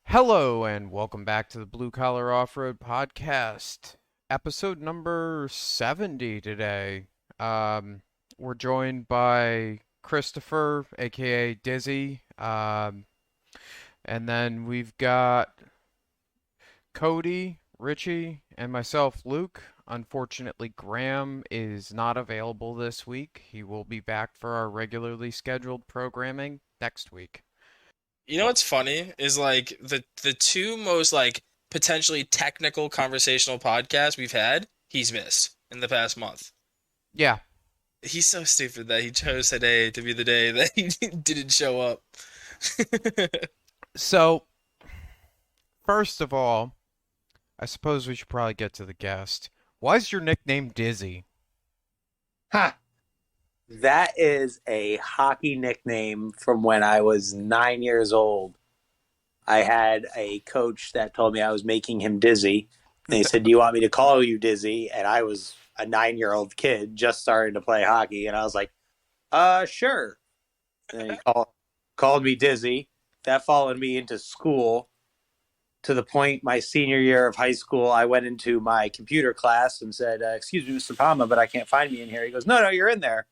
Hello and welcome back to the Blue Collar Off-Road Podcast, episode number 70 today. Um, we're joined by Christopher, aka Dizzy, and then we've got Cody, Richie, and myself, Luke. Unfortunately, Graham is not available this week. He will be back for our regularly scheduled programming next week. You know what's funny is like the two most like potentially technical conversational podcasts we've had, he's missed in the past month. Yeah, He's so stupid that he chose today to be the day that he didn't show up. so first of all, I suppose we should probably get to the guest. Why is your nickname Dizzy? Ha! That is a hockey nickname from when I was 9 years old. I had a coach that told me I was making him dizzy. And he said, "Do you want me to call you Dizzy?" And I was a 9-year-old kid just starting to play hockey. And I was like, sure. And he called me Dizzy. That followed me into school to the point my senior year of high school, I went into my computer class and said, "Excuse me, Mr. Palma, but I can't find me in here." He goes, "No, you're in there."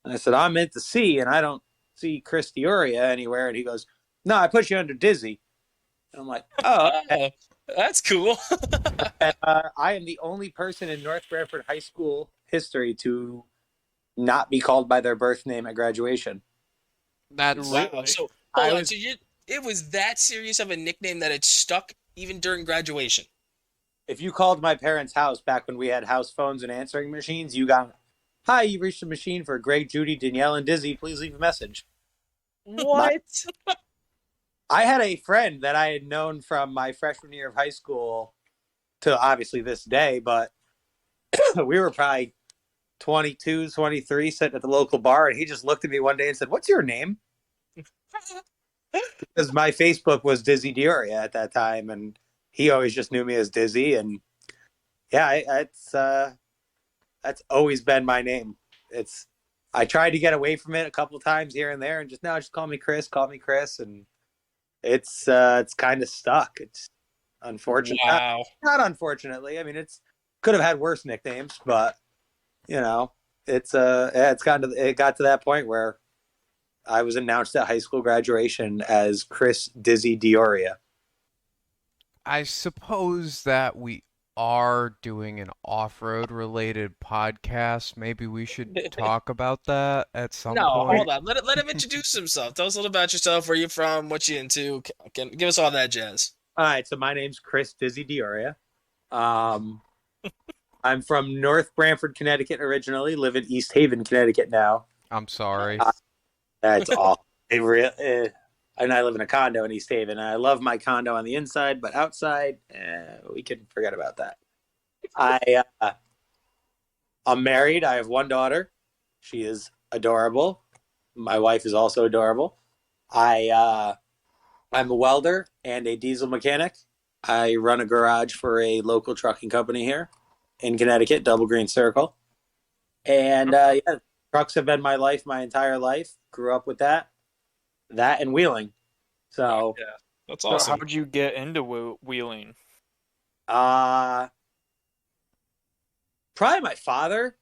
And I said, "I'm at the C, and I don't see Chris Dioria anywhere." And he goes, "No, I put you under Dizzy." And I'm like, "Oh, okay." Oh, that's cool. And, I am the only person in North Branford High School history to not be called by their birth name at graduation. That's Wow. So I hold on. was, So it was that serious of a nickname that it stuck even during graduation. if you called my parents' house back when we had house phones and answering machines, you got, "Hi, you reached the machine for Greg, Judy, Danielle, and Dizzy. Please leave a message." My What? I had a friend that I had known from my freshman year of high school to obviously this day, but we were probably 22, 23, sitting at the local bar, and he just looked at me one day and said, "What's your name?" Because my Facebook was Dizzy Dioria at that time, and he always just knew me as Dizzy. And yeah, that's always been my name. It's I tried to get away from it a couple times here and there, and just call me Chris, and it's kind of stuck. It's unfortunate, Wow. not unfortunately. I mean, it's could have had worse nicknames, but you know, it got to that point where I was announced at high school graduation as Chris Dizzy Dioria. I suppose that we are doing an off-road related podcast. Maybe we should talk about that at some No, point. hold on. Let him introduce himself. Tell us a little about yourself, where you're from, what you into. Give us all that jazz. All right, so my name's Chris Dizzy Dioria. Um, I'm from North Branford, Connecticut originally. Live in East Haven, Connecticut now. I'm sorry. That's all. And I live in a condo in East Haven. And I love my condo on the inside, but outside, we can forget about that. I'm married. I have one daughter. She is adorable. My wife is also adorable. I'm a welder and a diesel mechanic. I run a garage for a local trucking company here in Connecticut, Double Green Circle. And yeah, trucks have been my life my entire life. Grew up with that and wheeling. So, Yeah, that's So awesome. how'd you get into wheeling? uh, probably my father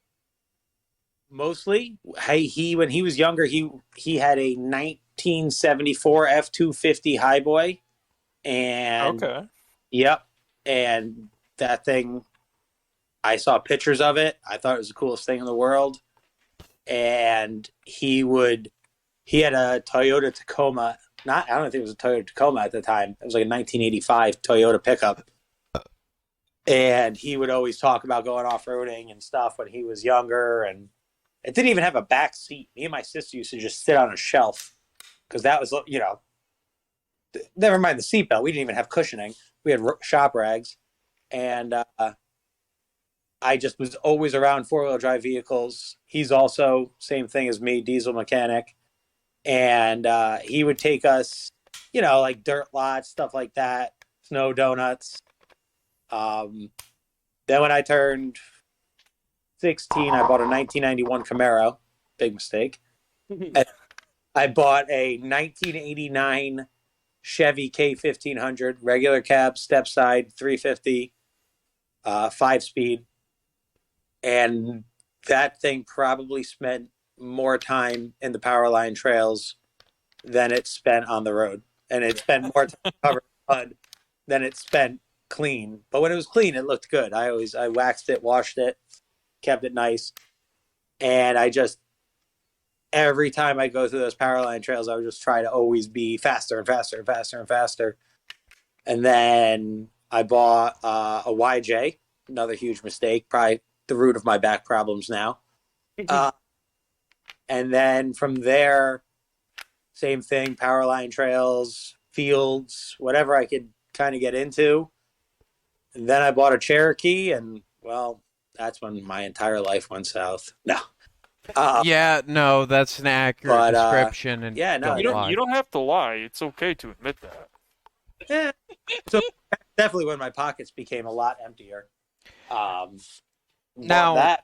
mostly. He when he was younger, he had a 1974 F-250 Highboy, and Okay. yep, and that thing. I saw pictures of it. I thought it was the coolest thing in the world. And he had a Toyota Tacoma. I don't think it was a Toyota Tacoma at the time. It was like a 1985 Toyota pickup. And he would always talk about going off-roading and stuff when he was younger. And it didn't even have a back seat. Me and my sister used to just sit on a shelf because that was, never mind the seatbelt. We didn't even have cushioning. We had shop rags. And I just was always around four-wheel drive vehicles. He's also same thing as me, diesel mechanic. And he would take us, like dirt lots, stuff like that, snow donuts. Then when I turned 16, I bought a 1991 Camaro. Big mistake. And I bought a 1989 Chevy K1500, regular cab, step side, 350, 5 speed. And that thing probably spent more time in the power line trails than it spent on the road. And it spent more time covered mud than it spent clean. But when it was clean, it looked good. I waxed it, washed it, kept it nice. And every time I go through those power line trails, I would just try to always be faster and faster and faster and faster. And then I bought a YJ, another huge mistake, probably the root of my back problems now. And then from there, same thing, power line trails, fields, whatever I could kind of get into. And then I bought a Cherokee, and well, that's when my entire life went south. No. Yeah, no, that's an accurate description. And yeah, no, You don't have to lie. It's okay to admit that. Yeah. So definitely when my pockets became a lot emptier. Now,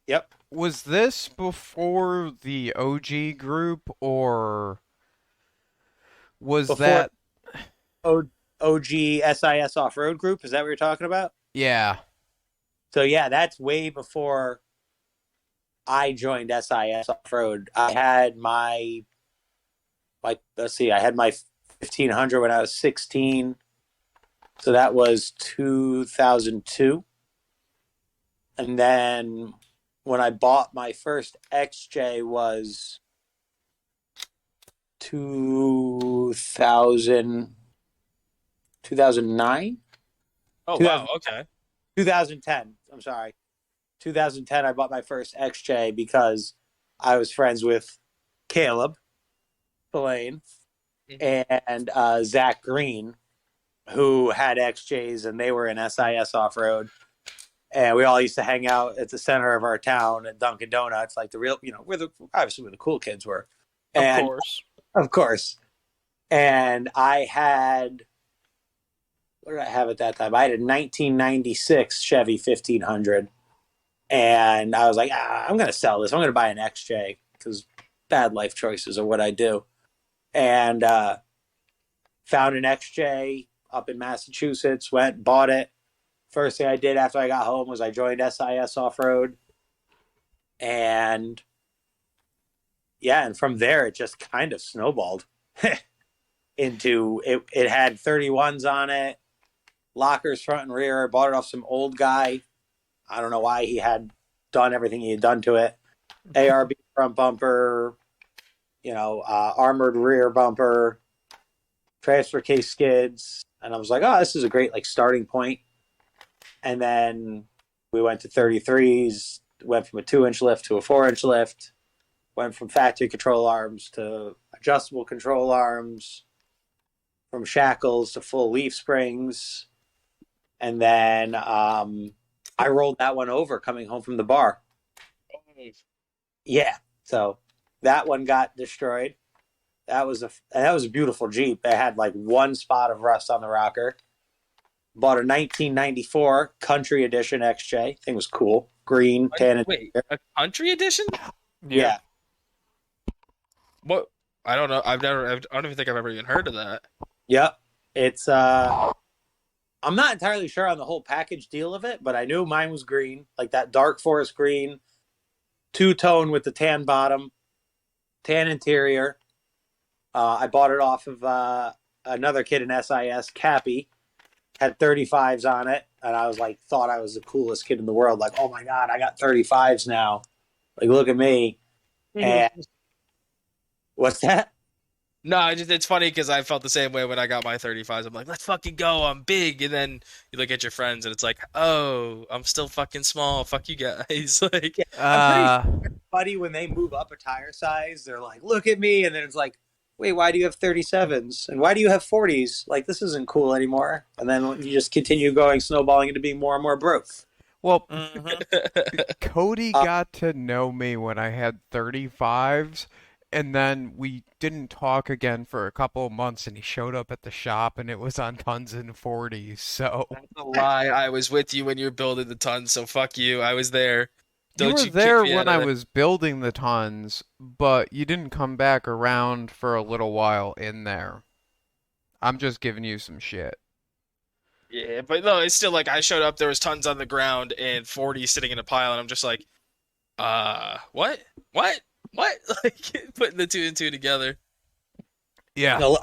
yep. Was this before the OG group, or was Before that OG SIS off-road group? Is that what you're talking about? Yeah. So yeah, that's way before I joined SIS off-road. I had my 1500 when I was 16. So that was 2002. And then when I bought my first XJ was 2009? Oh, wow. Okay. 2010. I'm sorry. 2010, I bought my first XJ because I was friends with Caleb Spillane and Zach Green, who had XJs, and they were in SIS off-road. And we all used to hang out at the center of our town at Dunkin' Donuts, like the real, obviously where the cool kids were. And, of course. And I had, what did I have at that time? I had a 1996 Chevy 1500. And I was like, I'm going to sell this. I'm going to buy an XJ because bad life choices are what I do. And found an XJ up in Massachusetts, went, bought it. First thing I did after I got home was I joined SIS Off-Road. And yeah, and from there it just kind of snowballed into it. It had 31s on it, lockers front and rear. I bought it off some old guy. I don't know why he had done everything he had done to it. ARB front bumper, armored rear bumper, transfer case skids. And I was like, oh, this is a great starting point. And then we went to 33s, went from a 2-inch lift to a 4-inch lift, went from factory control arms to adjustable control arms, from shackles to full leaf springs. And then I rolled that one over coming home from the bar. Yeah. So that one got destroyed. That was a beautiful Jeep. It had one spot of rust on the rocker. Bought a 1994 Country Edition XJ. Thing was cool. Green, tan. Wait, a Country Edition? Yeah. What? I don't know. I don't even think I've ever even heard of that. Yep. It's I'm not entirely sure on the whole package deal of it, but I knew mine was green, like that dark forest green, two-tone with the tan bottom, tan interior. I bought it off of another kid in SIS, Cappy. Had 35s on it, and I was thought I was the coolest kid in the world. Oh my God, I got 35s now. Look at me. And what's that? No, it's funny because I felt the same way when I got my 35s. I'm like, let's fucking go, I'm big. And then you look at your friends and it's like, oh, I'm still fucking small. Fuck you guys. I'm pretty sure everybody, when they move up a tire size, they're like, look at me. And then it's like, wait, why do you have 37s? And why do you have 40s? This isn't cool anymore. And then you just continue going, snowballing into being more and more broke. Well, Cody got to know me when I had 35s, and then we didn't talk again for a couple of months, and he showed up at the shop, and it was on tons and 40s, so... That's a lie. I was with you when you were building the tons, so fuck you. I was there. You were there when I was building the tons, but you didn't come back around for a little while in there. I'm just giving you some shit. Yeah, but no, it's still like I showed up, there was tons on the ground and 40 sitting in a pile, and I'm just like, what? What? What? Like putting the two and two together. Yeah. No,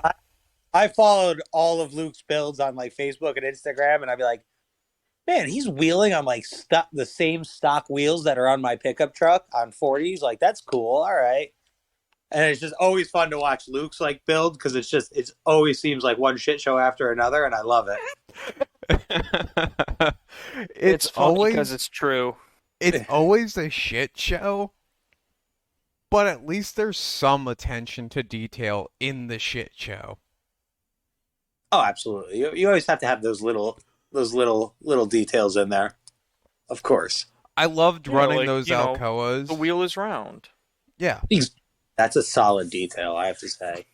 I followed all of Luke's builds on like Facebook and Instagram, and I'd be like, man, he's wheeling on like the same stock wheels that are on my pickup truck on 40s. Like, that's cool. All right. And it's just always fun to watch Luke's like build because it's always seems like one shit show after another, and I love it. It's funny because always it's true. it's always a shit show, but at least there's some attention to detail in the shit show. Oh, absolutely. You always have to have those little details in there, of course. I loved Yeah, running like, those you know, Alcoas. The wheel is round. Yeah. That's a solid detail, I have to say.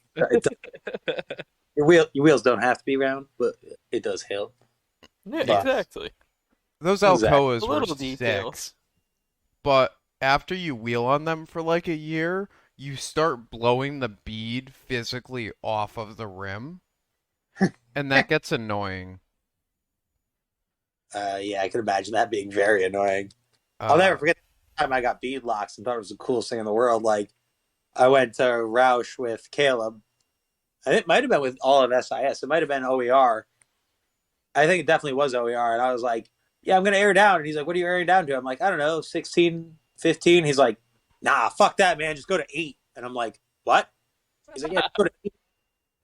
Your wheels don't have to be round, but it does help. Yeah, But- exactly. Those Exactly. Alcoas The were little sick, details. but after you wheel on them for like a year, you start blowing the bead physically off of the rim, and that gets annoying. Yeah, I can imagine that being very annoying. I'll never Uh, forget the time I got bead locks and thought it was the coolest thing in the world. Like, I went to Roush with Caleb, and it might have been with all of SIS. It might have been OER. I think it definitely was OER. And I was like, yeah, I'm going to air down. And he's like, what are you airing down to? I'm like, I don't know, 16, 15. He's like, nah, fuck that, man. Just go to 8. And I'm like, what? He's like, yeah, just go to 8.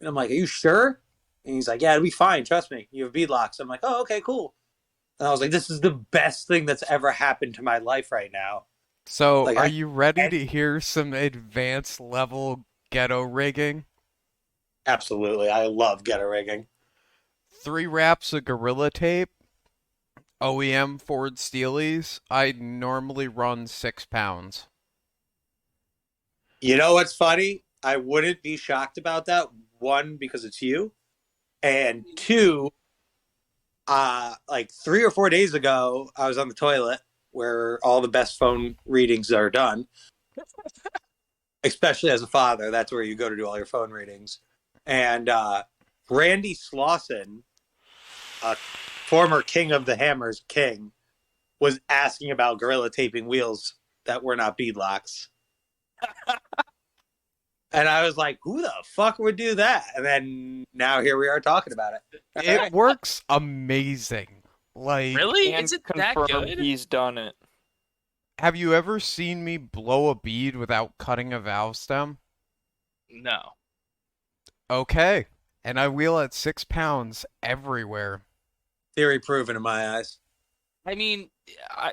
And I'm like, are you sure? And he's like, yeah, it'll be fine. Trust me. You have bead locks. I'm like, oh, okay, cool. And I was like, this is the best thing that's ever happened to my life right now. so, Like, are you ready to hear some advanced level ghetto rigging? Absolutely. I love ghetto rigging. 3 wraps of Gorilla Tape, OEM Ford Steelies. I normally run 6 pounds. You know what's funny? I wouldn't be shocked about that. One, because it's you. And two, like 3 or 4 days ago, I was on the toilet where all the best phone readings are done. Especially as a father, that's where you go to do all your phone readings. And Randy Slauson, former King of the Hammers king, was asking about gorilla taping wheels that were not beadlocks. And I was like, who the fuck would do that? And then now here we are talking about it. It works amazing. Like, Really? And Is it that confirm good? he's done it. have you ever seen me blow a bead without cutting a valve stem? No. Okay. And I wheel at 6 pounds everywhere. Theory proven in my eyes. I mean,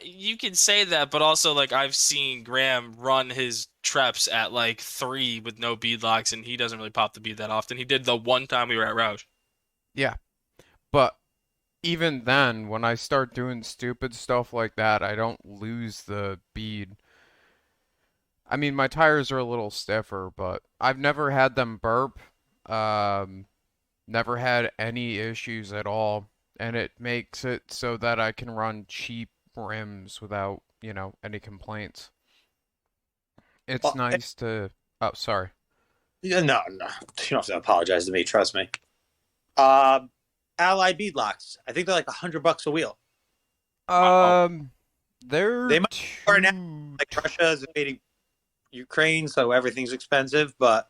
you can say that, but also like I've seen Graham run his treps at like 3 with no beadlocks, and he doesn't really pop the bead that often. He did the one time we were at Roush. Yeah. But even then, when I start doing stupid stuff like that, I don't lose the bead. I mean, my tires are a little stiffer, but I've never had them burp. Never had any issues at all. And it makes it so that I can run cheap rims without, any complaints. It's Well, nice to... Oh, sorry. Yeah, no. You don't have to apologize to me. Trust me. Allied beadlocks. I think they're like $100 a wheel. They're They might are now, like Russia is invading Ukraine, so everything's expensive. But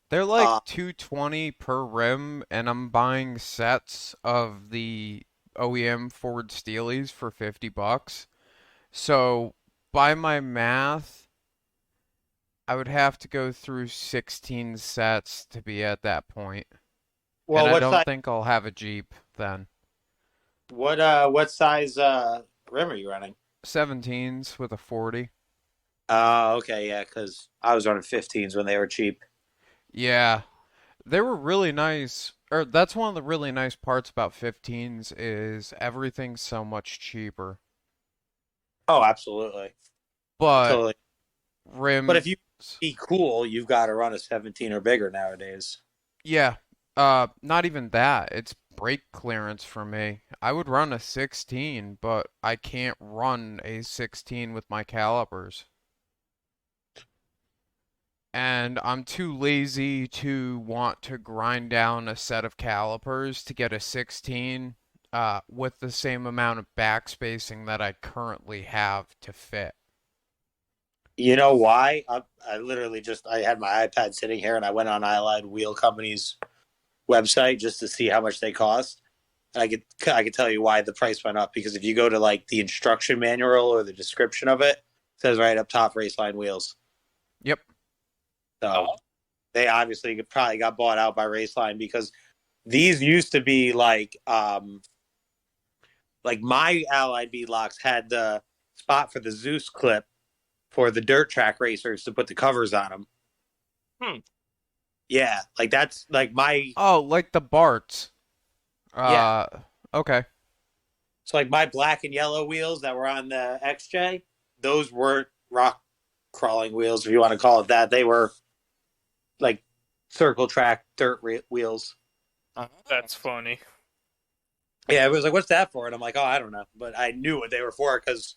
They're like $220 per rim, and I'm buying sets of the OEM Ford Steelies for $50. So, by my math, I would have to go through 16 sets to be at that point. well, And I what don't size? think I'll have a Jeep then. What size rim are you running? 17s with a 40. Oh, okay, yeah, because I was running 15s when they were cheap. Yeah, they were really nice. Or that's one of the really nice parts about 15s is everything's so much cheaper. Oh, absolutely, But totally. rims, But if you be cool, you've got to run a 17 or bigger nowadays. yeah, not even that. It's brake clearance for me. I would run a 16, but I can't run a 16 with my calipers. and I'm too lazy to want to grind down a set of calipers to get a 16 with the same amount of backspacing that I currently have to fit. You know why? I literally I had my iPad sitting here and I went on Allied Wheel Company's website just to see how much they cost. And I could tell you why the price went up, because if you go to like the instruction manual or the description of it, it says right up top Raceline wheels. Yep. So they obviously probably got bought out by Raceline, because these used to be like my Allied beadlocks had the spot for the Zeus clip for the dirt track racers to put the covers on them. Yeah, like that's like my Oh, like the Barts. Yeah. Okay. So like my black and yellow wheels that were on the XJ, those weren't rock crawling wheels, if you want to call it that. They were like circle track dirt wheels. That's funny. Yeah, it was like, what's that for? And I'm like, oh, I don't know. But I knew what they were for, because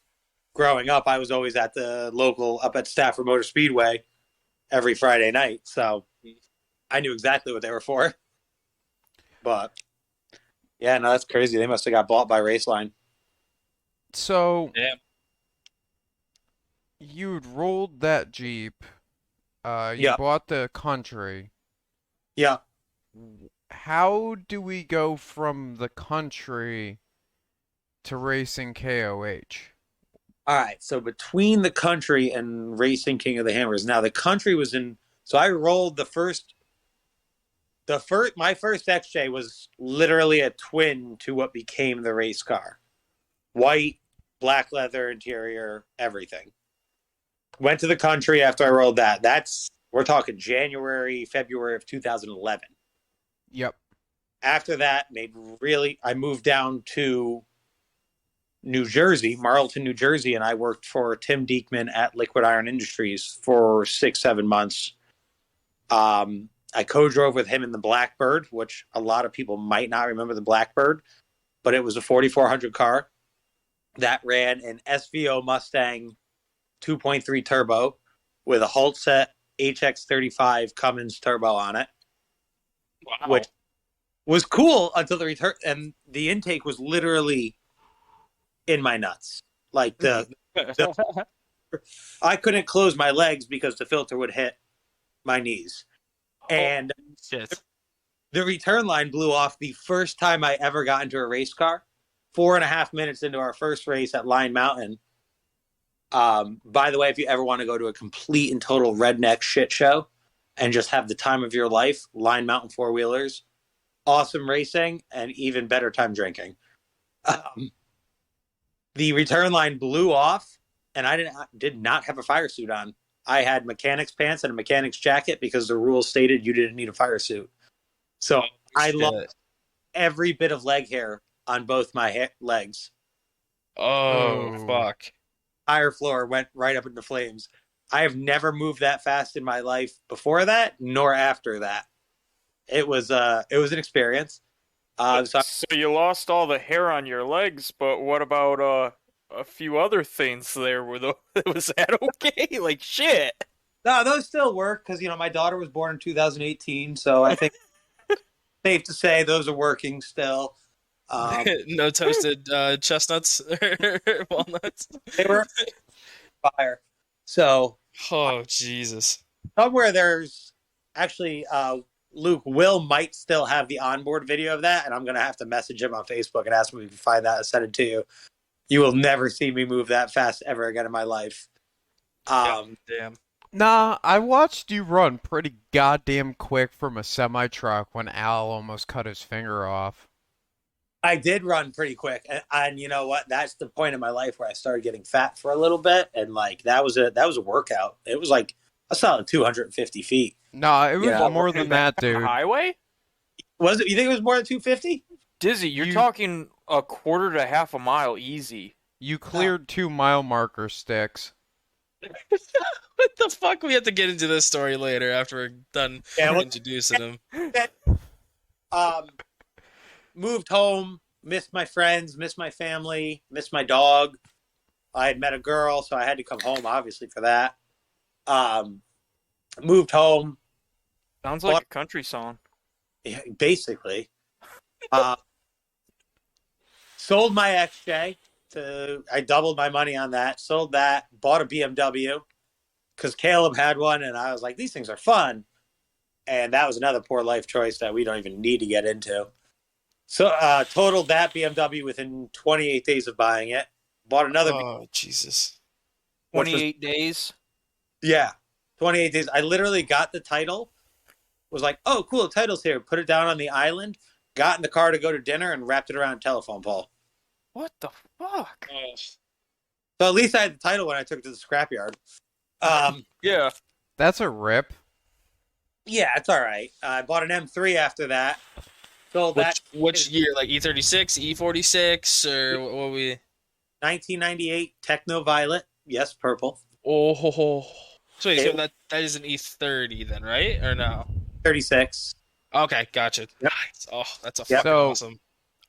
growing up, I was always at the local up at Stafford Motor Speedway every Friday night. So I knew exactly what they were for. But yeah, no, that's crazy. They must have got bought by Raceline. So Damn. you'd rolled that Jeep. You Yeah. bought the Country. Yeah. How do we go from the Country to racing KOH? All right. So between the Country and Racing King of the Hammers, now the Country was in. So I rolled my first XJ was literally a twin to what became the race car. White, black leather interior, everything. Went to the Country after I rolled that. We're talking January, February of 2011. Yep. After that, I moved down to New Jersey, Marlton, New Jersey, and I worked for Tim Diekman at Liquid Iron Industries for 6-7 months. I co-drove with him in the Blackbird, which a lot of people might not remember the Blackbird, but it was a 4400 car that ran an SVO Mustang 2.3 turbo with a Hultset HX35 Cummins turbo on it. Wow. Which was cool until the return, and the intake was literally in my nuts. Like I couldn't close my legs because the filter would hit my knees. And Shit. the return line blew off the first time I ever got into a race car. 4.5 minutes into our first race at Line Mountain. By the way, if you ever want to go to a complete and total redneck shit show and just have the time of your life, Line Mountain four-wheelers, awesome racing, and even better time drinking. The return line blew off, and I did not have a fire suit on. I had mechanics pants and a mechanics jacket because the rules stated you didn't need a fire suit. So I lost every bit of leg hair on both my legs. Oh, fuck. Tire floor went right up into flames. I have never moved that fast in my life before that, nor after that. It was an experience. So you lost all the hair on your legs, but what about a few other things there? Was that okay? Like shit. No, those still work because my daughter was born in 2018, so I think safe to say those are working still. No toasted chestnuts or walnuts. They were fire. So, Oh, Jesus. somewhere there's actually Luke Will might still have the onboard video of that, and I'm gonna have to message him on Facebook and ask him if he can find that and send it to you. You will never see me move that fast ever again in my life. Damn. Nah, I watched you run pretty goddamn quick from a semi-truck when Al almost cut his finger off. I did run pretty quick, and you know what? That's the point in my life where I started getting fat for a little bit, and like that was a workout. It was like a solid 250 feet. Nah, it was Yeah. more than that, dude. Highway? Was it? You think it was more than 250? Dizzy, you're talking a quarter to half a mile easy. You cleared 2 mile marker sticks. What the fuck? We have to get into this story later after we're done introducing him. Moved home, missed my friends, missed my family, missed my dog. I had met a girl, so I had to come home, obviously, for that. moved home, Sounds like a country song. basically. Uh, sold my XJ. I doubled my money on that. Sold that. Bought a BMW because Caleb had one, and I was like, these things are fun. And that was another poor life choice that we don't even need to get into. So totaled that BMW within 28 days of buying it. Bought another. Oh, Jesus. 28 days. Yeah, 28 days. I literally got the title. Was like, oh, cool, the title's here. Put it down on the island. Got in the car to go to dinner and wrapped it around a telephone pole. What the fuck? So at least I had the title when I took it to the scrapyard. Yeah. That's a rip. Yeah, it's all right. I bought an M3 after that. Sold that. Which year? Like E36, E46, or what we? 1998 Techno Violet. Yes, purple. Oh, so wait, so that is an E30 then, right? Or no? 36. Okay, gotcha. Yep. Nice. Oh, that's a Yep. fucking So- awesome.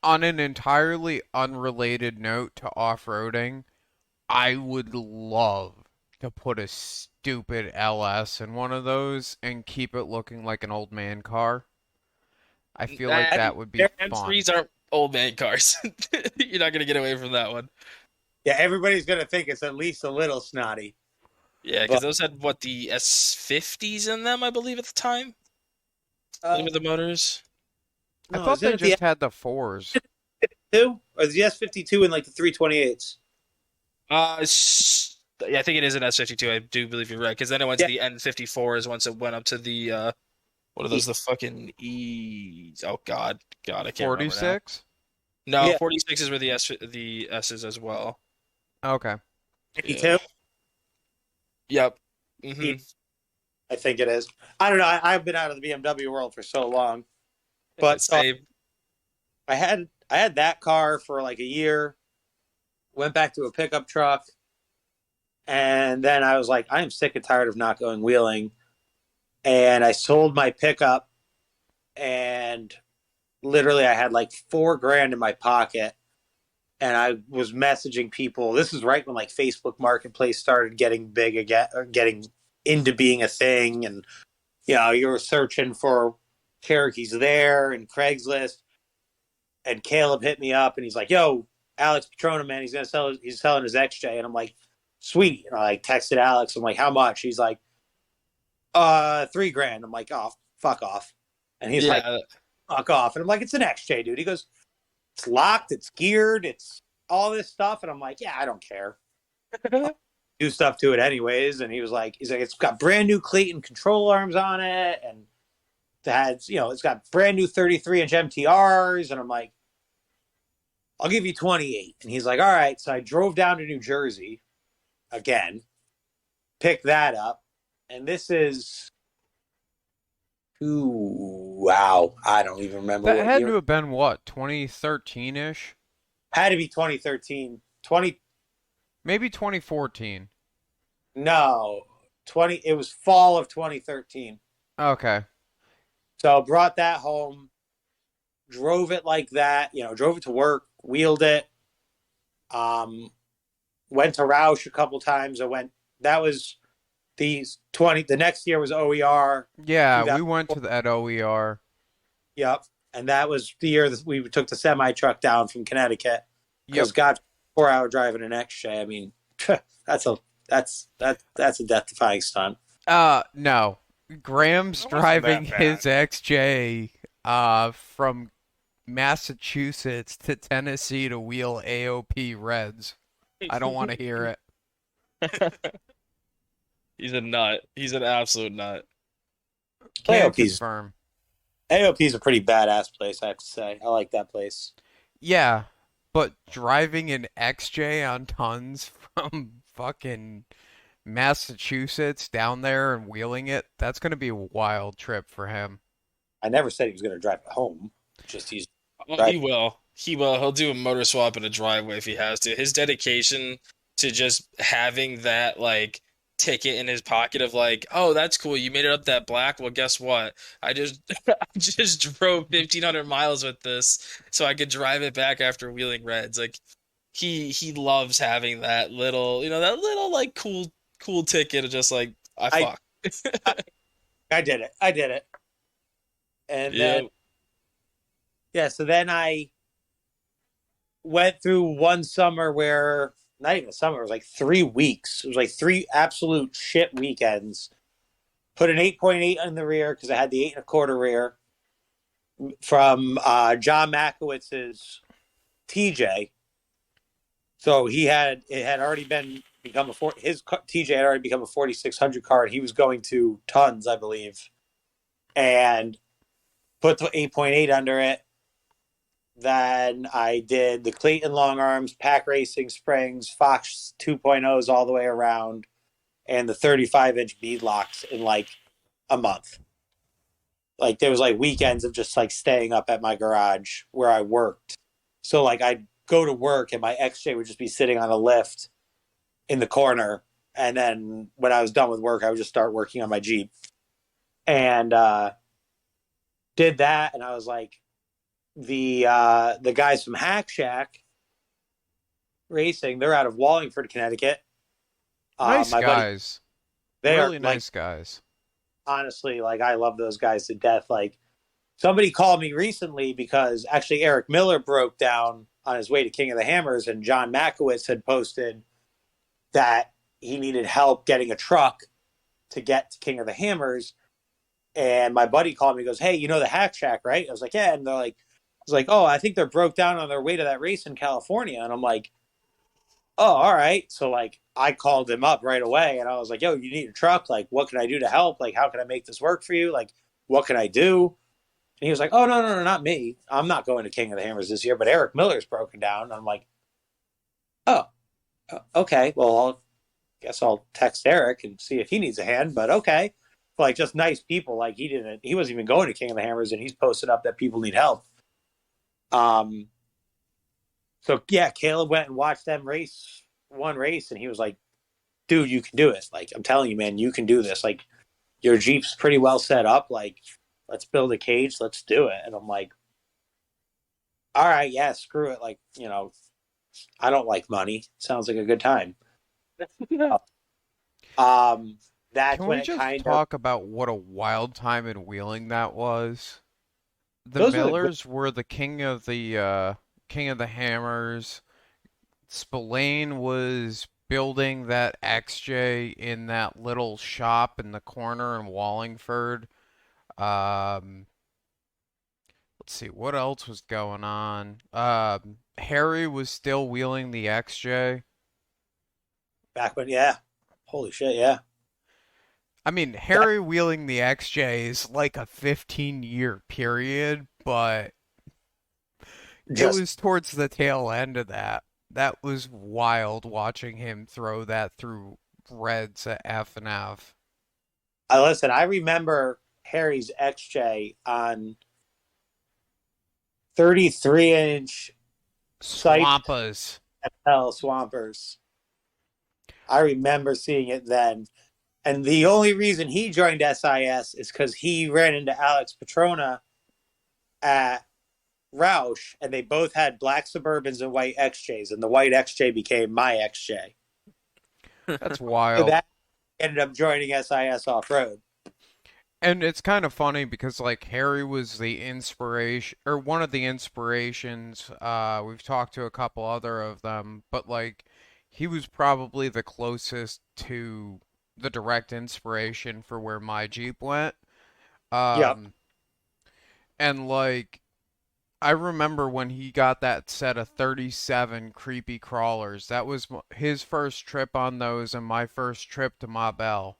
On an entirely unrelated note to off-roading, I would love to put a stupid LS in one of those and keep it looking like an old man car. I feel like that would be fun. M3s aren't old man cars. You're not gonna get away from that one. Yeah, everybody's going to think it's at least a little snotty. Yeah, because those had what, the S50s in them, I believe, at the time. With the motors. I thought they just had the 4s. S52 or the S52 and like the 328s. Yeah, I think it is an S52. I do believe you're right, because then it went to the N54s once it went up to the what are those? The fucking E's. Oh God, I can't remember now. 46? No, Yeah. 46 were the S's as well. Okay. 52? Yep. hmm I think it is. I don't know. I've been out of the BMW world for so long. But Same. I had that car for like a year, went back to a pickup truck, and then I was like, I'm sick and tired of not going wheeling. And I sold my pickup, and literally I had like $4,000 in my pocket. And I was messaging people. This is right when like Facebook Marketplace started getting big again, or getting into being a thing. And, you know, you were searching for Cherokees there and Craigslist. And Caleb hit me up and he's like, yo, Alex Petrona, man, he's selling his XJ. And I'm like, sweet. And I like texted Alex. I'm like, how much? He's like, $3,000. I'm like, oh, fuck off. And he's like, fuck off. And I'm like, it's an XJ, dude. He goes, it's locked, it's geared, it's all this stuff. And I'm like, yeah, I don't care. Do stuff to it anyways. And he's like, it's got brand new Clayton control arms on it. And it's got brand new 33-inch MTRs. And I'm like, I'll give you 28. And he's like, all right. So I drove down to New Jersey again, picked that up. And this is, wow, I don't even remember. That had to have been what, 2013-ish? Had to be 2013. Maybe 2014. No, it was fall of 2013. Okay. So brought that home, drove it like that, drove it to work, wheeled it. Went to Roush a couple times. That was the next year was OER. Yeah, we went to that OER. Yep. And that was the year that we took the semi truck down from Connecticut. Because Yep. God, 4-hour drive in an XJ. I mean, that's a death defying stunt. No. Graham's That wasn't driving that bad. his XJ from Massachusetts to Tennessee to wheel AOP Reds. I don't want to hear it. He's a nut. He's an absolute nut. Can AOP's confirm. AOP's a pretty badass place, I have to say. I like that place. Yeah, but driving an XJ on tons from fucking Massachusetts down there and wheeling it, that's going to be a wild trip for him. I never said he was going to drive it home. Just he's Well, Right. he will. He will. He'll do a motor swap in a driveway if he has to. His dedication to just having that like ticket in his pocket of like, oh, that's cool. You made it up that black. Well, guess what? I just I just drove 1,500 miles with this so I could drive it back after wheeling reds. Like he loves having that little, that little like cool ticket of just like I I- fuck. I did it. I did it. And Yeah. then, yeah, so then I went through one summer where, not even a summer, it was like 3 weeks. It was like three absolute shit weekends. Put an 8.8 in the rear because I had the 8.25 rear from John Makowitz's TJ. So it had already become his TJ had already become a 4600 car, and he was going to tons, I believe, and put the 8.8 under it. Then I did the Clayton long arms, Pack Racing springs, Fox 2.0s all the way around, and the 35-inch bead locks in like a month. Like there was like weekends of just like staying up at my garage where I worked. So like I'd go to work and my XJ would just be sitting on a lift in the corner. And then when I was done with work, I would just start working on my Jeep. And did that, and I was like, the guys from Hack Shack Racing, they're out of Wallingford, Connecticut. Nice My buddy, guys. they are Really like, nice guys. honestly, like I love those guys to death. Like somebody called me recently because actually Eric Miller broke down on his way to King of the Hammers, and John Makowitz had posted that he needed help getting a truck to get to King of the Hammers. And my buddy called me and goes, "Hey, you know the Hack Shack, right?" I was like, "Yeah." And they're like, I was like, "Oh, I think they're broke down on their way to that race in California." And I'm like, "Oh, all right." So like I called him up right away and I was like, "Yo, you need a truck? Like, what can I do to help? Like, how can I make this work for you? Like, what can I do?" And he was like, "Oh, no, no, no, not me. I'm not going to King of the Hammers this year, but Eric Miller's broken down." And I'm like, "Oh, okay. Well, guess I'll text Eric and see if he needs a hand, but okay." Like just nice people. Like he wasn't even going to King of the Hammers, and he's posted up that people need help. Um, so yeah, Caleb went and watched them race one race, and he was like, "Dude, you can do it. Like I'm telling you, man, you can do this. Like your Jeep's pretty well set up. Like let's build a cage, let's do it." And I'm like, "All right, yeah, screw it. Like I don't like money. Sounds like a good time." Um, that's Can when we it just kind of talk about what a wild time in wheeling that was? The those were the good. Millers were the king of the hammers. Spillane was building that XJ in that little shop in the corner in Wallingford. Um, let's see what else was going on. Harry was still wheeling the XJ. Back when, yeah, holy shit, yeah. I mean, Harry wheeling the XJ is like a 15-year period, but it Just was towards the tail end of that. That was wild watching him throw that through reds at F and F. I listen. I remember Harry's XJ on 33-inch Sipe Swampas. FL Swampers. I remember seeing it then. And the only reason he joined SIS is because he ran into Alex Petrona at Roush, and they both had black Suburbans and white XJs, and the white XJ became my XJ. That's So wild. that ended up joining SIS off road. And it's kind of funny because like Harry was the inspiration or one of the inspirations. We've talked to a couple other of them, but like he was probably the closest to the direct inspiration for where my Jeep went. Yep. Um, and like I remember when he got that set of 37 creepy crawlers. That was his first trip on those and my first trip to Ma Bell.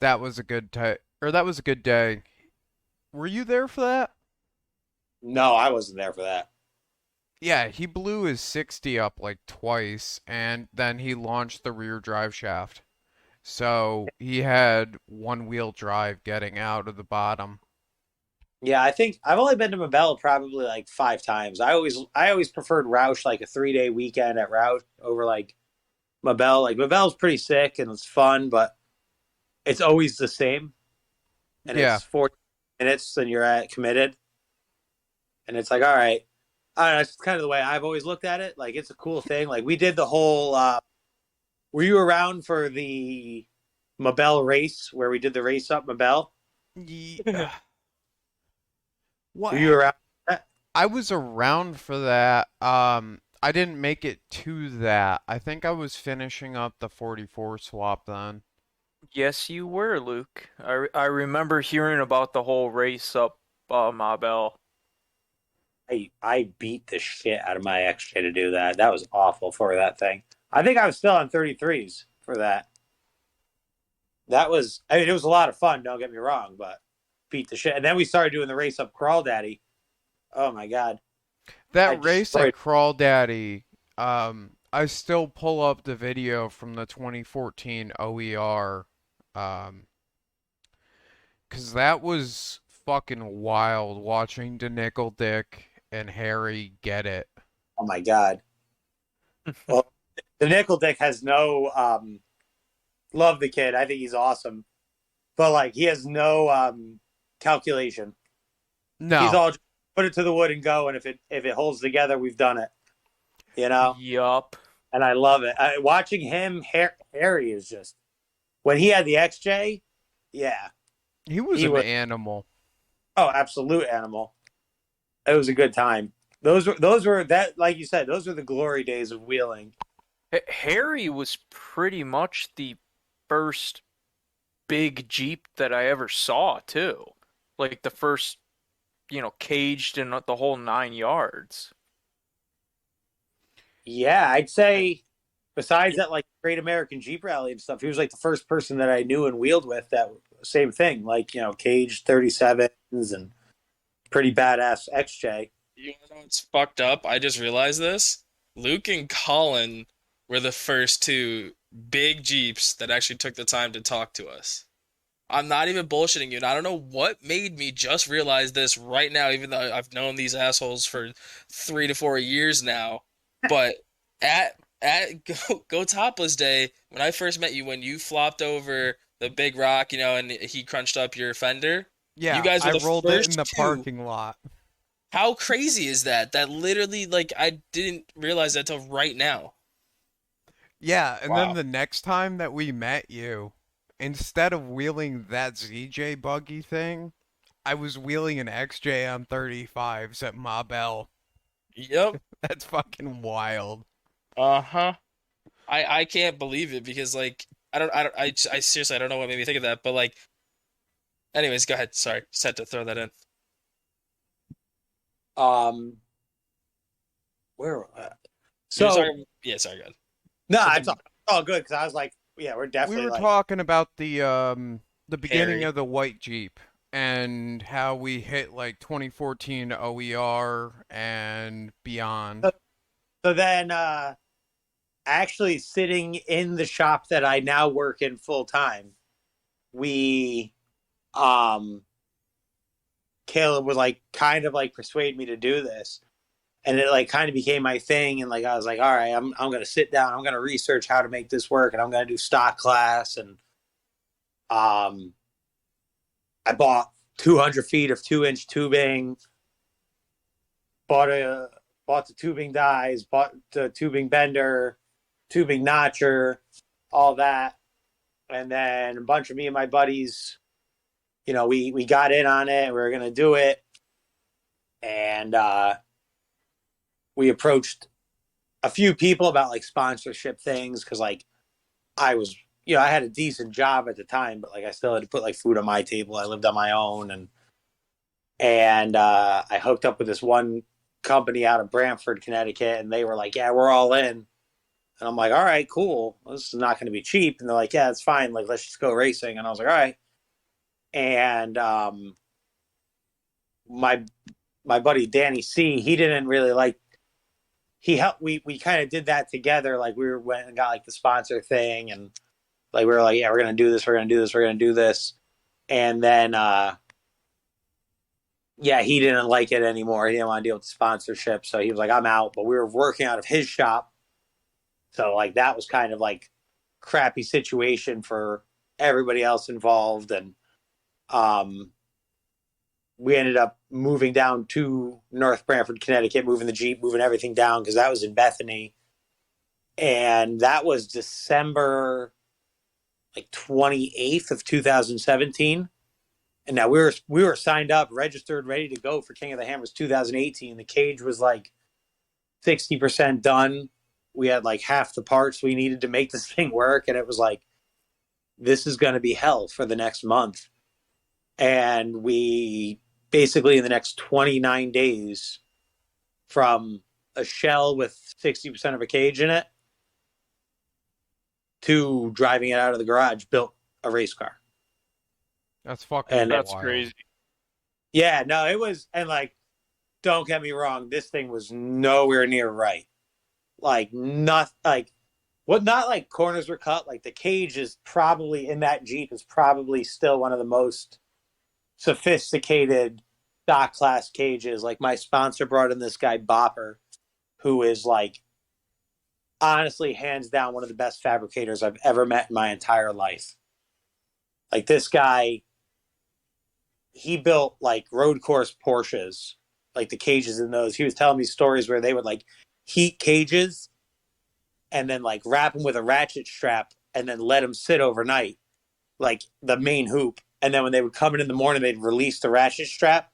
That was a good that was a good day. Were you there for that? No, I wasn't there for that. Yeah, he blew his 60 up like twice and then he launched the rear drive shaft. So he had one wheel drive getting out of the bottom. Yeah, I think I've only been to Mabel probably like 5 times. I always preferred Roush like a 3-day weekend at Roush over like Mabel. Like Mabel's pretty sick and it's fun, but it's always the same. And Yeah. it's 40 minutes and you're at committed. And it's like, all right. I don't know, it's kind of the way I've always looked at it. Like it's a cool thing. Like we did the whole were you around for the Mabel race where we did the race up Mabel? Yeah. What? Were you around for that? I was around for that. I didn't make it to that. I think I was finishing up the 44 swap then. Yes, you were, Luke. I remember hearing about the whole race up Mabel. I beat the shit out of my XJ to do that. That was awful for that thing. I think I was still on 33s for that. That was, I mean, it was a lot of fun. Don't get me wrong, but beat the shit. And then we started doing the race up Crawl Daddy. Oh my god, I That race at destroyed. Crawl Daddy, I still pull up the video from the 2014 OER, um, 'cause that was fucking wild watching the Nickel Dick and Harry get it. Oh my god. Well, the Nickel Dick has no love the kid. I think he's awesome, but like he has no calculation. He's No, all just put it to the wood and go. And if it holds together, we've done it. You know. Yup. And I love it. Watching him, Harry is just when he had the XJ. Yeah, he was he an was. animal. Oh, absolute animal. It was a good time. Those were that like you said. Those were the glory days of wheeling. Harry was pretty much the first big Jeep that I ever saw, too. Like the first, caged in the whole 9 yards. Yeah, I'd say besides that, like Great American Jeep Rally and stuff, he was like the first person that I knew and wheeled with that same thing. Like cage 37s and pretty badass XJ. You know what's fucked up? I just realized this. Luke and Colin were the first two big Jeeps that actually took the time to talk to us. I'm not even bullshitting you, and I don't know what made me just realize this right now, even though I've known these assholes for 3 to 4 years now. But at Go Topless Day, when I first met you, when you flopped over the big rock, and he crunched up your fender, you Yeah, guys were I the rolled it in first the two. parking lot. How crazy is that? That literally, like, I didn't realize that till right now. Yeah, and then Wow. the next time that we met you, instead of wheeling that ZJ buggy thing, I was wheeling an XJ on 35s at Ma Bell. Yep. That's fucking wild. Uh-huh. I can't believe it because like I seriously I don't know what made me think of that, but like anyways, go ahead. Sorry. Just had to throw that in. Um, where? You were So talking yeah, sorry, go ahead. no, it's Something all good because I was like, yeah, we're We definitely were like talking about the beginning Harry. of the white Jeep and how we hit like 2014 OER and beyond. So then, actually sitting in the shop that I now work in full time, we, um, Caleb would like kind of like persuade me to do this. And it like kind of became my thing. And like, I was like, all right, I'm going to sit down. I'm going to research how to make this work. And I'm going to do stock class. And, um, I bought 200 feet of 2-inch tubing, bought a, bought the tubing dies, bought the tubing bender, tubing notcher, all that. And then a bunch of me and my buddies, we got in on it. We were going to do it. And, we approached a few people about like sponsorship things because like I was, I had a decent job at the time, but like I still had to put like food on my table. I lived on my own, and I hooked up with this one company out of Brantford, Connecticut, and they were like, "Yeah, we're all in," and I'm like, "All right, cool. Well, this is not going to be cheap," and they're like, "Yeah, it's fine. Like, let's just go racing," and I was like, "All right," and my my buddy Danny C, he didn't really like he helped we kind of did that together. Like we went and got like the sponsor thing and like we were like, yeah, we're gonna do this, we're gonna do this, we're gonna do this. And then yeah, he didn't like it anymore. He didn't want to deal with the sponsorship. So he was like, I'm out. But we were working out of his shop. So like that was kind of like crappy situation for everybody else involved. And um we ended up moving down to North Branford, Connecticut, moving the Jeep, moving everything down because that was in Bethany. And that was December like 28th of 2017. And now we were signed up, registered, ready to go for King of the Hammers 2018. The cage was like 60% done. We had like half the parts we needed to make this thing work, and it was like, this is going to be hell for the next month. And we basically, in the next 29 days, from a shell with 60% of a cage in it to driving it out of the garage, built a race car. That's fucking And That's wild. crazy. yeah, no, it was, and like, don't get me wrong, this thing was nowhere near right. Like, not like, what, not like corners were cut. Like, the cage is probably in that Jeep is probably still one of the most sophisticated stock class cages. Like, my sponsor brought in this guy Bopper, who is like, honestly, hands down, one of the best fabricators I've ever met in my entire life. Like, this guy, he built like road course Porsches, like the cages in those. He was telling me stories where they would like heat cages and then like wrap them with a ratchet strap and then let them sit overnight, like the main hoop. And then when they would come in the morning, they'd release the ratchet strap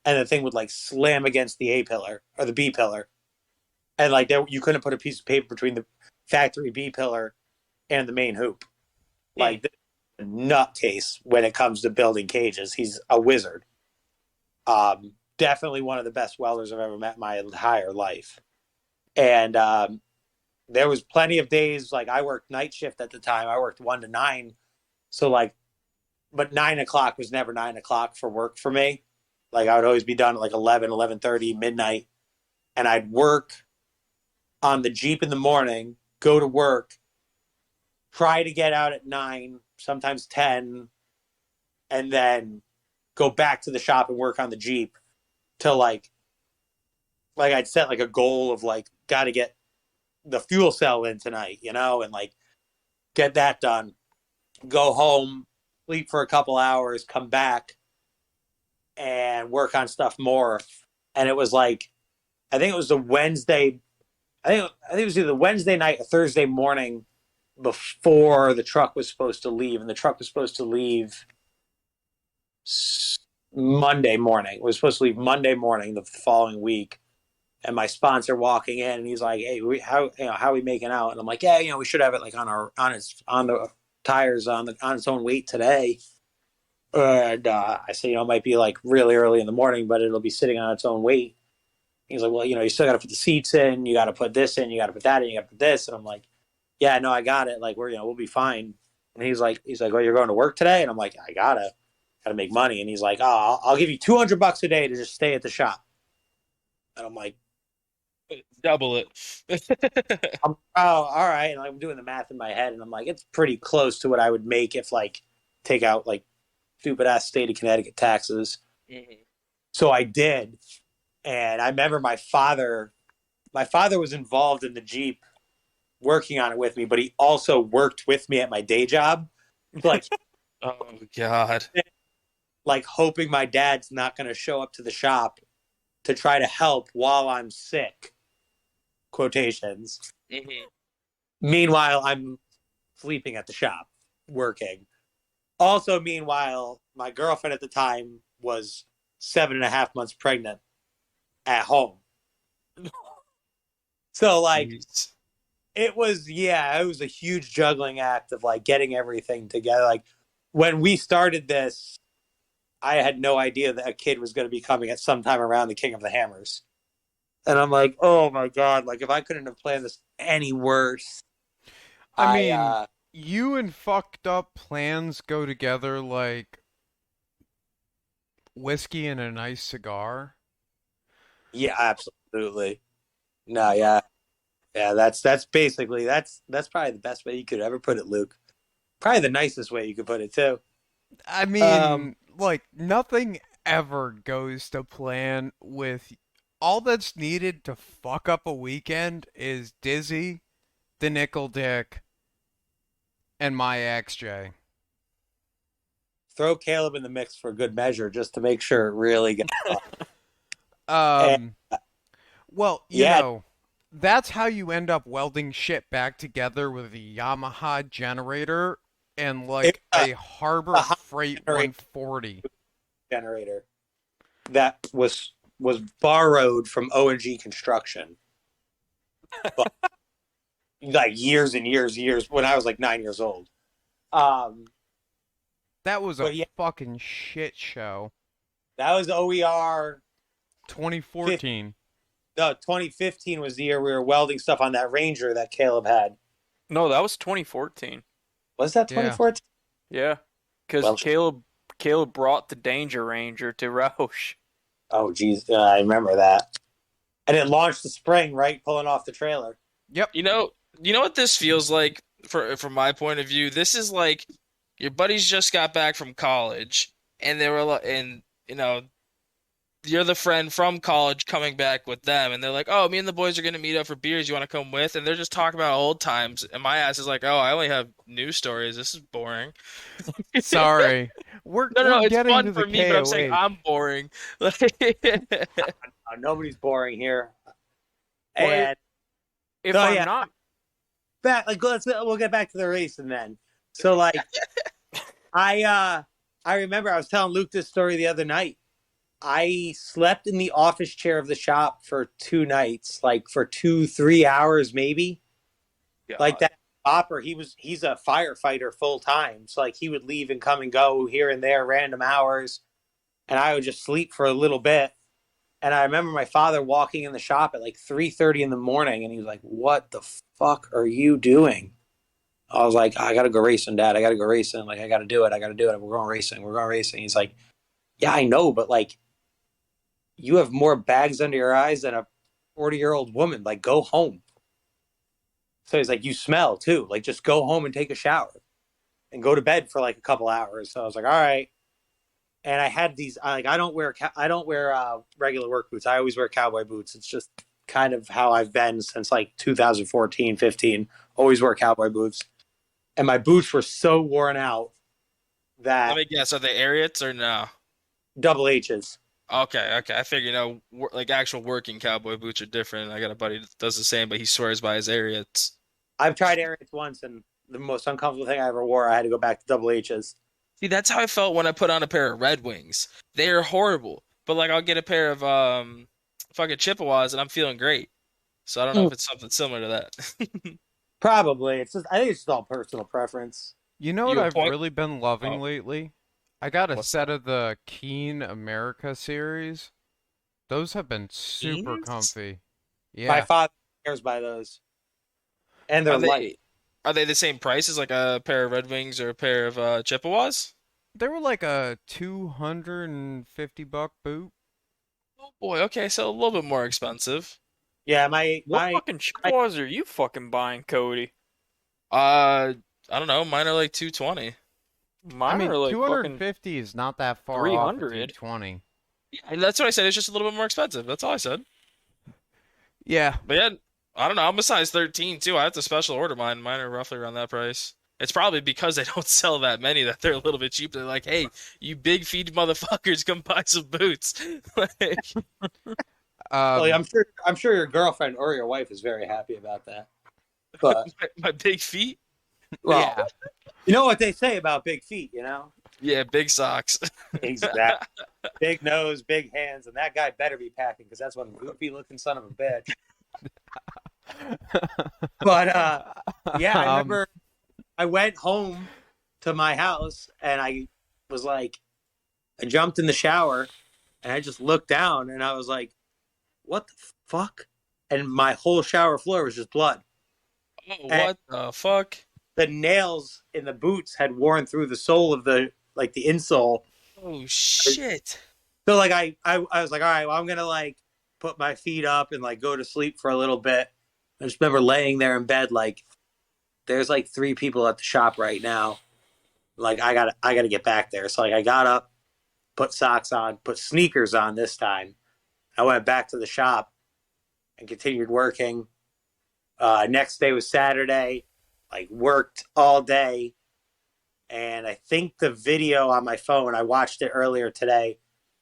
and the thing would like slam against the A pillar or the B pillar. And like you couldn't put a piece of paper between the factory B pillar and the main hoop. Like, nutcase when it comes to building cages. He's a wizard. Definitely one of the best welders I've ever met in my entire life. And there was plenty of days, like, I worked night shift at the time. I worked 1 to 9. So like, but 9 o'clock was never 9 o'clock for work for me. Like, I would always be done at like 11, 11:30, midnight. And I'd work on the Jeep in the morning, go to work, try to get out at 9, sometimes 10, and then go back to the shop and work on the Jeep till like I'd set like a goal of like, got to get the fuel cell in tonight, you know, and like get that done, go home, sleep for a couple hours, come back and work on stuff more. And it was like, I think it was the Wednesday, I think it was either Wednesday night or Thursday morning before the truck was supposed to leave, and the truck was supposed to leave Monday morning. It was supposed to leave Monday morning the following week. And my sponsor walking in, and he's like, "Hey, how are we making out?" And I'm like, "Yeah, we should have it like on the tires on its own weight today." And I say, it might be like really early in the morning, but it'll be sitting on its own weight. He's like, "Well, you still got to put the seats in, you got to put this in, you got to put that in, you got to put this." And I'm like, "Yeah, no, I got it. Like, we'll be fine." And he's like, "Oh, you're going to work today?" And I'm like, "I gotta make money." And he's like, "Oh, I'll give you $200 a day to just stay at the shop." And I'm like, Double it. "Oh, all right." And I'm doing the math in my head, and I'm like, it's pretty close to what I would make if like take out like stupid ass state of Connecticut taxes. Mm-hmm. So I did, and I remember my father was involved in the Jeep, working on it with me, but he also worked with me at my day job, like Oh God. like hoping my dad's not going to show up to the shop to try to help while I'm sick. Quotations. Mm-hmm. Meanwhile, I'm sleeping at the shop working. Also, meanwhile, my girlfriend at the time was 7.5 months pregnant at home. So like, Jeez. it was a huge juggling act of like getting everything together. Like, when we started this, I had no idea that a kid was going to be coming at some time around the King of the Hammers. And I'm like, oh my God, like, if I couldn't have planned this any worse. I mean, you and fucked up plans go together like whiskey and a nice cigar. Yeah, absolutely. No, yeah. Yeah, that's basically that's probably the best way you could ever put it, Luke. Probably the nicest way you could put it too. I mean, like, nothing ever goes to plan with all that's needed to fuck up a weekend is Dizzy, the Nickel Dick, and my XJ. Throw Caleb in the mix for good measure just to make sure it really gets Well, yeah. that's how you end up welding shit back together with a Yamaha generator and It like was a Harbor a hot Freight generator 140. that was borrowed from O&G Construction, but like years and years when I was like 9 years old. Um, That was a but yeah, fucking shit show. that was OER. 2014. No, 2015 was the year we were welding stuff on that Ranger that Caleb had. No, that was 2014. Was that Yeah. 2014? Yeah, because Well, Caleb brought the Danger Ranger to Roush. oh, geez, I remember that. And it launched the spring, right, pulling off the trailer. Yep. You know what this feels like from my point of view? This is like your buddies just got back from college, and they were and you're the friend from college coming back with them, and they're like, "Oh, me and the boys are gonna meet up for beers. You want to come with?" And they're just talking about old times, and my ass is like, "Oh, I only have news stories. This is boring." Sorry. We're No, it's getting fun to the for me, but I'm saying KOH. I'm boring. Nobody's boring here. Well, And If So, I'm yeah. not, we'll get back to the racing then. So like, I remember I was telling Luke this story the other night. I slept in the office chair of the shop for 2 nights, like for 2-3 hours maybe. Like that opera, he's a firefighter full time. So like he would leave and come and go here and there, random hours, and I would just sleep for a little bit. And I remember my father walking in the shop at like 3:30 in the morning, and he was like, "What the fuck are you doing?" I was like, "I gotta go racing, Dad. I gotta go racing. Like I gotta do it. I gotta do it. We're going racing. We're going racing." He's like, "Yeah, I know, but like, you have more bags under your eyes than a 40-year-old woman. Like, go home." So he's like, "You smell too. Like, just go home and take a shower and go to bed for like a couple hours." So I was like, "All right." And I had these. I don't wear regular work boots. I always wear cowboy boots. It's just kind of how I've been since like 2014, 15. Always wear cowboy boots. And my boots were so worn out Let that me guess, are they Ariats or no? double H's. Okay. I figure, like actual working cowboy boots are different. I got a buddy that does the same, but he swears by his Ariats. I've tried Ariats once, and the most uncomfortable thing I ever wore, I had to go back to double H's. See, that's how I felt when I put on a pair of Red Wings. They are horrible, but like I'll get a pair of fucking Chippewas and I'm feeling great. So I don't know if it's something similar to that. Probably. I think it's just all personal preference. You know what You a I've point? really been loving Oh. lately? I got a What's set of the Keen America series. Those have been super Keens? comfy. My Yeah. father cares by those. And they're Are light. they the same price as like a pair of Red Wings or a pair of Chippewas? They were like a $250 boot. Oh boy, okay, so a little bit more expensive. Yeah, what fucking Chippewas are you fucking buying, Cody? I don't know, mine are like 220. Mine are like fucking 250 is not that far off of 300. 220. Yeah, that's what I said. It's just a little bit more expensive. That's all I said. Yeah. But yeah, I don't know. I'm a size 13 too. I have to special order mine. Mine are roughly around that price. It's probably because they don't sell that many that they're a little bit cheap. They're like, hey, you big feet motherfuckers, come buy some boots. Like, Well, I'm sure your girlfriend or your wife is very happy about that. But my big feet? well, Yeah. you know what they say about big feet, you know? Yeah, big socks. Exactly. Big nose, big hands, and that guy better be packing because that's one goofy looking son of a bitch. But yeah, I remember I went home to my house and I was like, I jumped in the shower and I just looked down and I was like, what the fuck? And my whole shower floor was just blood. Oh, what the fuck? The nails in the boots had worn through the sole of the insole. Oh shit. So like I was like, all right, well I'm gonna like put my feet up and like go to sleep for a little bit. I just remember laying there in bed like there's like 3 people at the shop right now. Like I gotta get back there. So like I got up, put socks on, put sneakers on this time. I went back to the shop and continued working. Next day was Saturday. Like worked all day. And I think the video on my phone, I watched it earlier today,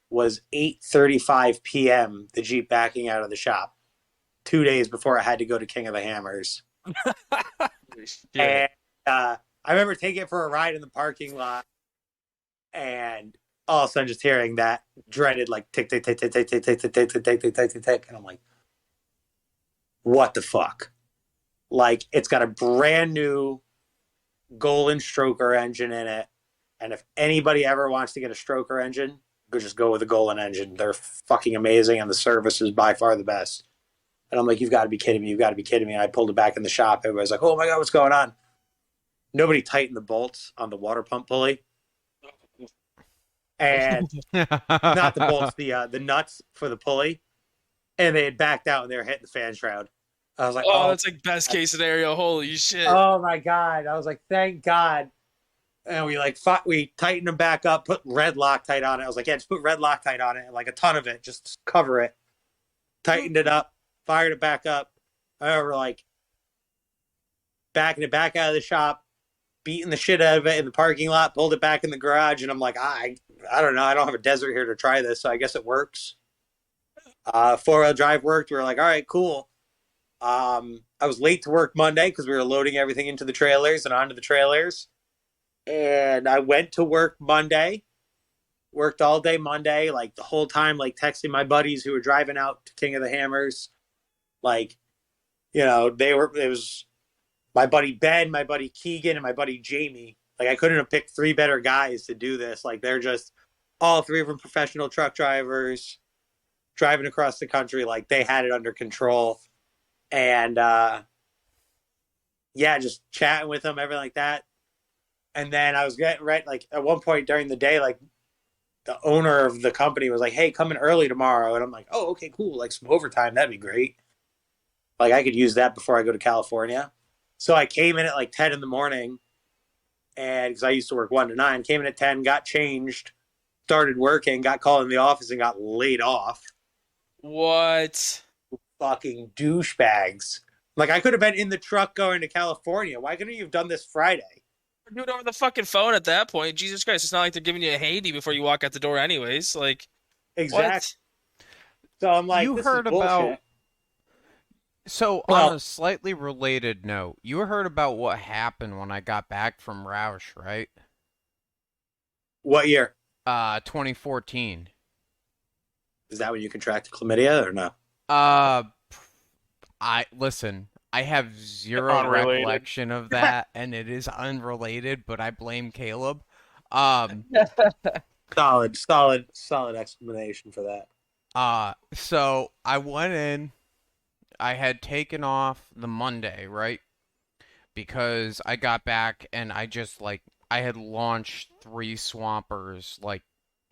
was 8:35 p.m. the Jeep backing out of the shop 2 days before I had to go to King of the Hammers. Yeah. And I remember taking it for a ride in the parking lot, and all of a sudden just hearing that dreaded like tick tick tick tick tick tick tick tick tick tick tick tick tick tick, and I'm like, what the fuck? Like it's got a brand new Golden stroker engine in it, and if anybody ever wants to get a stroker engine, just go with a Golden engine. They're fucking amazing, and the service is by far the best. And I'm like, you've got to be kidding me! You've got to be kidding me! And I pulled it back in the shop. Everybody's like, oh my god, what's going on? Nobody tightened the bolts on the water pump pulley, and not the bolts, the nuts for the pulley, and they had backed out and they were hitting the fan shroud. I was like, Oh, oh, that's like best case scenario. Holy shit. oh my god! I was like, thank God. And we tightened them back up, put red Loctite on it. I was like, yeah, just put red Loctite on it, like a ton of it, just cover it. Tightened it up, fired it back up. I remember like backing it back out of the shop, beating the shit out of it in the parking lot, pulled it back in the garage, and I'm like, I don't know, I don't have a desert here to try this, so I guess it works. 4-wheel drive worked. We were like, all right, cool. I was late to work Monday because we were loading everything into the trailers and onto the trailers. And I went to work Monday, worked all day Monday, like the whole time, like texting my buddies who were driving out to King of the Hammers. Like, it was my buddy Ben, my buddy Keegan, and my buddy Jamie. Like, I couldn't have picked three better guys to do this. Like, they're just all three of them professional truck drivers driving across the country. Like, they had it under control. And, just chatting with them, everything like that. And then I was getting right, like at one point during the day, like the owner of the company was like, hey, come in early tomorrow. And I'm like, oh, okay, cool. Like some overtime, that'd be great. Like I could use that before I go to California. So I came in at like 10 in the morning, and because I used to work 1 to 9, came in at 10, got changed, started working, got called in the office and got laid off. What? Fucking douchebags. Like I could have been in the truck going to California. Why couldn't you have done this Friday? Do it over the fucking phone at that point. Jesus Christ, it's not like they're giving you a handy before you walk out the door anyways. Like, exactly. What? So I'm like, You this heard is bullshit. about. So, Well- on a slightly related note, you heard about what happened when I got back from Roush, right? What year? 2014. Is that when you contracted chlamydia or no? Listen, I have zero Unrelated. recollection of that, and it is unrelated, but I blame Caleb. Solid explanation for that. So I went in, I had taken off the Monday, right? Because I got back and I had launched 3 swampers, like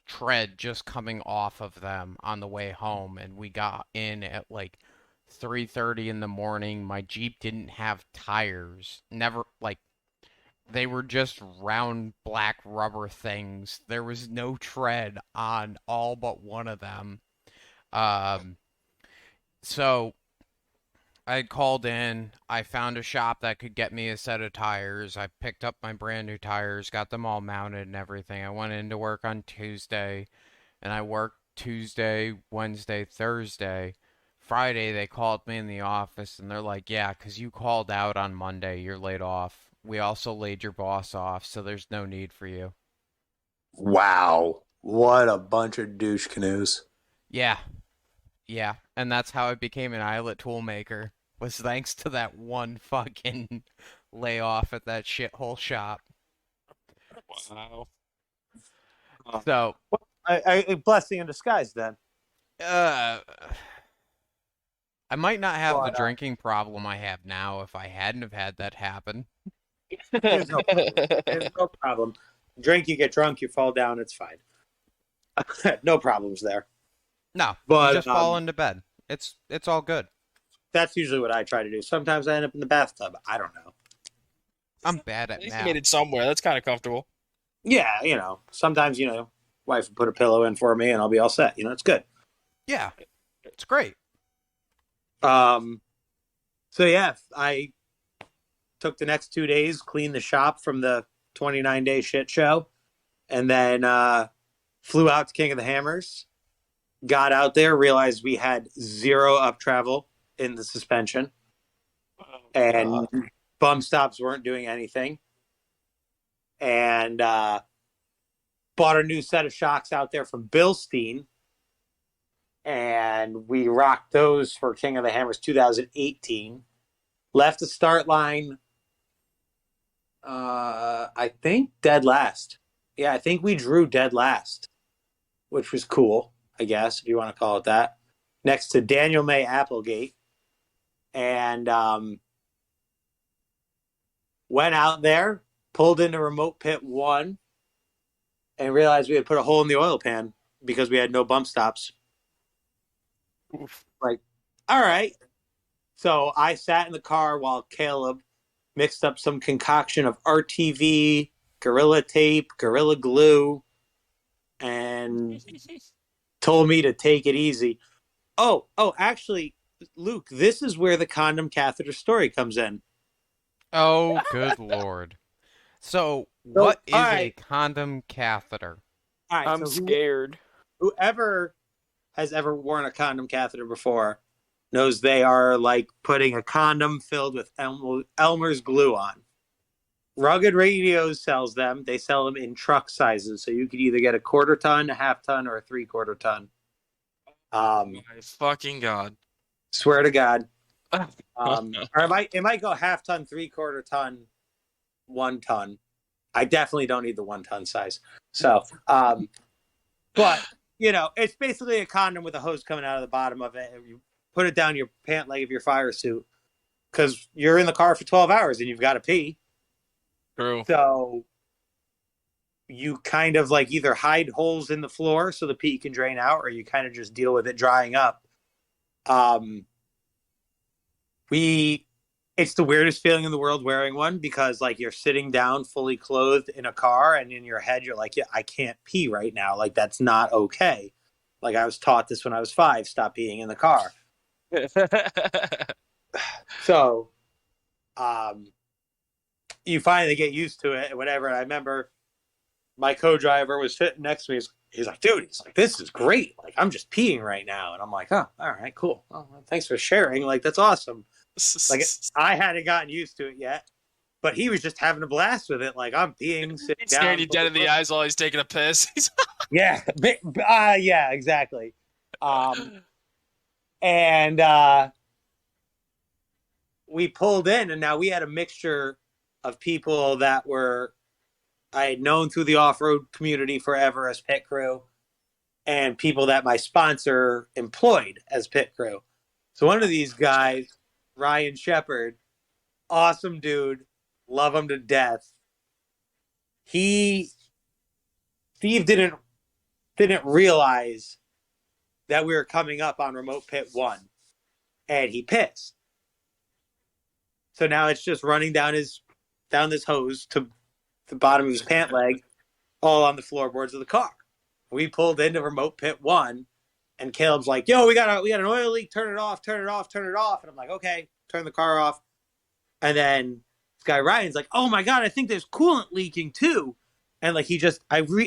tread just coming off of them on the way home, and we got in at like 3:30 in the morning. My Jeep didn't have tires. Never, like, they were just round black rubber things. There was no tread on all but one of them. So I had called in. I found a shop that could get me a set of tires. I picked up my brand new tires, got them all mounted and everything. I went into work on Tuesday, and I worked Tuesday, Wednesday, Thursday. Friday, they called me in the office, and they're like, yeah, 'cause you called out on Monday, you're laid off. We also laid your boss off, so there's no need for you. Wow. What a bunch of douche canoes. Yeah. Yeah. And that's how I became an eyelet toolmaker, was thanks to that one fucking layoff at that shithole shop. Wow. So, A blessing in disguise then. I might not have the But, drinking problem I have now if I hadn't have had that happen. There's no problem. There's no problem. Drink, you get drunk, you fall down, it's fine. No problems there. No, But, you just fall into bed. It's all good. That's usually what I try to do. Sometimes I end up in the bathtub. I don't know. I'm bad At at least you math. made it somewhere. That's kind of comfortable. Yeah, sometimes, wife will put a pillow in for me and I'll be all set. It's good. Yeah, it's great. So yeah, I took the next 2 days, cleaned the shop from the 29-day shit show, and then flew out to King of the Hammers. Got out there, realized we had 0 up travel in the suspension, and bum stops weren't doing anything. and bought a new set of shocks out there from Bilstein, and we rocked those for King of the Hammers 2018. Left the start line, I think dead last. Yeah, I think we drew dead last, which was cool, I guess, if you want to call it that. Next to Daniel May Applegate. And went out there, pulled into remote pit 1, and realized we had put a hole in the oil pan because we had no bump stops. Oof. Like, all right. So I sat in the car while Caleb mixed up some concoction of RTV, Gorilla Tape, Gorilla Glue, and told me to take it easy. Oh, actually, Luke, this is where the condom catheter story comes in. Oh, good lord. So, what is all a right. condom catheter? All right, I'm so scared. whoever has ever worn a condom catheter before knows they are like putting a condom filled with Elmer's glue on. Rugged Radios sells them. They sell them in truck sizes, so you could either get a 1/4 ton, a 1/2 ton, or a 3/4 ton. My fucking God. Swear to God. Or it might go 1/2 ton, 3/4 ton, 1 ton. I definitely don't need the 1 ton size. So, but you know, it's basically a condom with a hose coming out of the bottom of it, and you put it down your pant leg of your fire suit because you're in the car for 12 hours and you've got to pee. True. So you kind of like either hide holes in the floor so the pee can drain out, or you kind of just deal with it drying up. It's the weirdest feeling in the world wearing one because like you're sitting down fully clothed in a car and in your head you're like, yeah, I can't pee right now. Like that's not okay. Like I was taught this when I was 5, stop peeing in the car. So, you finally get used to it and whatever. And I remember my co-driver was sitting next to me. He's like, dude, he's like, this is great. Like, I'm just peeing right now. And I'm like, oh, all right, cool. Oh, thanks for sharing. Like, that's awesome. Like, I hadn't gotten used to it yet, but he was just having a blast with it. Like, I'm peeing, sitting He's down. staring you dead in the eyes while he's taking a piss. Yeah. Yeah, exactly. And we pulled in, and now we had a mixture of people that were I had known through the off-road community forever as pit crew, and people that my sponsor employed as pit crew. So one of these guys, Ryan Shepard, awesome dude, love him to death. Steve didn't realize that we were coming up on remote pit 1, and he pissed. So now it's just running down this hose to the bottom of his pant leg, all on the floorboards of the car. We pulled into remote pit 1, and Caleb's like, yo, we got an oil leak, turn it off. And I'm like, okay, turn the car off. And then this guy Ryan's like, oh my God, I think there's coolant leaking too. And like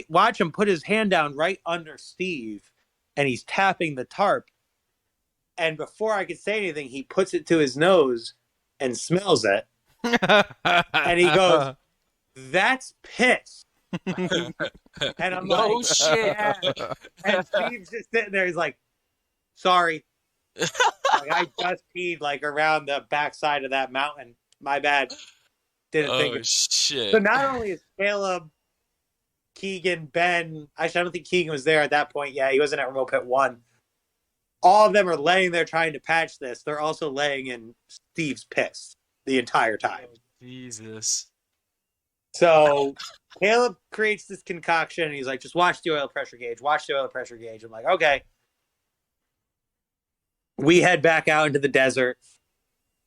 watch him put his hand down right under Steve, and he's tapping the tarp. And before I could say anything, he puts it to his nose and smells it. And he goes, that's piss. And I'm No like, shit. yeah. And Steve's just sitting there. He's like, sorry. Like, I just peed like around the backside of that mountain. My bad. Didn't think Oh it. shit. So not only is Caleb, Keegan, Ben, actually I don't think Keegan was there at that point. Yeah, he wasn't at remote pit 1. All of them are laying there trying to patch this. They're also laying in Steve's piss the entire time. Oh, Jesus. So Caleb creates this concoction, and he's like, just watch the oil pressure gauge. I'm like, okay. We head back out into the desert,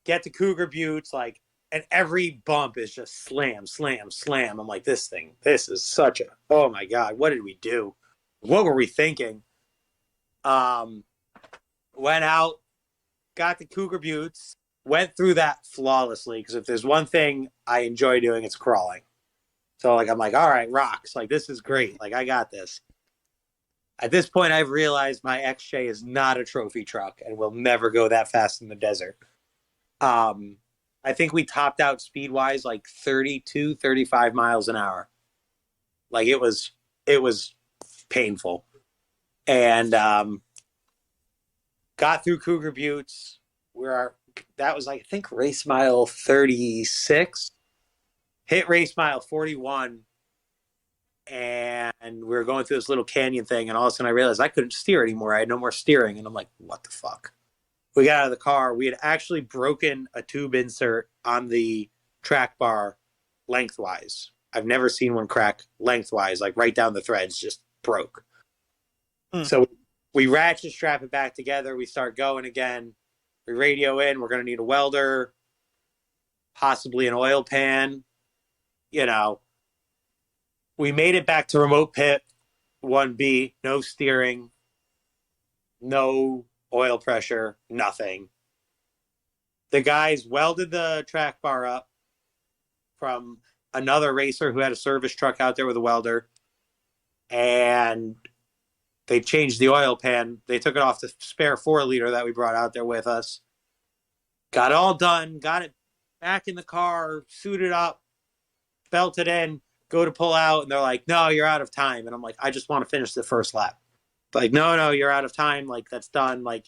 get to Cougar Buttes, like, and every bump is just slam. I'm like, this is such a, oh my God, what did we do? What were we thinking? Went out, got the Cougar Buttes, went through that flawlessly, because if there's one thing I enjoy doing, it's crawling. So like I'm like, all right, rocks. Like this is great. Like I got this. At this point, I've realized my XJ is not a trophy truck and will never go that fast in the desert. I think we topped out speed-wise like 32, 35 miles an hour. Like it was painful. And got through Cougar Buttes. Where that was like I think race mile 36. Hit race mile 41, and we were going through this little canyon thing, and all of a sudden I realized I couldn't steer anymore. I had no more steering, and I'm like, what the fuck? We got out of the car. We had actually broken a tube insert on the track bar lengthwise. I've never seen one crack lengthwise, like right down the threads, just broke. So we ratchet strap it back together. We start going again. We radio in. We're going to need a welder, possibly an oil pan. You know, we made it back to remote pit 1B, no steering, no oil pressure, nothing. The guys welded the track bar up from another racer who had a service truck out there with a welder, and they changed the oil pan. They took it off the spare 4-liter that we brought out there with us. Got it all done, got it back in the car, suited up, belted in, go to pull out, and they're like, no, you're out of time. And I'm like, I just want to finish the first lap. Like, no, you're out of time. Like, that's done. Like,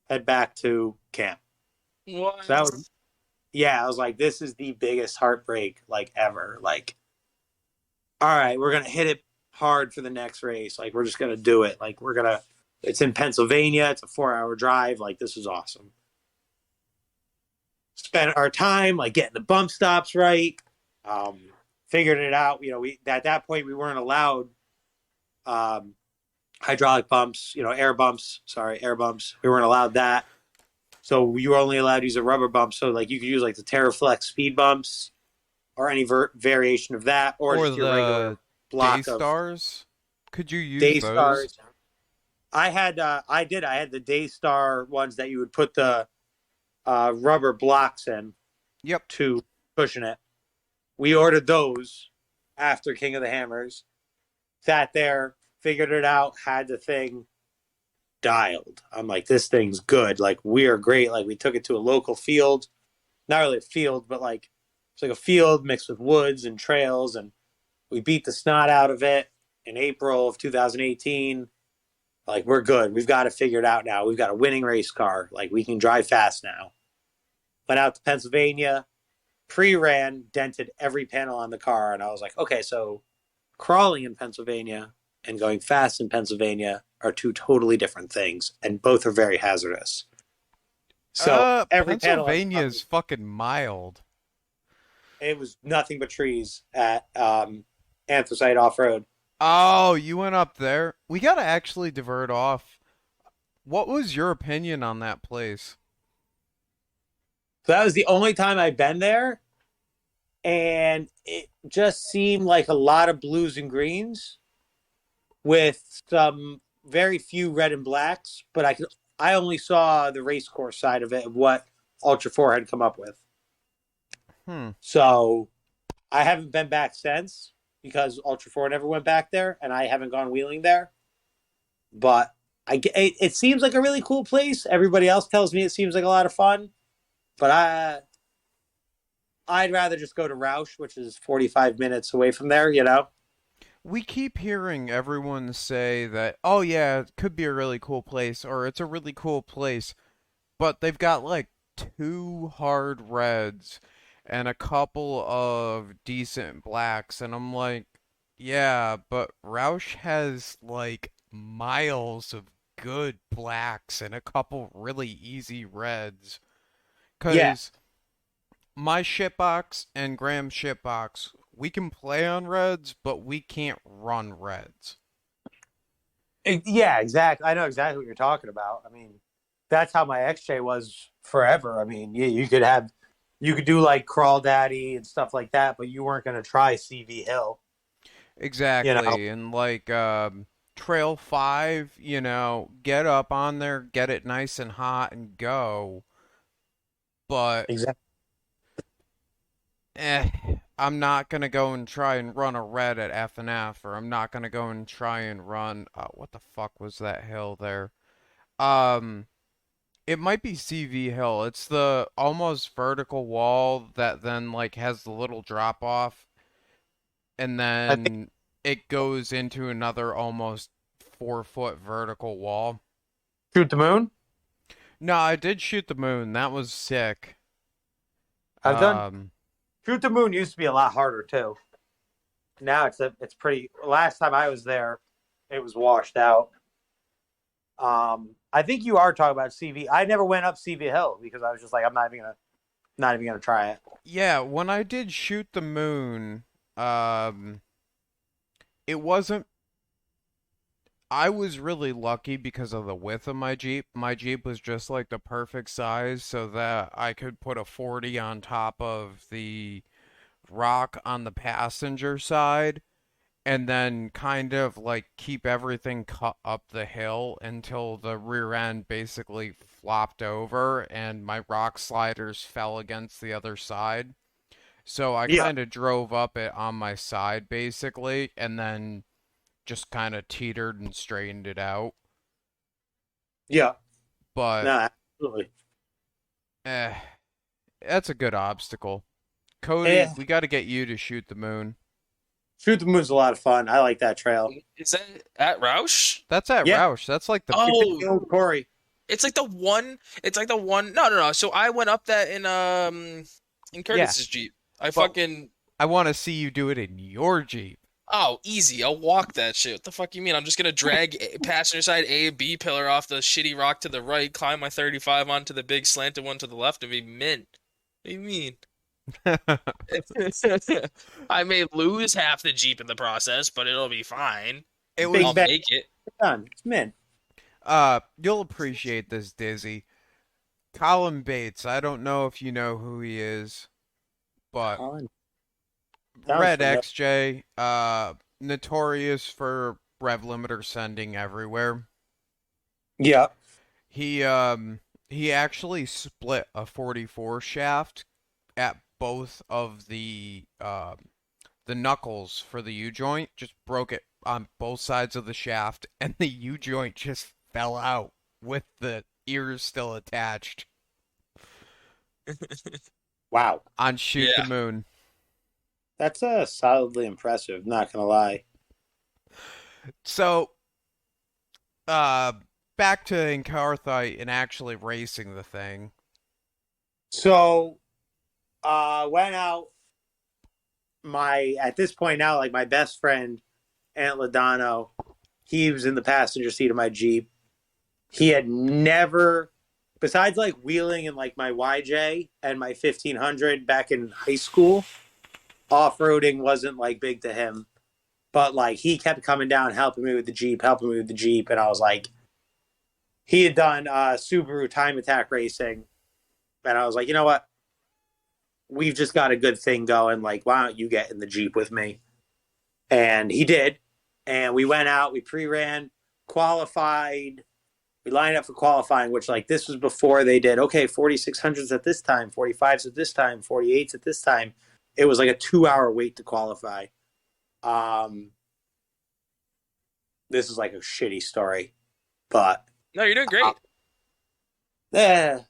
head back to camp. What? So that was, yeah, I was like, this is the biggest heartbreak, like, ever. Like, all right, we're going to hit it hard for the next race. Like, we're just going to do it. Like, it's in Pennsylvania. It's a 4-hour drive. Like, this is awesome. Spent our time, like, getting the bump stops right. Figured it out. You know, we at that point, we weren't allowed hydraulic bumps, air bumps. Sorry, air bumps. We weren't allowed that. So you were only allowed to use a rubber bump. So, like, you could use, like, the TerraFlex speed bumps or any variation of that, or just your regular block of Daystars. Could you use Daystars. those? I had the Daystar ones that you would put the rubber blocks in. Yep. To cushion it. We ordered those after King of the Hammers. Sat there, figured it out, had the thing dialed. I'm like, this thing's good. Like, we are great. Like, we took it to a local field. Not really a field, but like it's like a field mixed with woods and trails, and we beat the snot out of it in April of 2018. Like, we're good. We've got it figured out now. We've got a winning race car. Like, we can drive fast now. Went out to Pennsylvania, pre-ran, dented every panel on the car, and I was like, okay, so crawling in Pennsylvania and going fast in Pennsylvania are two totally different things, and both are very hazardous. So every panel, Pennsylvania is fucking mild. it was nothing but trees at Anthracite Off Road. Oh, you went up there. We gotta actually divert off. What was your opinion on that place? So that was the only time I've been there, and it just seemed like a lot of blues and greens with some very few red and blacks. But I only saw the race course side of it, of what Ultra 4 had come up with. So I haven't been back since because Ultra 4 never went back there, and I haven't gone wheeling there. But it seems like a really cool place. Everybody else tells me it seems like a lot of fun. But I'd rather just go to Roush, which is 45 minutes away from there, We keep hearing everyone say that, oh yeah, it could be a really cool place, or it's a really cool place, but they've got like 2 hard reds and a couple of decent blacks, and I'm like, yeah, but Roush has like miles of good blacks and a couple really easy reds. Yeah. Because my shitbox and Graham's shitbox, we can play on reds, but we can't run reds. Yeah, exactly. I know exactly what you're talking about. I mean, that's how my XJ was forever. I mean, you could do like Crawl Daddy and stuff like that, but you weren't going to try CV Hill. Exactly. And like Trail 5, get up on there, get it nice and hot and go. But Exactly. I'm not gonna go and try and run a red at F&F, or I'm not gonna go and try and run. What the fuck was that hill there? It might be CV Hill. It's the almost vertical wall that then like has the little drop off. and I think then it goes into another almost 4 foot vertical wall. shoot the moon. No, I did shoot the moon. That was sick. I've done Um, shoot the moon used to be a lot harder too. Now it's pretty. Last time I was there, it was washed out. I think you are talking about CV. I never went up CV Hill because I was just like, I'm not even gonna try it. yeah, when I did shoot the moon, um, it wasn't. I was really lucky because of the width of my Jeep. My Jeep was just like the perfect size so that I could put a 40 on top of the rock on the passenger side and then kind of like keep everything cut up the hill until the rear end basically flopped over and my rock sliders fell against the other side. So I Yeah, kind of drove up it on my side basically and then just kind of teetered and straightened it out. yeah, But no, absolutely. eh, that's a good obstacle. Cody, Yeah, we got to get you to shoot the moon. shoot the moon's a lot of fun. I like that trail. Is that at Roush? That's at Yeah, Roush. That's like the it's in Oh, the old quarry. it's like the one. It's like the one. No, no, no. So I went up that in yeah. Curtis's Jeep. I But fucking I want to see you do it in your Jeep. Oh, easy. I'll walk that shit. What the fuck you mean? I'm just gonna drag passenger side A and B pillar off the shitty rock to the right, climb my 35 onto the big slanted one to the left, and be mint. What do you mean? I may lose half the Jeep in the process, but it'll be fine. It Big I'll was bang make it. done. It's mint. you'll appreciate this, Dizzy. Colin Bates, I don't know if you know who he is, but Colin. Sounds Red familiar. XJ, notorious for rev limiter sending everywhere. Yeah. He actually split a 44 shaft at both of the knuckles for the U joint, just broke it on both sides of the shaft, and the U joint just fell out with the ears still attached Wow. on Shoot the Yeah. Moon. That's solidly impressive, not gonna lie. So, uh, back to Incarthite and actually racing the thing. So went out at this point now, like my best friend, Aunt Ladano, he was in the passenger seat of my Jeep. He had never, besides like wheeling in like my YJ and my 1500 back in high school, off-roading wasn't like big to him. But like he kept coming down, helping me with the Jeep, and I was like, he had done Subaru time attack racing, and I was like, you know what? We've just got a good thing going. Like, why don't you get in the Jeep with me? And he did. And we went out, we pre-ran, qualified. We lined up for qualifying, which like this was before they did, okay, 4600s at this time, 45s at this time, 48s at this time. It was like a 2-hour wait to qualify. This is like a shitty story, but No, you're doing great. yeah.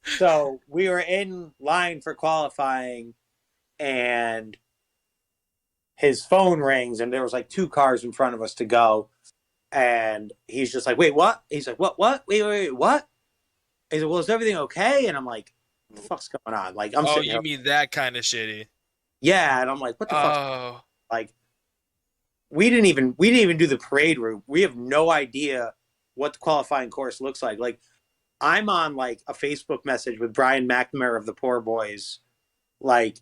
So we were in line for qualifying, and his phone rings, and there was like 2 cars in front of us to go, and he's just like, "Wait, what?" He's like, "What? Wait, what?" He's like, "Well, is everything okay?" And I'm like, "What the fuck's going on?" Like I'm Oh, sitting you here, mean that kind of shitty? yeah, and I'm like, "What the fuck?" Oh, Like we didn't even do the parade route. We have no idea what the qualifying course looks like. Like I'm on like a Facebook message with Brian McNamara of the Poor Boys. Like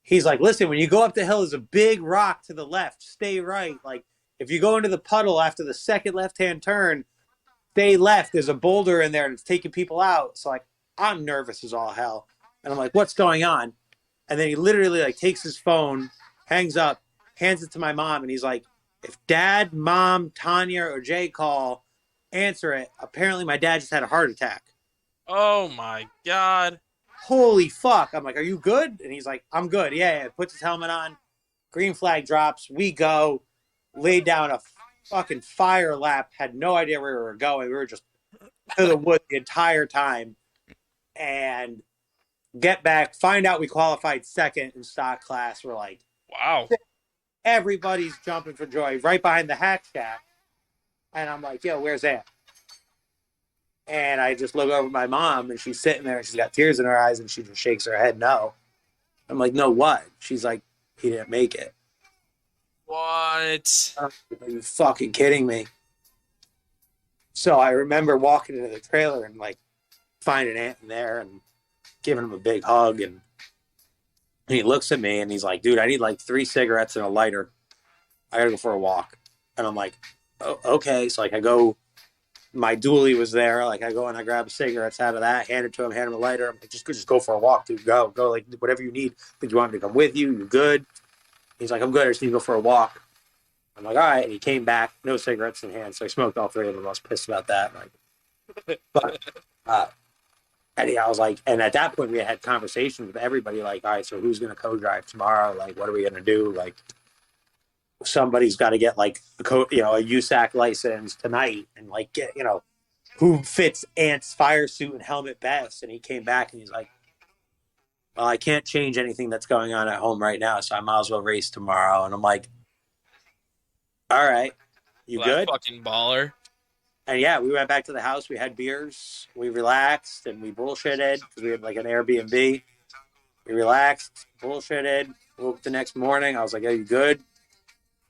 he's like, listen, when you go up the hill, there's a big rock to the left. Stay right. Like if you go into the puddle after the second left-hand turn, stay left. There's a boulder in there and it's taking people out. So like I'm nervous as all hell. And I'm like, what's going on? And then he literally like takes his phone, hangs up, hands it to my mom, and he's like, if dad, mom, Tanya, or Jay call, answer it. Apparently my dad just had a heart attack. oh my God. Holy fuck. I'm like, are you good? And he's like, I'm good. Yeah. Puts his helmet on. Green flag drops. We go. Laid down a fucking fire lap. Had no idea where we were going. We were just to the woods the entire time. And get back. Find out we qualified second in stock class. We're like, Wow. Everybody's jumping for joy right behind the hack shack. And I'm like, yo, where's Aunt? And I just look over at my mom, and she's sitting there, and she's got tears in her eyes, and she just shakes her head no. I'm like, no, what? She's like, he didn't make it. What? Are you fucking kidding me? So I remember walking into the trailer and like finding Aunt in there and giving him a big hug. And he looks at me and he's like, dude, I need like 3 cigarettes and a lighter. I gotta go for a walk. And I'm like, oh, okay. So like I go, my dually was there. Like I go and I grab cigarettes out of that, hand it to him, hand him a lighter. I'm like, just go for a walk, dude. Go, like whatever you need. Think you want me to come with you? You good? He's like, I'm good. I just need to go for a walk. I'm like, all right. And he came back, no cigarettes in hand. So I smoked all 3 of them. I was pissed about that. Like, but and I was like, and at that point we had conversations with everybody. Like, all right, so who's going to co-drive tomorrow? Like, what are we going to do? Like, somebody's got to get like a USAC license tonight, and like get who fits Ant's fire suit and helmet best. And he came back and he's like, well, I can't change anything that's going on at home right now, so I might as well race tomorrow. And I'm like, all right, you good? Fucking baller. And yeah, we went back to the house. We had beers. We relaxed and we bullshitted because we had like an Airbnb. We relaxed, bullshitted. Woke up the next morning. I was like, are you good?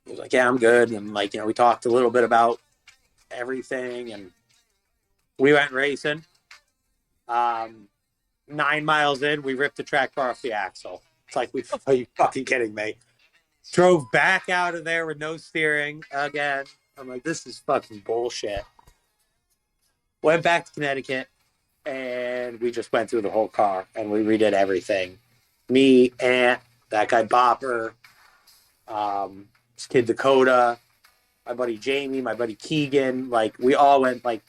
He was like, yeah, I'm good. And like, we talked a little bit about everything, and we went racing. 9 miles in, we ripped the track bar off the axle. It's like, are you fucking kidding me? Drove back out of there with no steering again. I'm like, this is fucking bullshit. Went back to Connecticut, and we just went through the whole car, and we redid everything. Me, Aunt, that guy Bopper, this kid Dakota, my buddy Jamie, my buddy Keegan. Like, we all went like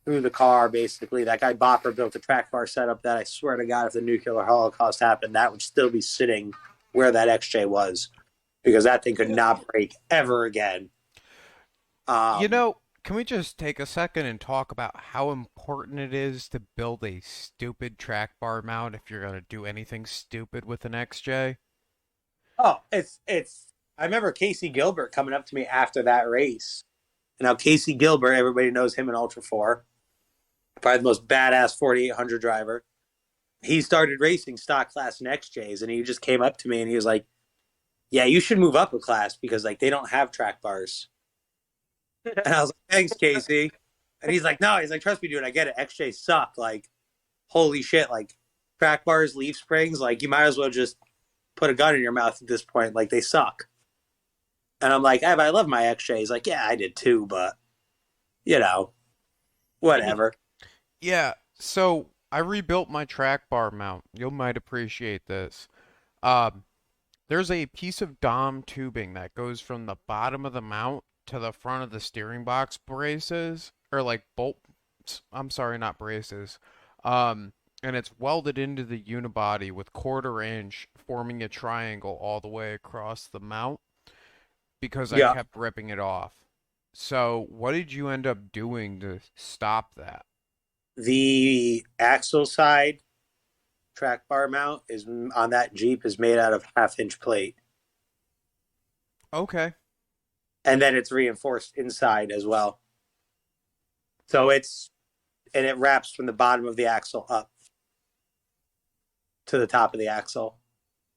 through the car, basically. That guy Bopper built a track bar setup that I swear to God, if the nuclear holocaust happened, that would still be sitting where that XJ was, because that thing could not break ever again. Can we just take a second and talk about how important it is to build a stupid track bar mount if you're going to do anything stupid with an XJ? Oh, it's. I remember Casey Gilbert coming up to me after that race. And now Casey Gilbert, everybody knows him in Ultra 4. Probably the most badass 4800 driver. He started racing stock class and XJs, and he just came up to me and he was like, yeah, you should move up a class because like they don't have track bars. And I was like, thanks, Casey. And he's like, no, he's like, trust me, dude, I get it. XJs suck. Like, holy shit. Like, track bars, leaf springs, like, you might as well just put a gun in your mouth at this point. Like, they suck. And I'm like, I love my XJ. He's like, yeah, I did too, but, whatever. Yeah, so I rebuilt my track bar mount. You might appreciate this. There's a piece of Dom tubing that goes from the bottom of the mount to the front of the steering box braces, or like bolts. I'm sorry, not braces. And it's welded into the unibody with 1/4 inch, forming a triangle all the way across the mount because I kept ripping it off. So, what did you end up doing to stop that? The axle side track bar mount is on that Jeep is made out of 1/2 inch plate. Okay. And then it's reinforced inside as well. So it wraps from the bottom of the axle up to the top of the axle.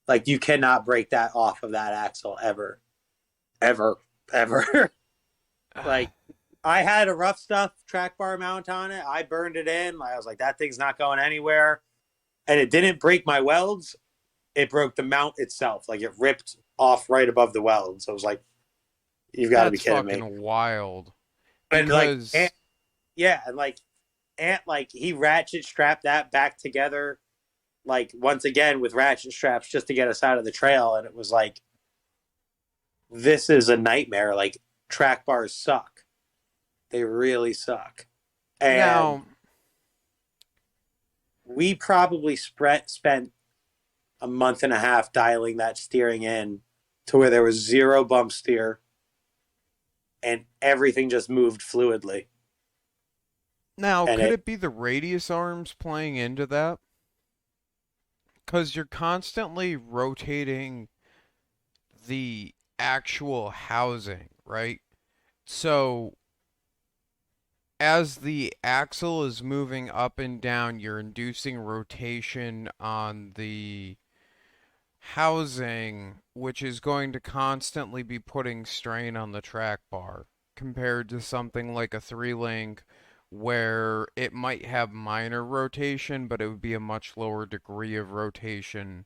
Like, you cannot break that off of that axle ever. Ever. Like, I had a rough stuff track bar mount on it. I burned it in. I was like, that thing's not going anywhere. And it didn't break my welds. It broke the mount itself. Like, it ripped off right above the weld. So it was like, you've got to be kidding me. That's fucking wild. And because... like, Ant, like, he ratchet strapped that back together, like, once again with ratchet straps just to get us out of the trail. And it was like, this is a nightmare. Like, track bars suck. They really suck. And now, we probably spent a month and a half dialing that steering in to where there was 0 bump steer and everything just moved fluidly. Now, could it be the radius arms playing into that? Because you're constantly rotating the actual housing, right? So as the axle is moving up and down, you're inducing rotation on the housing, which is going to constantly be putting strain on the track bar compared to something like a three link where it might have minor rotation, but it would be a much lower degree of rotation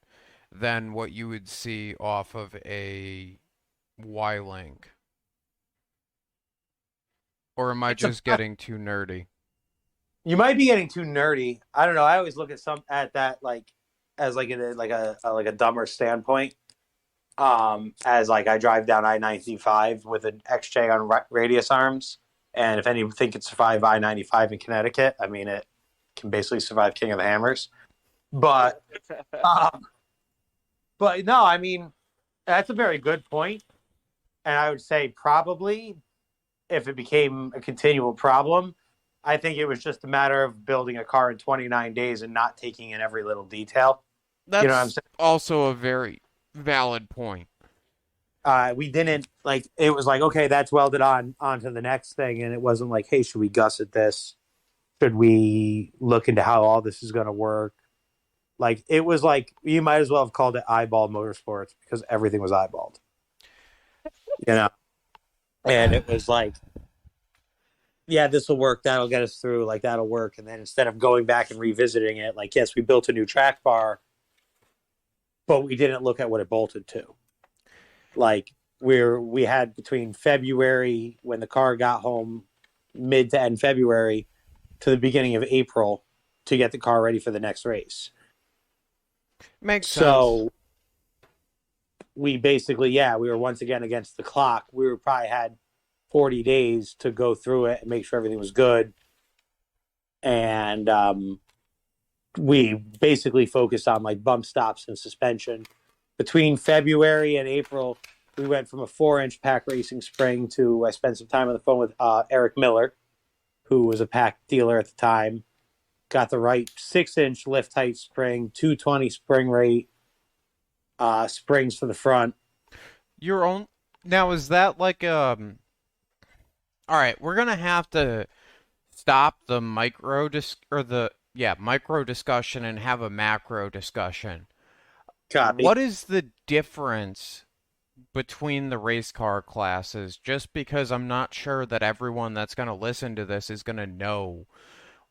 than what you would see off of a Y link. Or am I It's a just getting too nerdy? You might be getting too nerdy. I don't know. I always look at that like as like a dumber standpoint. As like I drive down I-95 with an XJ on radius arms, and if anything can survive I-95 in Connecticut, I mean it can basically survive King of the Hammers. But but no, I mean that's a very good point, and I would say probably if it became a continual problem, I think it was just a matter of building a car in 29 days and not taking in every little detail. That's You know what I'm saying? also a very valid point. We didn't like it was like, okay, that's welded onto the next thing, and it wasn't like, hey, should we gusset this? Should we look into how all this is going to work? Like it was like you might as well have called it eyeball motorsports because everything was eyeballed, you know. And it was like, yeah, this will work. That'll get us through. Like that'll work. And then instead of going back and revisiting it, like yes, we built a new track bar, but we didn't look at what it bolted to. Like we had between February when the car got home, mid to end February, to the beginning of April to get the car ready for the next race. Makes sense. So we basically, we were once again against the clock. We were probably had 40 days to go through it and make sure everything was good. And we basically focused on like bump stops and suspension. Between February and April, we went from a 4-inch pack racing spring to I spent some time on the phone with Eric Miller, who was a pack dealer at the time. Got the right 6-inch lift height spring, 220 spring rate, springs for the front. Your own now is that like all right, we're gonna have to stop the micro discussion and have a macro discussion. Copy. What is the difference between the race car classes? Just because I'm not sure that everyone that's gonna listen to this is gonna know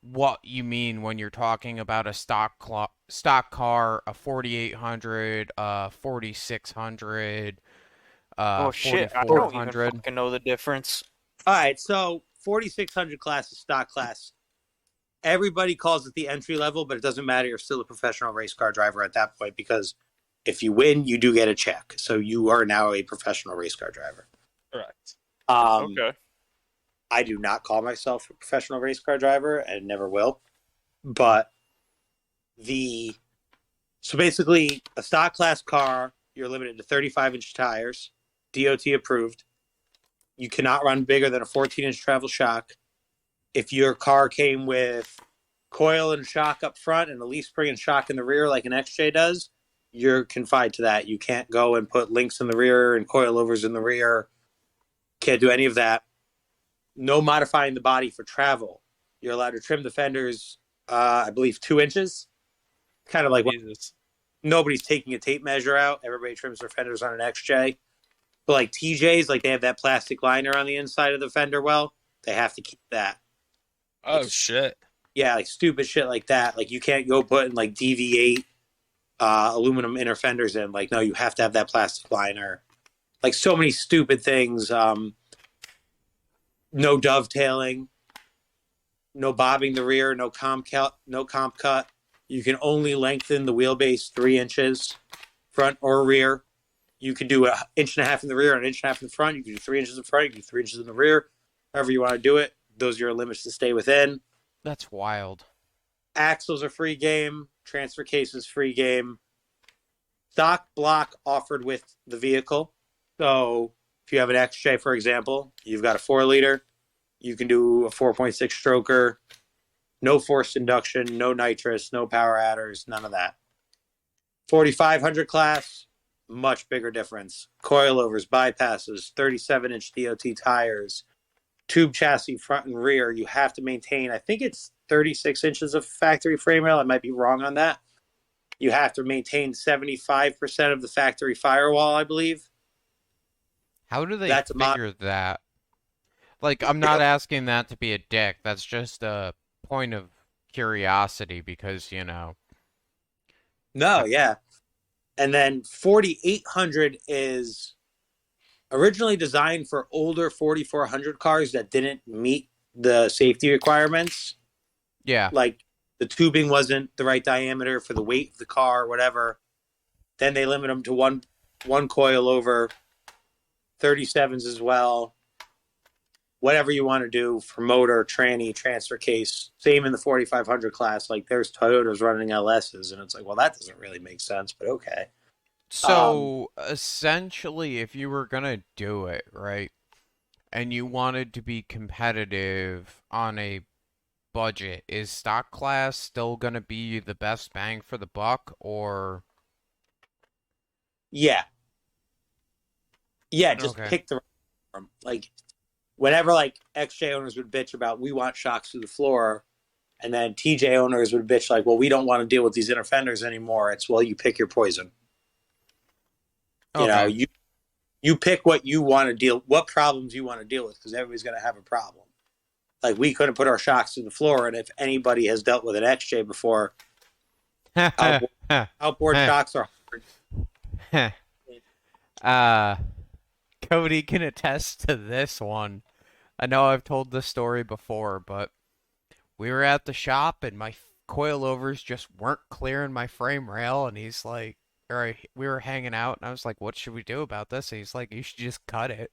what you mean when you're talking about a stock car, a 4800, 4600, Oh shit, I don't even 4400. fucking know the difference. All right, so 4600 class is stock class. Everybody calls it the entry level, but it doesn't matter. You're still a professional race car driver at that point because if you win, you do get a check. So you are now a professional race car driver. Correct. Okay. I do not call myself a professional race car driver and never will. But so basically a stock class car, you're limited to 35-inch tires, DOT approved. You cannot run bigger than a 14-inch travel shock. If your car came with coil and shock up front and a leaf spring and shock in the rear like an XJ does, you're confined to that. You can't go and put links in the rear and coilovers in the rear. Can't do any of that. No modifying the body for travel. You're allowed to trim the fenders, I believe, 2 inches. Kind of like nobody's taking a tape measure out. Everybody trims their fenders on an XJ. But like TJs, like they have that plastic liner on the inside of the fender well. They have to keep that. Oh, shit. Yeah, like stupid shit like that. Like you can't go putting like DV8 aluminum inner fenders in. Like, no, you have to have that plastic liner. Like so many stupid things. No dovetailing, no bobbing the rear, no comp cut. You can only lengthen the wheelbase 3 inches, front or rear. You can do 1.5 inches in the rear and 1.5 inches in the front. You can do 3 inches in front. You can do 3 inches in the rear. However you want to do it. Those are your limits to stay within. That's wild. Axles are free game. Transfer cases free game. Stock block offered with the vehicle. So if you have an XJ, for example, you've got a 4-liter. You can do a 4.6 stroker. No forced induction, no nitrous, no power adders, none of that. 4500 class, much bigger difference. Coilovers, bypasses, 37-inch DOT tires, tube chassis front and rear. You have to maintain, I think it's 36 inches of factory frame rail. I might be wrong on that. You have to maintain 75% of the factory firewall, I believe. How do they That's figure that? Like, I'm not asking that to be a dick. That's just a point of curiosity because, you know. No, yeah. And then 4800 is originally designed for older 4400 cars that didn't meet the safety requirements. Yeah. Like the tubing wasn't the right diameter for the weight of the car, whatever. Then they limit them to one coilover, 37s as well. Whatever you want to do for motor, tranny, transfer case. Same in the 4500 class. Like there's Toyotas running LSs, and it's like, well, that doesn't really make sense, but okay. So, essentially, if you were gonna do it, right, and you wanted to be competitive on a budget, is stock class still gonna be the best bang for the buck, or? Yeah. Yeah, just Okay. pick the right one. Like, whenever, like, XJ owners would bitch about, we want shocks through the floor, and then TJ owners would bitch like, well, we don't want to deal with these inner fenders anymore. It's, well, you pick your poison. You know, you pick what you want to deal, what problems you want to deal with, because everybody's going to have a problem. Like, we couldn't put our shocks through the floor, and if anybody has dealt with an XJ before, outboard shocks are hard. Cody can attest to this one. I know I've told this story before, but we were at the shop and my coilovers just weren't clearing my frame rail, and he's like, we were hanging out, and I was like, what should we do about this? And he's like, you should just cut it.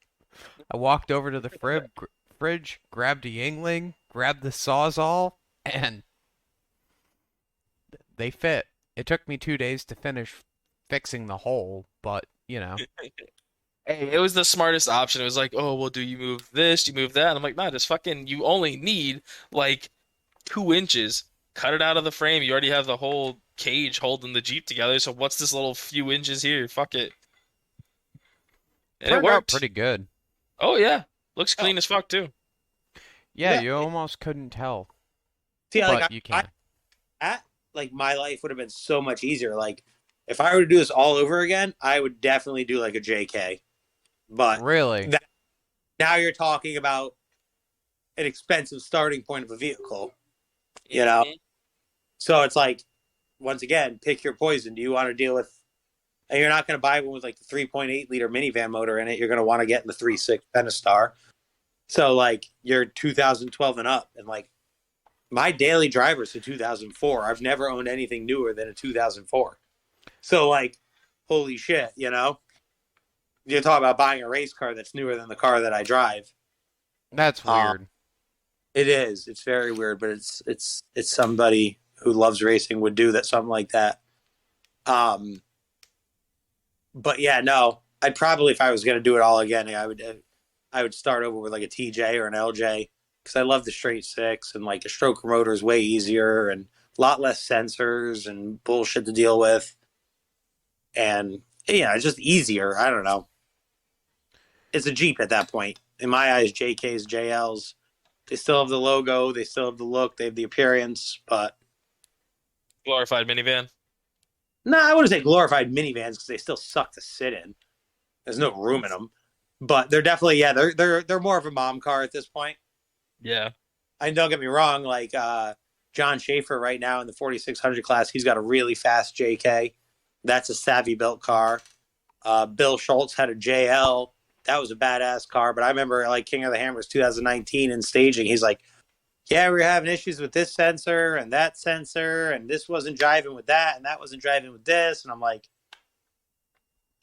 I walked over to the fridge, grabbed a Yingling, grabbed the Sawzall, and they fit. It took me 2 days to finish fixing the hole, but, you know. Hey, it was the smartest option. It was like, oh, well, do you move this? Do you move that? And I'm like, nah, just fucking, you only need like 2 inches. Cut it out of the frame. You already have the whole cage holding the Jeep together. So what's this little few inches here? Fuck it. And it Turned out worked. pretty good. Oh, yeah. Looks clean as fuck, too. Yeah, Yeah. you almost couldn't tell, See, but like, you can. like, my life would have been so much easier. Like, if I were to do this all over again, I would definitely do like a JK. But Really? now you're talking about an expensive starting point of a vehicle, you know? So it's like, once again, pick your poison. Do you want to deal with, and you're not going to buy one with like the 3.8 liter minivan motor in it. You're going to want to get in the 3.6 Pentastar. So like you're 2012 and up. And like my daily driver's a 2004. I've never owned anything newer than a 2004. So like, holy shit, you know? You're talking about buying a race car that's newer than the car that I drive. That's weird. It is. It's very weird, but it's somebody who loves racing would do that, something like that. But yeah, no, I'd probably, if I was going to do it all again, I would start over with like a TJ or an LJ, because I love the straight six, and like the stroker motor is way easier and a lot less sensors and bullshit to deal with. And yeah, it's just easier. I don't know. It's a Jeep at that point. In my eyes, JKs, JLs, they still have the logo, they still have the look, they have the appearance, but Glorified minivan. no, I wouldn't say glorified minivans because they still suck to sit in. There's no room in them, but they're definitely, yeah, they're more of a mom car at this point. Yeah. And don't get me wrong, like John Schaefer right now in the 4600 class, he's got a really fast JK. That's a savvy built car. Bill Schultz had a JL. That was a badass car. But I remember like King of the Hammers 2019 in staging. He's like, yeah, we were having issues with this sensor and that sensor, and this wasn't driving with that, and that wasn't driving with this. And I'm like,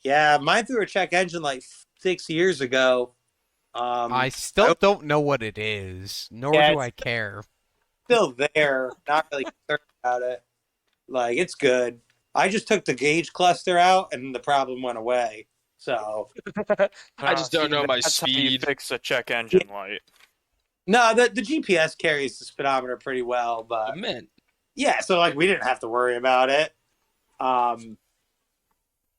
yeah, mine threw a check engine like 6 years ago. I still don't know what it is, nor Yeah, do I care. Still there. Not really concerned about it. Like, it's good. I just took the gauge cluster out, and the problem went away. So I just don't know my That's how you speed. fix a check engine light. no, the GPS carries the speedometer pretty well, but Oh, man. yeah. So like we didn't have to worry about it.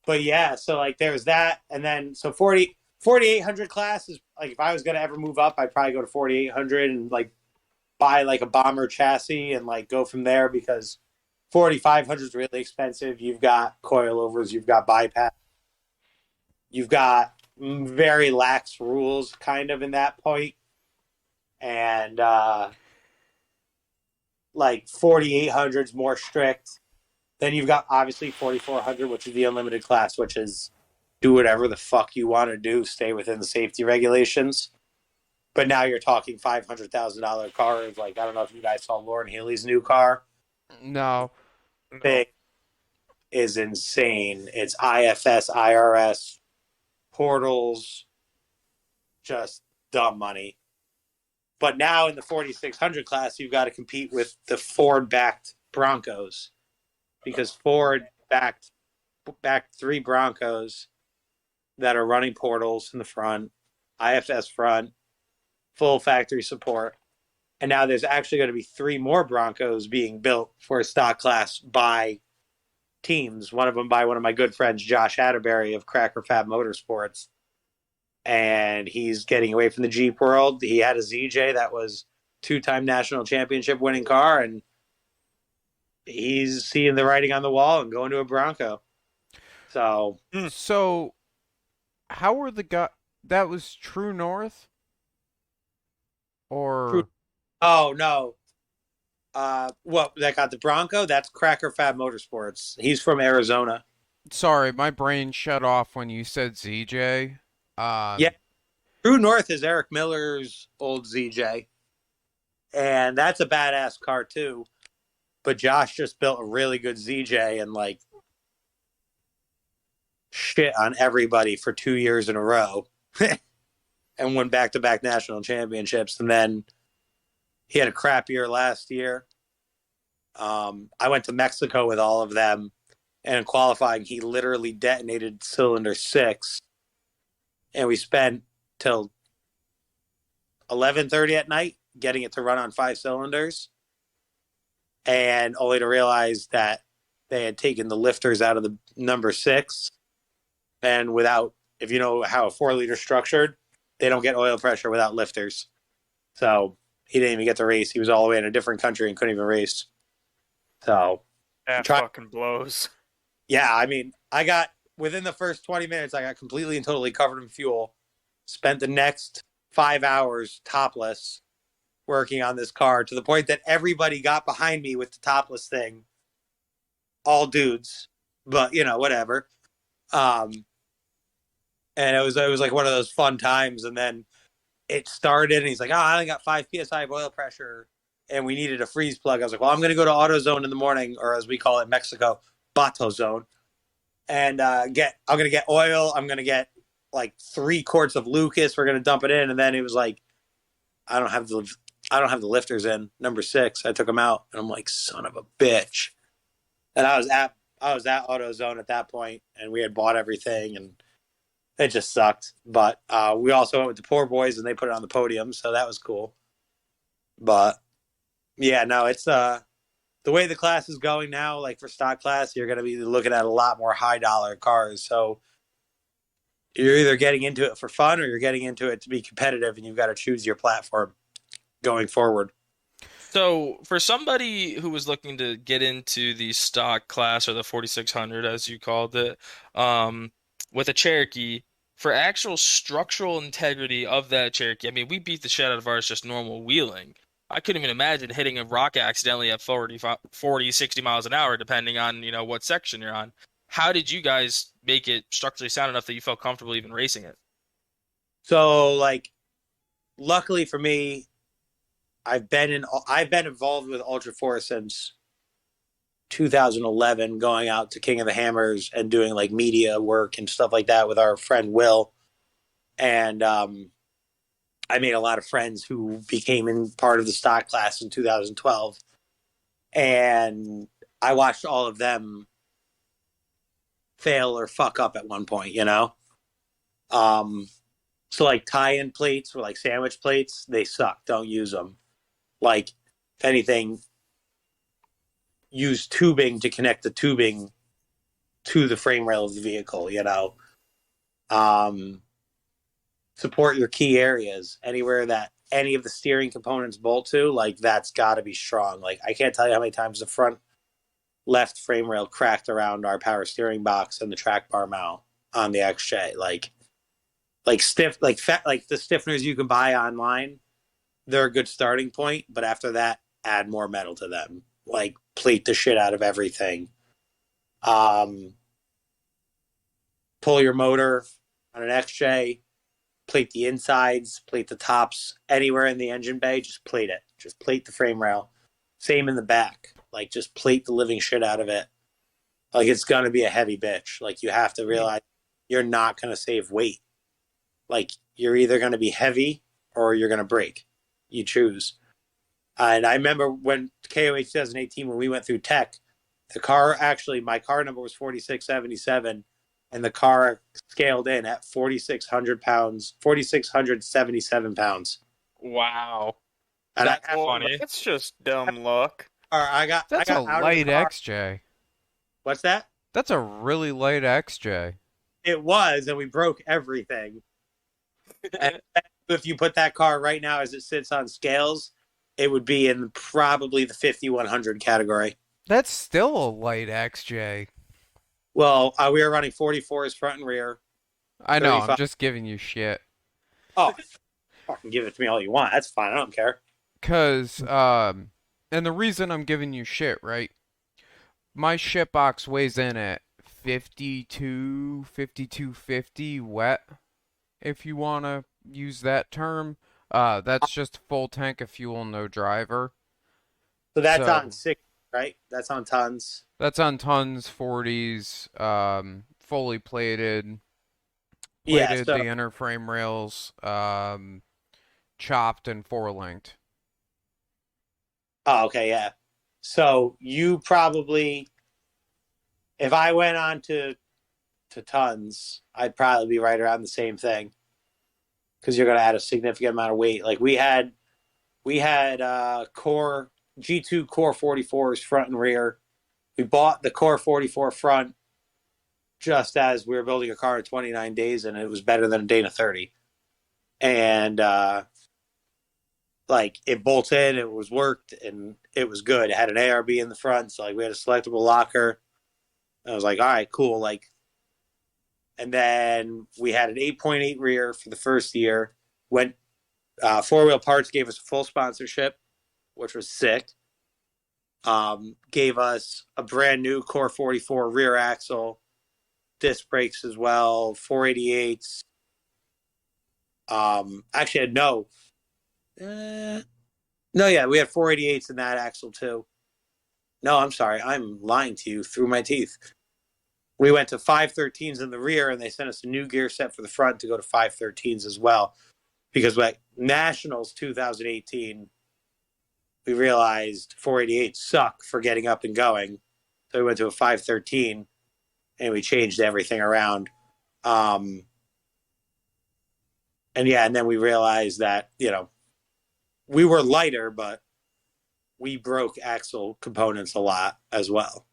but yeah, so like there was that, and then so 4800 class is like if I was gonna ever move up, I'd probably go to 4800 and like buy like a bomber chassis and like go from there because 4500 is really expensive. You've got coilovers, you've got bypass, you've got very lax rules kind of in that point, and like 4800 is more strict. Then you've got obviously 4400, which is the unlimited class, which is do whatever the fuck you want to do, stay within the safety regulations. But now you're talking $500,000 cars. Like, I don't know if you guys saw Lauren Healy's new car. No. Thing is insane. It's IFS, IRS, portals, just dumb money. But now in the 4600 class, you've got to compete with the Ford-backed Broncos because Ford backed 3 Broncos that are running portals in the front, IFS front, full factory support. And now there's actually going to be 3 more Broncos being built for a stock class by teams. One of them by one of my good friends, Josh Atterbury of Cracker Fab Motorsports. And he's getting away from the Jeep world. He had a ZJ that was 2-time national championship winning car, and he's seeing the writing on the wall and going to a Bronco. So, So, how were the guys? That was True North? Or. oh no. What that got the Bronco? That's Cracker Fab Motorsports. He's from Arizona. Sorry, my brain shut off when you said ZJ. Yeah. True North is Eric Miller's old ZJ. And that's a badass car too. But Josh just built a really good ZJ and like shit on everybody for 2 years in a row. And won back-to-back national championships. And then he had a crap year last year. I went to Mexico with all of them. And in qualifying, he literally detonated cylinder 6. And we spent till 11:30 at night getting it to run on 5 cylinders. And only to realize that they had taken the lifters out of the number 6. And without, if you know how a 4-liter structured, they don't get oil pressure without lifters. So he didn't even get to race. He was all the way in a different country and couldn't even race. So that fucking blows. Yeah, I mean, I got within the first 20 minutes, I got completely and totally covered in fuel. Spent the next 5 hours topless working on this car to the point that everybody got behind me with the topless thing. All dudes, but you know, whatever. And it was like one of those fun times. And then it started, and he's like, "Oh, I only got 5 psi of oil pressure, and we needed a freeze plug." I was like, "Well, I'm going to go to AutoZone in the morning, or as we call it in Mexico, Bato Zone, and I'm going to get oil. I'm going to get like 3 quarts of Lucas. We're going to dump it in." And then it was like, I don't have the lifters in number 6. I took them out, and I'm like, son of a bitch. And I was at AutoZone at that point, and we had bought everything, and it just sucked. But we also went with the Poor Boys, and they put it on the podium, so that was cool. But yeah, no, it's the way the class is going now. Like for stock class, you're going to be looking at a lot more high dollar cars. So you're either getting into it for fun or you're getting into it to be competitive, and you've got to choose your platform going forward. So for somebody who was looking to get into the stock class, or the 4600 as you called it, with a Cherokee, for actual structural integrity of that Cherokee, I mean, we beat the shit out of ours just normal wheeling. I couldn't even imagine hitting a rock accidentally at 40, 60 miles an hour, depending on, you know, what section you're on. How did you guys make it structurally sound enough that you felt comfortable even racing it? So, like, luckily for me, I've been involved with Ultra Force since 2011, going out to King of the Hammers and doing like media work and stuff like that with our friend Will. And I made a lot of friends who became in part of the stock class in 2012. And I watched all of them fail or fuck up at one point, you know? So like tie-in plates or like sandwich plates, they suck. Don't use them. Like, if anything, use tubing to connect the tubing to the frame rail of the vehicle. Um, support your key areas anywhere that any of the steering components bolt to. Like that's got to be strong. Like I can't tell you how many times the front left frame rail cracked around our power steering box and the track bar mount on the XJ. Like stiff, like fat, like the stiffeners you can buy online. They're a good starting point, but after that, add more metal to them. Like plate the shit out of everything. Um, pull your motor on an XJ, plate the insides, plate the tops, anywhere in the engine bay, just plate it. Just plate the frame rail. Same in the back. Like just plate the living shit out of it. Like it's gonna be a heavy bitch. Like you have to realize you're not gonna save weight. Like you're either gonna be heavy or you're gonna break. You choose. And I remember when KOH 2018, when we went through tech, the car actually, my car number was 4677, and the car scaled in at 4,600 pounds, 4,677 pounds. Wow. And That's I, funny. That's just dumb luck. I got That's I a got out of light the car. XJ. What's that? That's a really light XJ. It was, and we broke everything. And if you put that car right now as it sits on scales, it would be in probably the 5,100 category. That's still a light XJ. Well, we were running 44s front and rear. I know, I'm 35. just giving you shit. Oh, fucking give it to me all you want. That's fine. I don't care. Cause, and the reason I'm giving you shit, right? My shit box weighs in at 5250 wet, if you want to use that term. That's just full tank of fuel, no driver. So that's So- on 6, right? That's on tons. That's on tons, 40s, fully plated. Yeah. Plated So the inner frame rails, chopped and four-linked. oh, okay, yeah. So you probably, if I went on to tons, I'd probably be right around the same thing because you're going to add a significant amount of weight. Like we had core G2 core 44s front and rear. We bought the core 44 front just as we were building a car in 29 days, and it was better than a Dana 30. And like it bolted, it was worked, and it was good. It had an ARB in the front, so like we had a selectable locker. I was like, all right, cool. Like, and then we had an 8.8 rear for the first year. Went 4-wheel parts gave us a full sponsorship, which was sick. Gave us a brand new core 44 rear axle, disc brakes as well, 488s. Actually, no. No, yeah, we had 488s in that axle too. No, I'm sorry. I'm lying to you through my teeth. We went to 513s in the rear, and they sent us a new gear set for the front to go to 513s as well. Because like Nationals 2018, we realized 488s suck for getting up and going. So we went to a 513, and we changed everything around. And yeah, and then we realized that, we were lighter, but we broke axle components a lot as well,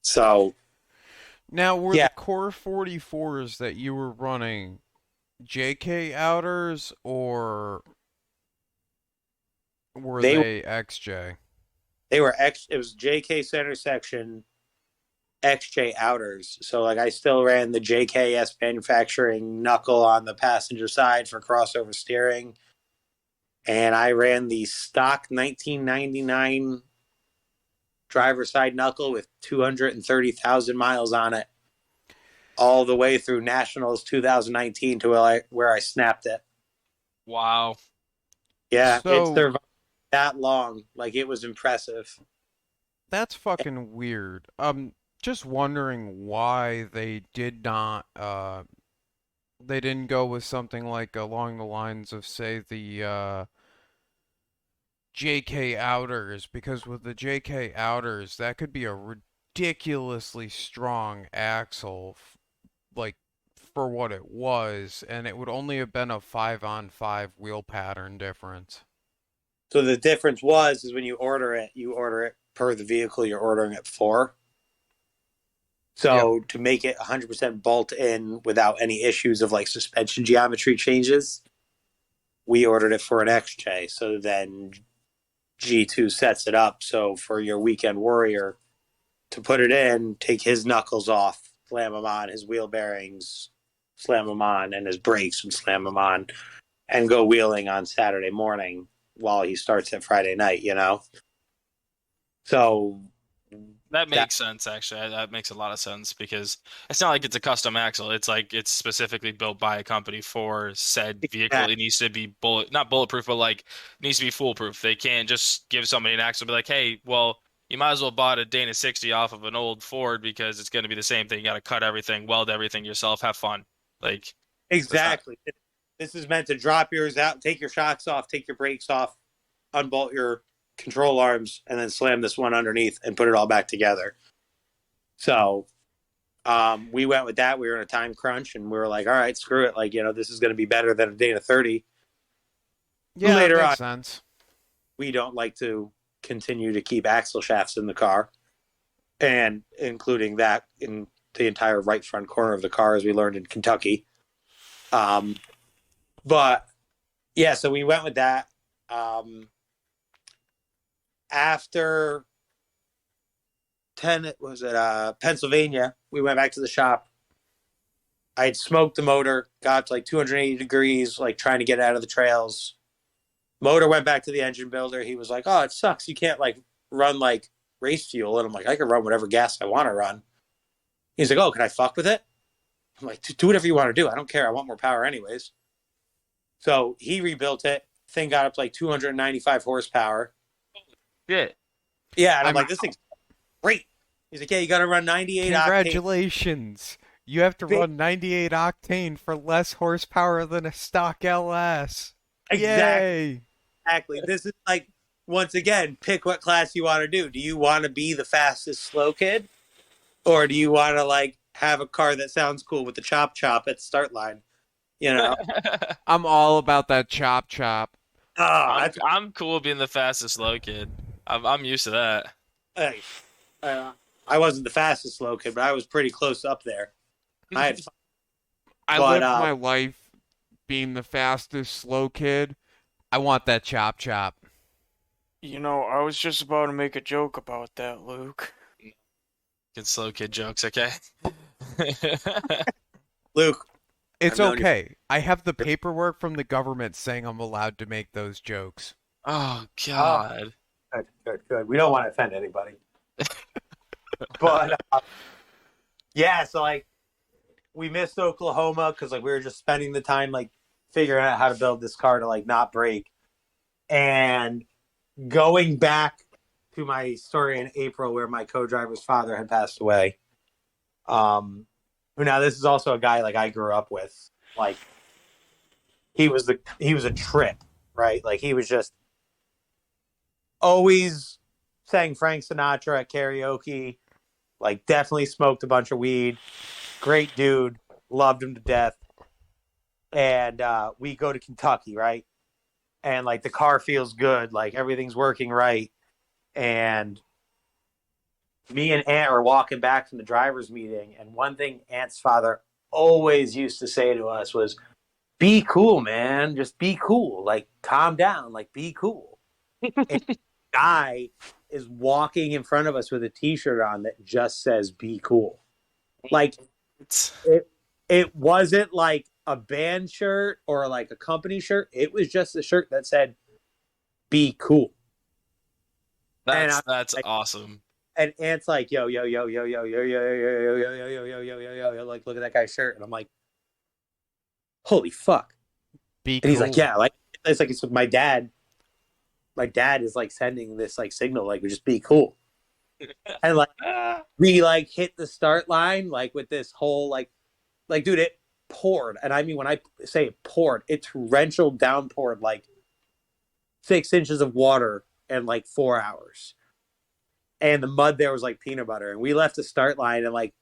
So Now, were Yeah. the core 44s that you were running JK outers or were They- they XJ? they were it was JK center section, XJ outers. So like I still ran the JKS manufacturing knuckle on the passenger side for crossover steering. And I ran the stock 1999 driver side knuckle with 230,000 miles on it all the way through Nationals 2019 to where I snapped it. Wow. Yeah, So- it's survived that long. Like it was impressive. That's fucking weird. Just wondering why they did not, they didn't go with something like along the lines of, say, the, JK outers, because with the JK outers, that could be a ridiculously strong axle, like, for what it was, and it would only have been a 5-on-5 wheel pattern difference. So the difference is when you order it per the vehicle you're ordering it for. So to make it 100% bolt in without any issues of like suspension geometry changes, we ordered it for an XJ. So then G2 sets it up. So for your weekend warrior to put it in, take his knuckles off, slam them on, his wheel bearings, slam them on, and his brakes and slam them on, and go wheeling on Saturday morning while he starts at Friday night, you know? So That makes sense, actually. That makes a lot of sense because it's not like it's a custom axle. It's like it's specifically built by a company for said vehicle. It needs to be not bulletproof, but like it needs to be foolproof. They can't just give somebody an axle and be like, hey, well, you might as well bought a Dana 60 off of an old Ford because it's going to be the same thing. You got to cut everything, weld everything yourself, have fun. Like exactly. This is meant to drop yours out, take your shocks off, take your brakes off, unbolt your control arms, and then slam this one underneath and put it all back together. So we went with that. We were in a time crunch, and we were like, all right, screw it. Like, you know, this is going to be better than a Dana 30. Yeah, Later that on, makes sense. we don't like to continue to keep axle shafts in the car, and including that in the entire right front corner of the car, as we learned in Kentucky. But yeah, so we went with that. After Pennsylvania, we went back to the shop. I had smoked the motor, got to like 280 degrees, like trying to get out of the trails. Motor went back to the engine builder. He was like, oh, it sucks. You can't like run like race fuel. And I'm like, I can run whatever gas I want to run. He's like, oh, can I fuck with it? I'm like, do whatever you want to do. I don't care. I want more power anyways. So he rebuilt it. Thing got up to like 295 horsepower. yeah. Yeah, and I'm like, this thing's great. He's like, yeah, you got to run 98 octane. Congratulations. You have to run 98 octane for less horsepower than a stock LS. Yay. Exactly. This is like, once again, pick what class you want to do. Do you want to be the fastest slow kid? Or do you want to like have a car that sounds cool with the chop chop at the start line? You know? I'm all about that chop chop. I'm cool being the fastest slow kid. I'm used to that. Hey, I wasn't the fastest slow kid, but I was pretty close up there. I had fun. I But, lived my life being the fastest slow kid. I want that chop chop. You know, I was just about to make a joke about that, Luke. Good slow kid jokes, okay? Luke, It's I've known you- okay. I have the paperwork from the government saying I'm allowed to make those jokes. Oh God. Good. We don't want to offend anybody. But yeah, so like we missed Oklahoma because like we were just spending the time like figuring out how to build this car to like not break. And going back to my story in April where my co-driver's father had passed away. Now this is also a guy like I grew up with. Like he was a trip, right? Like he was just always sang Frank Sinatra at karaoke, like definitely smoked a bunch of weed. Great dude, loved him to death. And we go to Kentucky, right? And like the car feels good, like everything's working right. And me and Ant are walking back from the driver's meeting, and one thing Ant's father always used to say to us was, be cool, man. Just be cool. Like, calm down. Like, be cool. And the guy is walking in front of us with a T-shirt on that just says, be cool. Like, it wasn't like a band shirt or like a company shirt. It was just a shirt that said, be cool. That's like, awesome. And Ant's like, yo, yo, yo, yo, yo, yo, yo, yo, yo, yo, yo, yo, yo, yo, yo, yo, like, look at that guy's shirt. And I'm like, holy fuck. Be And he's cool. like, yeah, like, it's like, it's my dad is like sending this like signal, like, we just be cool. And like, we like hit the start line, like with this whole, like, dude, it poured. And I mean, when I say it poured, it torrential downpoured like 6 inches of water in like 4 hours. And the mud there was like peanut butter. And we left the start line and like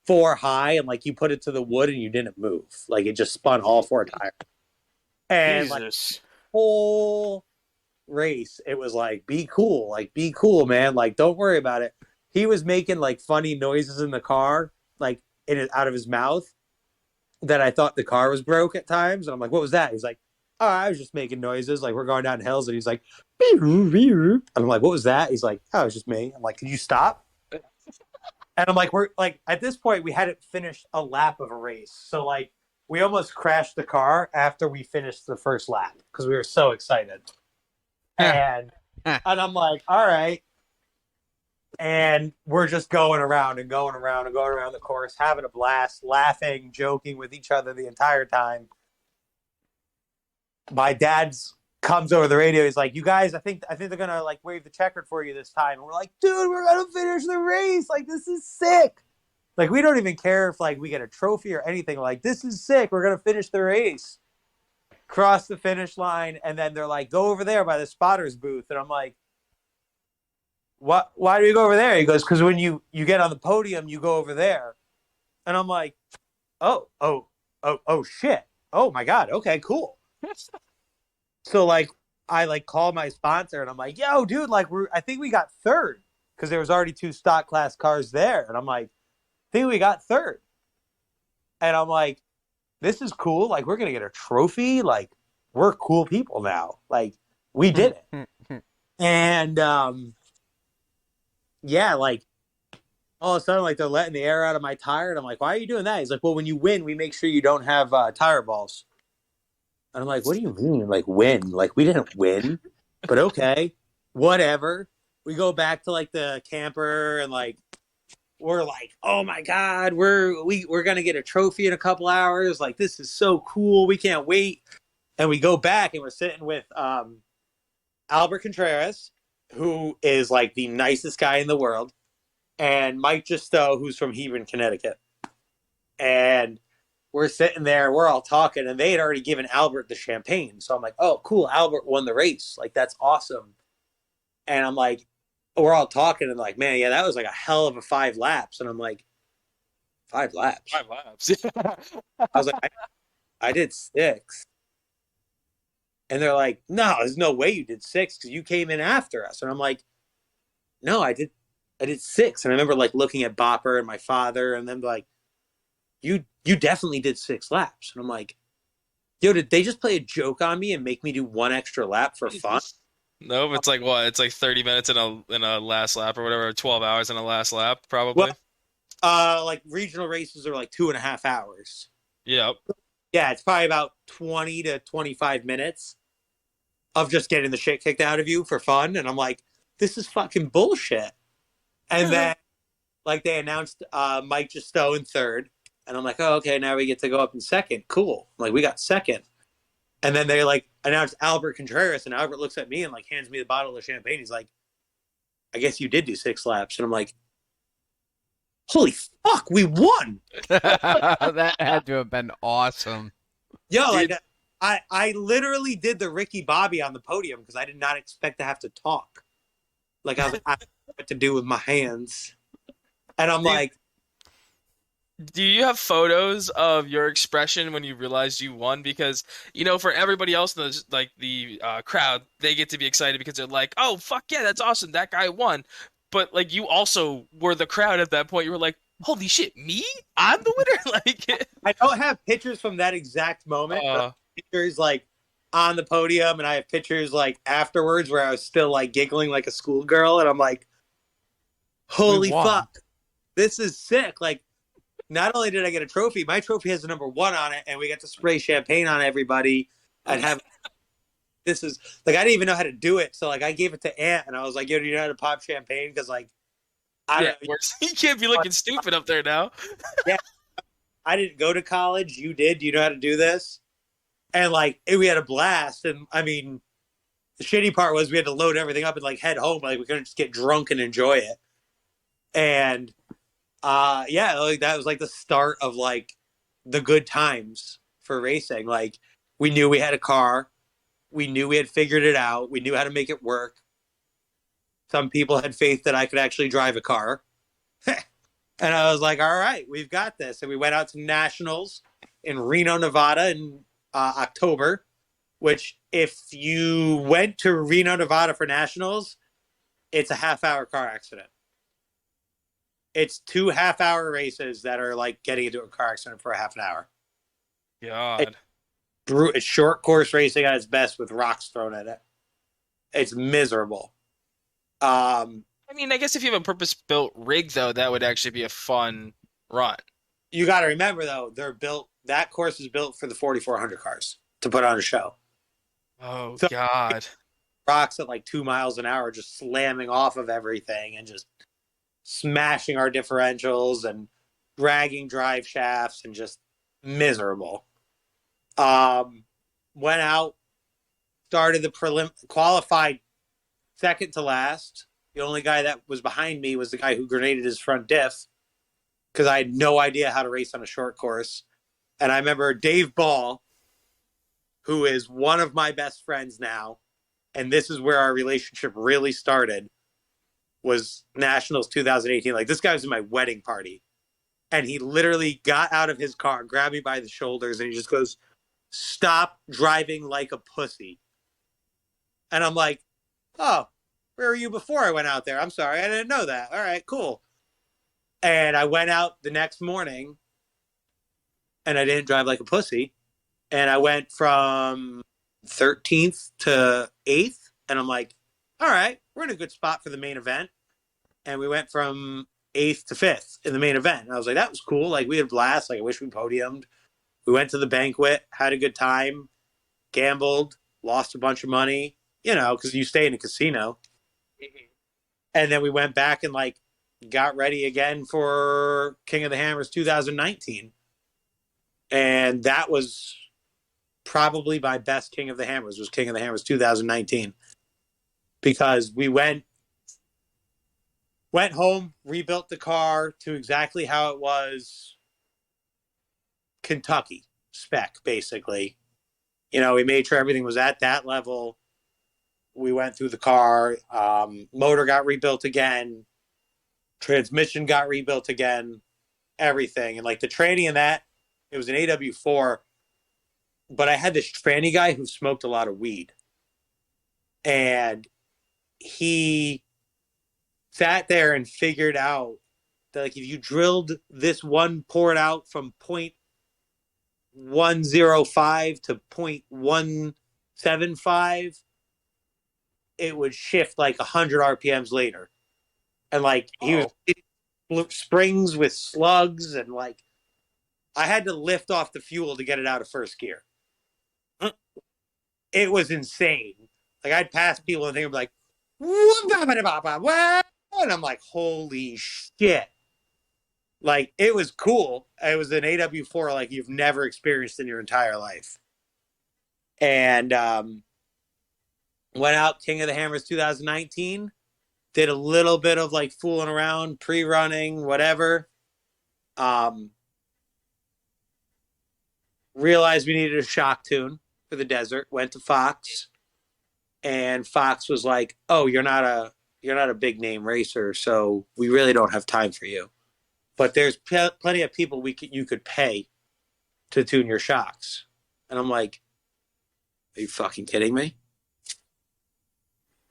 4 high, and like you put it to the wood and you didn't move. Like it just spun all 4 tires. And like whole race, it was like, be cool, man. Like, don't worry about it. He was making like funny noises in the car like out of his mouth that I thought the car was broke at times. And I'm like, what was that? He's like, oh, I was just making noises. Like, we're going down hills. And he's like, and I'm like, what was that? He's like, oh, it was just me. I'm like, can you stop? And I'm like, we're like, at this point, we hadn't finished a lap of a race. So, like, we almost crashed the car after we finished the first lap because we were so excited. And I'm like, all right. And we're just going around and going around and going around the course, having a blast, laughing, joking with each other the entire time. My dad comes over the radio. He's like, "You guys, I think they're gonna like wave the checkered for you this time." And we're like, "Dude, we're gonna finish the race! Like, this is sick!" Like, we don't even care if like we get a trophy or anything. Like, this is sick. We're gonna finish the race, cross the finish line, and then they're like, "Go over there by the spotters booth." And I'm like, "What? Why do you go over there?" He goes, "Because when you get on the podium, you go over there." And I'm like, "Oh, shit! Oh my god! Okay, cool." So like, I like call my sponsor and I'm like, "Yo, dude, like I think we got third because there was already 2 stock class cars there." And I'm like, "I think we got third." And I'm like, "This is cool. Like, we're gonna get a trophy. Like, we're cool people now. Like, we did it." And yeah, like all of a sudden, like they're letting the air out of my tire, and I'm like, "Why are you doing that?" He's like, "Well, when you win, we make sure you don't have tire balls." And I'm like, "What do you mean? Like, win? Like, we didn't win." But okay, whatever. We go back to like the camper, and like we're like, "Oh my god, we're gonna get a trophy in a couple hours. Like, this is so cool. We can't wait." And we go back, and we're sitting with Albert Contreras, who is like the nicest guy in the world, and Mike Justo, who's from Hebron, Connecticut. And we're sitting there, we're all talking, and they had already given Albert the champagne. So I'm like, "Oh, cool, Albert won the race. Like, that's awesome." And I'm like, we're all talking, and like, "Man, yeah, that was like a hell of a 5 laps." And I'm like, 5 laps? 5 laps. I was like, I did 6. And they're like, "No, there's no way you did 6 because you came in after us." And I'm like, "No, I did 6." And I remember like looking at Bopper and my father, and them like, you definitely did 6 laps." And I'm like, "Yo, did they just play a joke on me and make me do 1 extra lap for fun?" No, it's like what? It's like 30 minutes in a last lap or whatever, 12 hours in a last lap, probably. Well, like regional races are like 2.5 hours. Yep. Yeah, it's probably about 20 to 25 minutes of just getting the shit kicked out of you for fun. And I'm like, this is fucking bullshit. And then like they announced Mike Justo in 3rd. And I'm like, "Oh, okay, now we get to go up in 2nd. Cool." I'm like, we got 2nd. And then they like announced Albert Contreras, and Albert looks at me and like hands me the bottle of champagne. He's like, "I guess you did do 6 laps." And I'm like, holy fuck, we won. That had to have been awesome. Yo, like I literally did the Ricky Bobby on the podium because I did not expect to have to talk. Like, I was like, I don't know what to do with my hands. And I'm like, Do you have photos of your expression when you realized you won? Because, for everybody else in the crowd, they get to be excited because they're like, "Oh, fuck yeah, that's awesome. That guy won." But like you also were the crowd at that point. You were like, "Holy shit, me? I'm the winner!" Like, I don't have pictures from that exact moment, but I have pictures like on the podium, and I have pictures like afterwards where I was still like giggling like a schoolgirl, and I'm like, holy fuck, this is sick. Like, not only did I get a trophy, my trophy has the number 1 on it, and we got to spray champagne on everybody and have. This is like, I didn't even know how to do it, so like I gave it to Aunt, and I was like, "Yo, do you know how to pop champagne?" Because like, I don't know. You can't be looking stupid up there now. Yeah, I didn't go to college. You did. Do you know how to do this? And like, we had a blast. And I mean, the shitty part was we had to load everything up and like head home. Like, we couldn't just get drunk and enjoy it. And yeah, like that was like the start of like the good times for racing. Like, we knew we had a car. We knew we had figured it out. We knew how to make it work. Some people had faith that I could actually drive a car. And I was like, all right, we've got this. And we went out to nationals in Reno, Nevada in October, which if you went to Reno, Nevada for nationals, it's a half-hour car accident. It's 2 half-hour races that are like getting into a car accident for a half an hour. God. It's short course racing at its best with rocks thrown at it. It's miserable. I mean, I guess if you have a purpose-built rig, though, that would actually be a fun run. You got to remember though, that course is built for the 4,400 cars to put on a show. Oh, So God. rocks at like 2 miles an hour, just slamming off of everything and just smashing our differentials and dragging drive shafts and just miserable. Went out, started the qualified second to last. The only guy that was behind me was the guy who grenaded his front diff because I had no idea how to race on a short course. And I remember Dave Ball, who is one of my best friends now, and this is where our relationship really started, was Nationals 2018. Like, this guy was in my wedding party. And he literally got out of his car, grabbed me by the shoulders, and he just goes, "Stop driving like a pussy." And I'm like, "Oh, where were you before I went out there? I'm sorry, I didn't know that. All right, cool." And I went out the next morning, and I didn't drive like a pussy. And I went from 13th to 8th, and I'm like, all right, we're in a good spot for the main event. And we went from 8th to 5th in the main event. And I was like, that was cool. Like, we had a blast. Like, I wish we podiumed. We went to the banquet, had a good time, gambled, lost a bunch of money, because you stay in a casino. And then we went back and, like, got ready again for King of the Hammers 2019. And that was probably my best King of the Hammers, was King of the Hammers 2019. Because we went home, rebuilt the car to exactly how it was Kentucky spec, basically. We made sure everything was at that level. We went through the car. Motor got rebuilt again. Transmission got rebuilt again. Everything. And like the tranny in that, it was an AW4. But I had this tranny guy who smoked a lot of weed. And he sat there and figured out that, like, if you drilled this one port out from 0.105 to 0.175, it would shift like 100 RPMs later. And like he was springs with slugs, and like I had to lift off the fuel to get it out of first gear. It was insane. Like, I'd pass people and they would be like, "What?" And I'm like, holy shit. Like, it was cool. It was an AW4 like you've never experienced in your entire life. And went out King of the Hammers 2019. Did a little bit of like fooling around, pre-running, whatever. Realized we needed a shock tune for the desert. Went to Fox. And Fox was like, "Oh, you're not a big name racer, so we really don't have time for you. But there's plenty of people you could pay to tune your shocks." And I'm like, "Are you fucking kidding me?"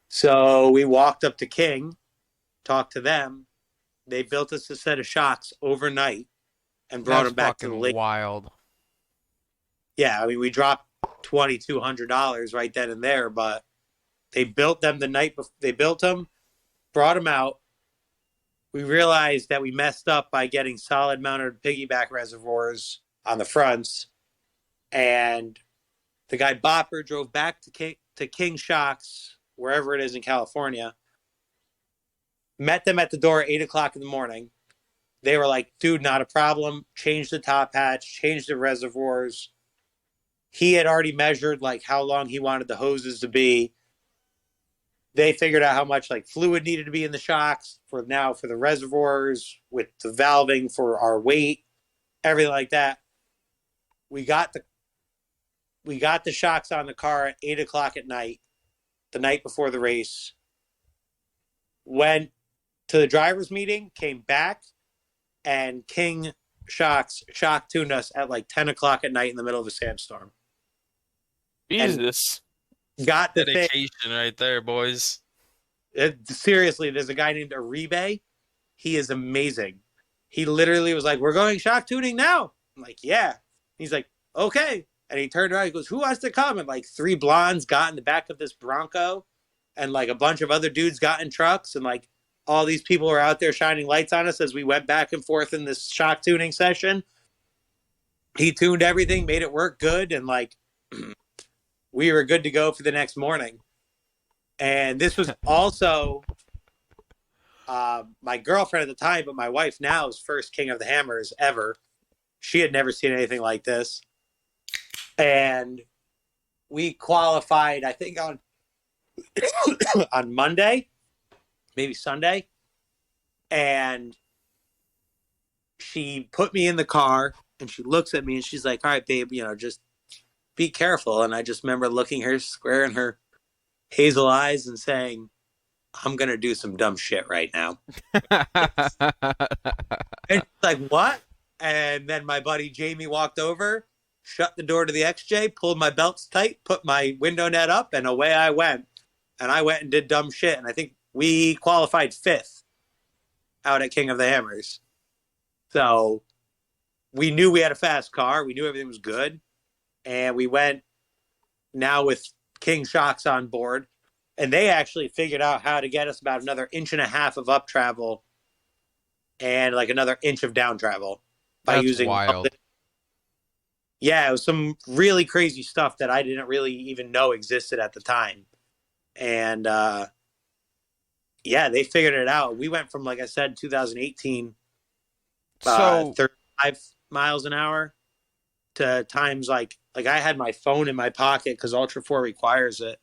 So we walked up to King, talked to them. They built us a set of shocks overnight and brought them back to the lake. Wild. Yeah, I mean, we dropped $2,200 right then and there, but they built them the night before. They built them, brought them out. We realized that we messed up by getting solid mounted piggyback reservoirs on the fronts. And the guy Bopper drove back to King Shocks, wherever it is in California. Met them at the door at 8 o'clock in the morning. They were like, "Dude, not a problem." Changed the top hatch, changed the reservoirs. He had already measured like how long he wanted the hoses to be. They figured out how much like fluid needed to be in the shocks for the reservoirs, with the valving for our weight, everything like that. We got the shocks on the car at 8 o'clock at night, the night before the race. Went to the driver's meeting, came back, and King Shocks shock tuned us at like 10 o'clock at night in the middle of a sandstorm. Jesus. Got the dedication right there, boys. Seriously, there's a guy named Aribe He is amazing. He literally was like, "We're going shock tuning now." I'm like, "Yeah." He's like, "Okay." And he turned around. He goes, "Who wants to come?" And like three blondes got in the back of this Bronco, and like a bunch of other dudes got in trucks, and like all these people were out there shining lights on us as we went back and forth in this shock tuning session. He tuned everything, made it work good, and like we were good to go for the next morning. And this was also my girlfriend at the time, but my wife now's first King of the Hammers ever. She had never seen anything like this. And we qualified, I think, on on Monday, maybe Sunday. And she put me in the car and she looks at me and she's like, "All right, babe, just be careful." And I just remember looking her square in her hazel eyes and saying, "I'm going to do some dumb shit right now." And she's like, "What?" And then my buddy Jamie walked over, shut the door to the XJ, pulled my belts tight, put my window net up, and away I went. And I went and did dumb shit. And I think we qualified 5th out at King of the Hammers. So we knew we had a fast car. We knew everything was good. And we went now with King Shocks on board. And they actually figured out how to get us about another 1.5 inches of up travel and like another inch of down travel by That's using wild. Yeah, it was some really crazy stuff that I didn't really even know existed at the time. And yeah, they figured it out. We went from, like I said, 2018, So 35 miles an hour to times like I had my phone in my pocket because Ultra 4 requires it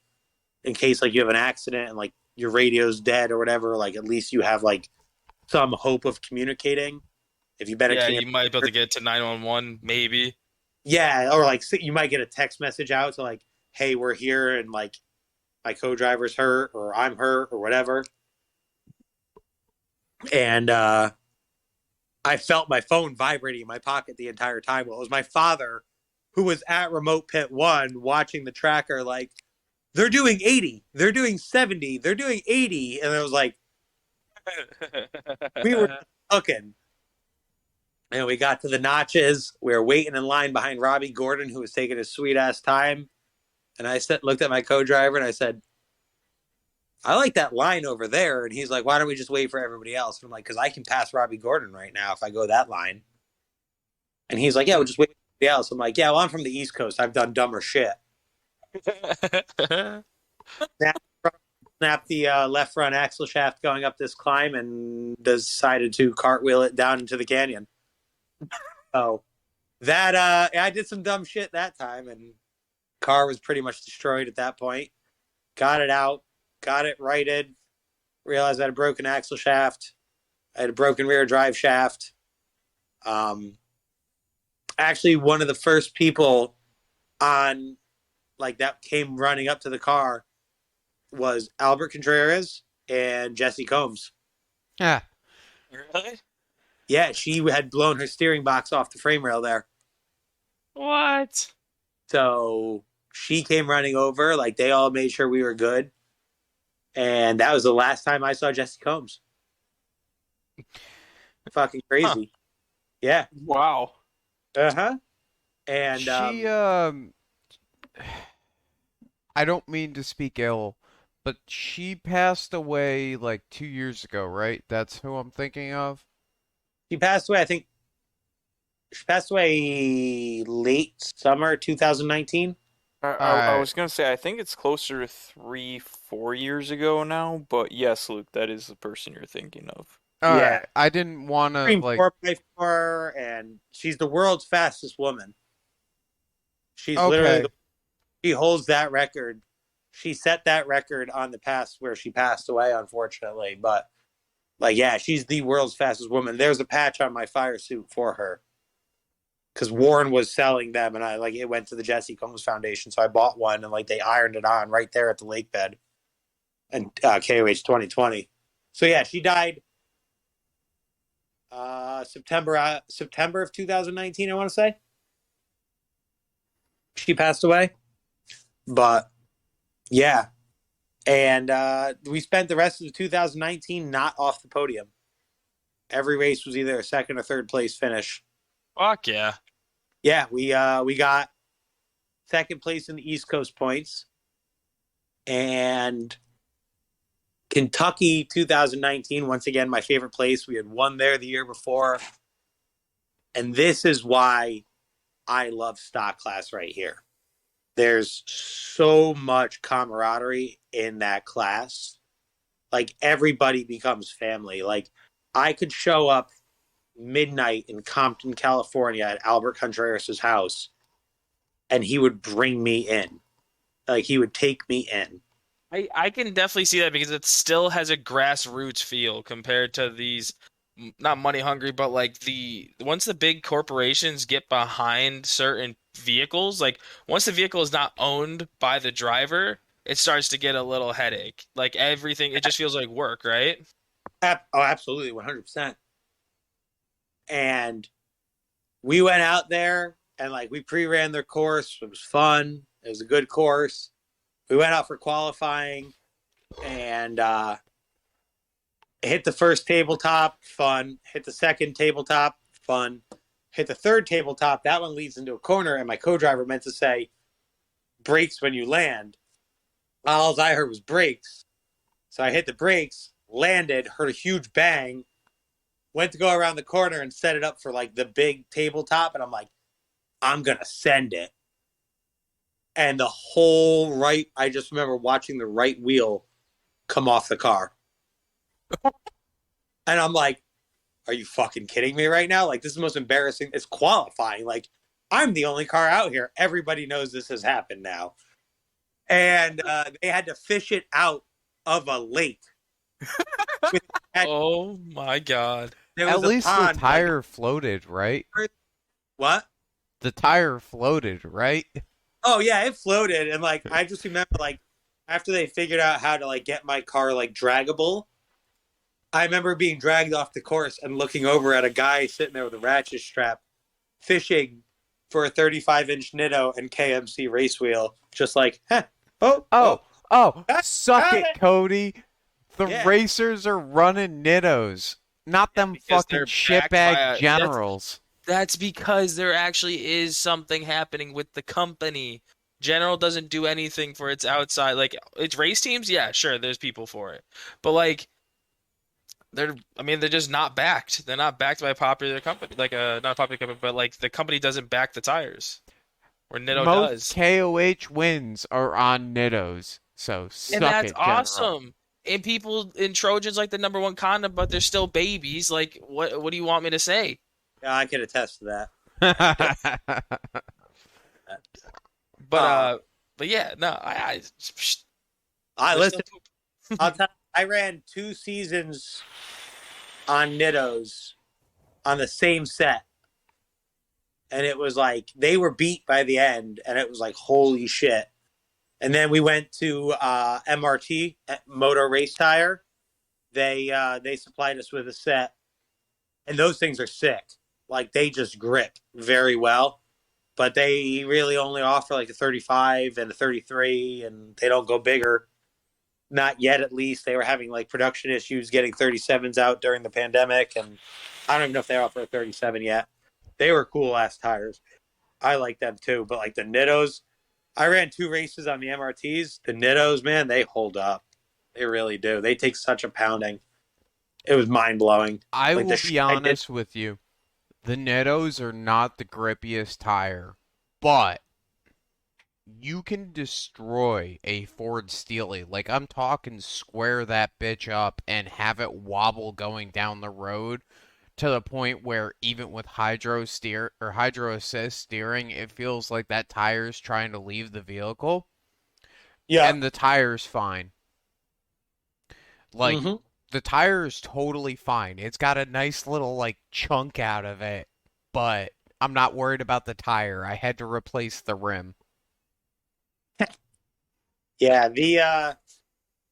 in case like you have an accident and like your radio's dead or whatever. Like at least you have like some hope of communicating. If you've been Yeah, a you might be able to get to 911, maybe. Yeah, or like you might get a text message out to like, "Hey, we're here," and like my co-driver's hurt or I'm hurt or whatever. And I felt my phone vibrating in my pocket the entire time. Well, it was my father who was at remote pit 1 watching the tracker like, "They're doing 80, they're doing 70, they're doing 80." And it was like, we were looking. And we got to the notches. We were waiting in line behind Robbie Gordon, who was taking his sweet-ass time. And I looked at my co-driver and I said, "I like that line over there." And he's like, "Why don't we just wait for everybody else?" And I'm like, "Because I can pass Robbie Gordon right now if I go that line." And he's like, "Yeah, we'll just wait for everybody else." I'm like, "Yeah, well, I'm from the East Coast. I've done dumber shit." Snapped the left front axle shaft going up this climb and decided to cartwheel it down into the canyon. So that I did some dumb shit that time, and car was pretty much destroyed at that point. Got it out, got it righted, realized I had a broken axle shaft. I had a broken rear drive shaft. Actually, one of the first people on like that came running up to the car was Albert Contreras and Jesse Combs. yeah. Really? Yeah, she had blown her steering box off the frame rail there. What? So she came running over. Like they all made sure we were good. And that was the last time I saw Jesse Combs. Fucking crazy. Huh. Yeah. Wow. Uh-huh. And She I don't mean to speak ill, but she passed away like 2 years ago, right? That's who I'm thinking of. she passed away, I think she passed away late summer 2019. I Alright. was gonna say I think it's closer to 3, 4 years ago now, but yes, Luke, that is the person you're thinking of. All Yeah. right. I didn't want to Extreme like 4x4, and she's the world's fastest woman. She's okay. she holds that record. She set that record on the past where she passed away, unfortunately. But like, yeah, she's the world's fastest woman. There's a patch on my fire suit for her because Warren was selling them, and I like it went to the Jesse Combs Foundation, so I bought one, and like they ironed it on right there at the lake bed, and KOH 2020. So yeah, she died September of 2019. I want to say she passed away, but yeah. And we spent the rest of 2019 not off the podium. Every race was either a second or third place finish. Fuck yeah. Yeah, we got second place in the East Coast points, and Kentucky 2019, once again, my favorite place. We had won there the year before. And this is why I love stock class right here. There's so much camaraderie in that class. Like, everybody becomes family. Like, I could show up midnight in Compton, California at Albert Contreras' house, and he would bring me in. Like, he would take me in. I can definitely see that because it still has a grassroots feel compared to these, not money hungry, but like once the big corporations get behind certain vehicles, like once the vehicle is not owned by the driver, it starts to get a little headache. Like everything, it just feels like work, right? Oh, absolutely, 100%. And we went out there and like we pre-ran their course. It was fun. It was a good course. We went out for qualifying and hit the first tabletop, fun. Hit the second tabletop, fun. Hit the third tabletop. That one leads into a corner, and my co-driver meant to say, brakes when you land. All I heard was brakes. So I hit the brakes, landed, heard a huge bang, went to go around the corner and set it up for like the big tabletop, and I'm like, I'm going to send it. And the whole right, I just remember watching the right wheel come off the car. And I'm like, are you fucking kidding me right now? Like, this is the most embarrassing. It's qualifying. Like, I'm the only car out here. Everybody knows this has happened now. And they had to fish it out of a lake. Oh my God. There At was a least the pond, tire floated, right? what? The tire floated, right? Oh yeah, it floated, and like I just remember like after they figured out how to like get my car like draggable, I remember being dragged off the course and looking over at a guy sitting there with a ratchet strap, fishing for a 35-inch Nitto and KMC race wheel, just like, huh, Suck got it, it. Cody. The Yeah. racers are running Nittos, not them because fucking they're backed by shitbag generals. That's because there actually is something happening with the company. General doesn't do anything for its outside. Like, its race teams, yeah, sure, there's people for it. But, like, they're just not backed. They're not backed by a popular company. Like, not a popular company, but, like, the company doesn't back the tires. Where Nitto Most does. KOH wins are on Nittos, so suck And that's it, General. awesome. And people in Trojans like the #1 condom, but they're still babies. Like, what do you want me to say? Yeah, I can attest to that. But yeah, no, I listen. I'll tell you, I ran 2 seasons on Nittos on the same set, and it was like they were beat by the end, and it was like holy shit. And then we went to MRT, Moto Race Tire. They supplied us with a set, and those things are sick. Like, they just grip very well, but they really only offer like a 35 and a 33, and they don't go bigger. Not yet, at least. They were having like production issues getting 37s out during the pandemic, and I don't even know if they offer a 37 yet. They were cool ass tires. I like them too, but like the Nittos, I ran 2 races on the MRTs. The Nittos, man, they hold up. They really do. They take such a pounding. It was mind blowing. I Like will be honest with you. The Nittos are not the grippiest tire, but you can destroy a Ford Steely. Like, I'm talking square that bitch up and have it wobble going down the road to the point where even with hydro assist steering, it feels like that tire's trying to leave the vehicle. Yeah. And the tire's fine. Like, the tire is totally fine. It's got a nice little, like, chunk out of it, but I'm not worried about the tire. I had to replace the rim. Yeah, the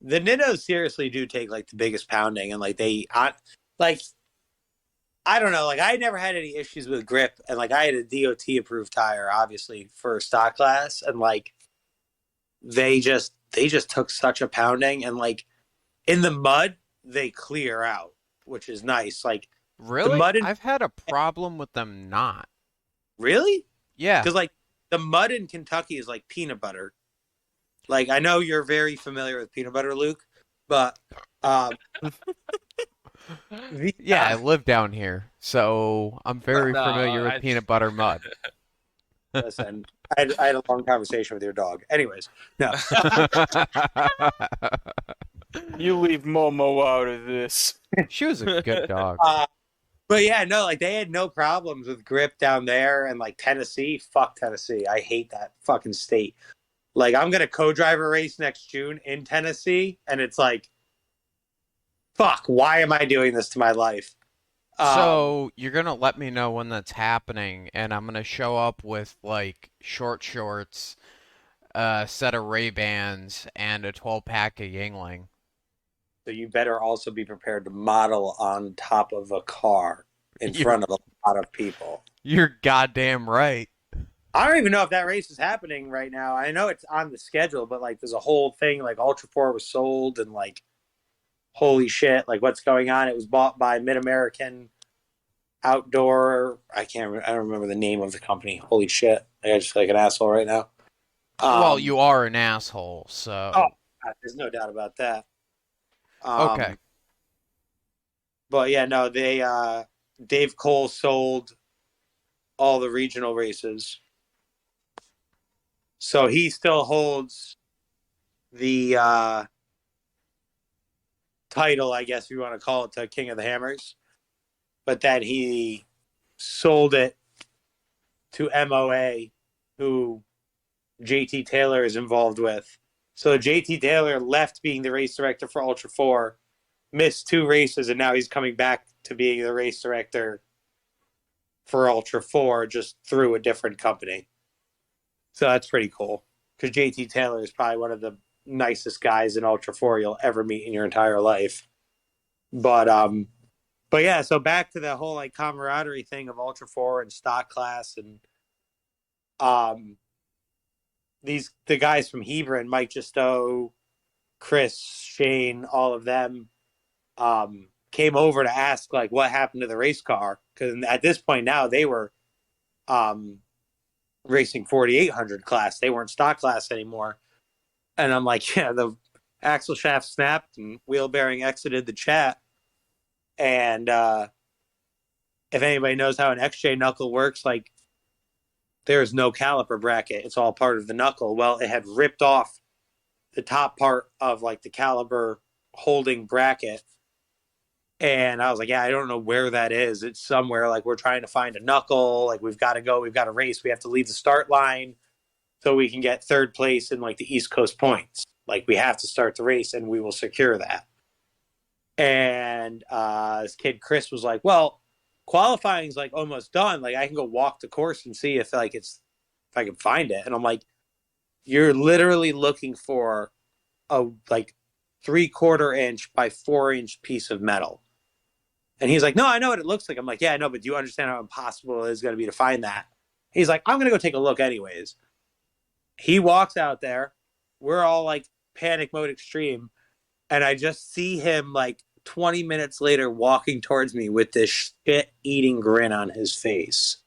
Nittos seriously do take like the biggest pounding, and like I don't know, like I never had any issues with grip, and like I had a DOT approved tire, obviously for stock class, and like they just took such a pounding, and like in the mud they clear out, which is nice. Like The Really? mud and I've had a problem with them not. really? Yeah. Because like the mud in Kentucky is like peanut butter. Like I know you're very familiar with peanut butter, Luke, but um, the Yeah, I live down here, so I'm very No, familiar with I peanut butter mud. listen, I had a long conversation with your dog. Anyways, no, You leave Momo out of this. She was a good dog. but yeah, no, like they had no problems with grip down there, and like Tennessee, fuck Tennessee, I hate that fucking state. Like I'm gonna co-drive a race next June in Tennessee, and it's like, fuck, why am I doing this to my life? So you're gonna let me know when that's happening, and I'm gonna show up with like short shorts, a set of Ray-Bans, and a 12-pack of Yingling. So you better also be prepared to model on top of a car in You're, front of a lot of people. you're goddamn right. I don't even know if that race is happening right now. I know it's on the schedule, but like there's a whole thing like Ultra 4 was sold and like holy shit, like what's going on? It was bought by Mid-American Outdoor. I don't remember the name of the company. Holy shit. Like, I just feel like an asshole right now. Well, you are an asshole, so. Oh, there's no doubt about that. Okay. But yeah, no, they Dave Cole sold all the regional races. So he still holds the title, I guess if you want to call it, to King of the Hammers. But then he sold it to MOA, who JT Taylor is involved with. So JT Taylor left being the race director for Ultra 4, missed 2 races, and now he's coming back to being the race director for Ultra 4 just through a different company. So that's pretty cool because JT Taylor is probably one of the nicest guys in Ultra 4 you'll ever meet in your entire life. But yeah, so back to the whole like camaraderie thing of Ultra 4 and stock class and the guys from Hebron, Mike Justo, Chris, Shane, all of them came over to ask like what happened to the race car, because at this point now they were racing 4800 class. They weren't stock class anymore. And I'm like, yeah, the axle shaft snapped and wheel bearing exited the chat. And if anybody knows how an XJ knuckle works, like there's no caliper bracket. It's all part of the knuckle. Well, it had ripped off the top part of like the caliber holding bracket. And I was like, yeah, I don't know where that is. It's somewhere. Like we're trying to find a knuckle. Like we've got to go. We've got to race. We have to leave the start line so we can get third place in like the East Coast points. Like we have to start the race and we will secure that. And this kid Chris was like, well, qualifying's like almost done. Like I can go walk the course and see if like if I can find it. And I'm like, you're literally looking for a like 3/4 inch by 4-inch piece of metal. And he's like, no, I know what it looks like. I'm like, yeah, I know, but do you understand how impossible it is going to be to find that? He's like, I'm going to go take a look anyways. He walks out there. We're all like panic mode extreme. And I just see him like 20 minutes later walking towards me with this shit-eating grin on his face.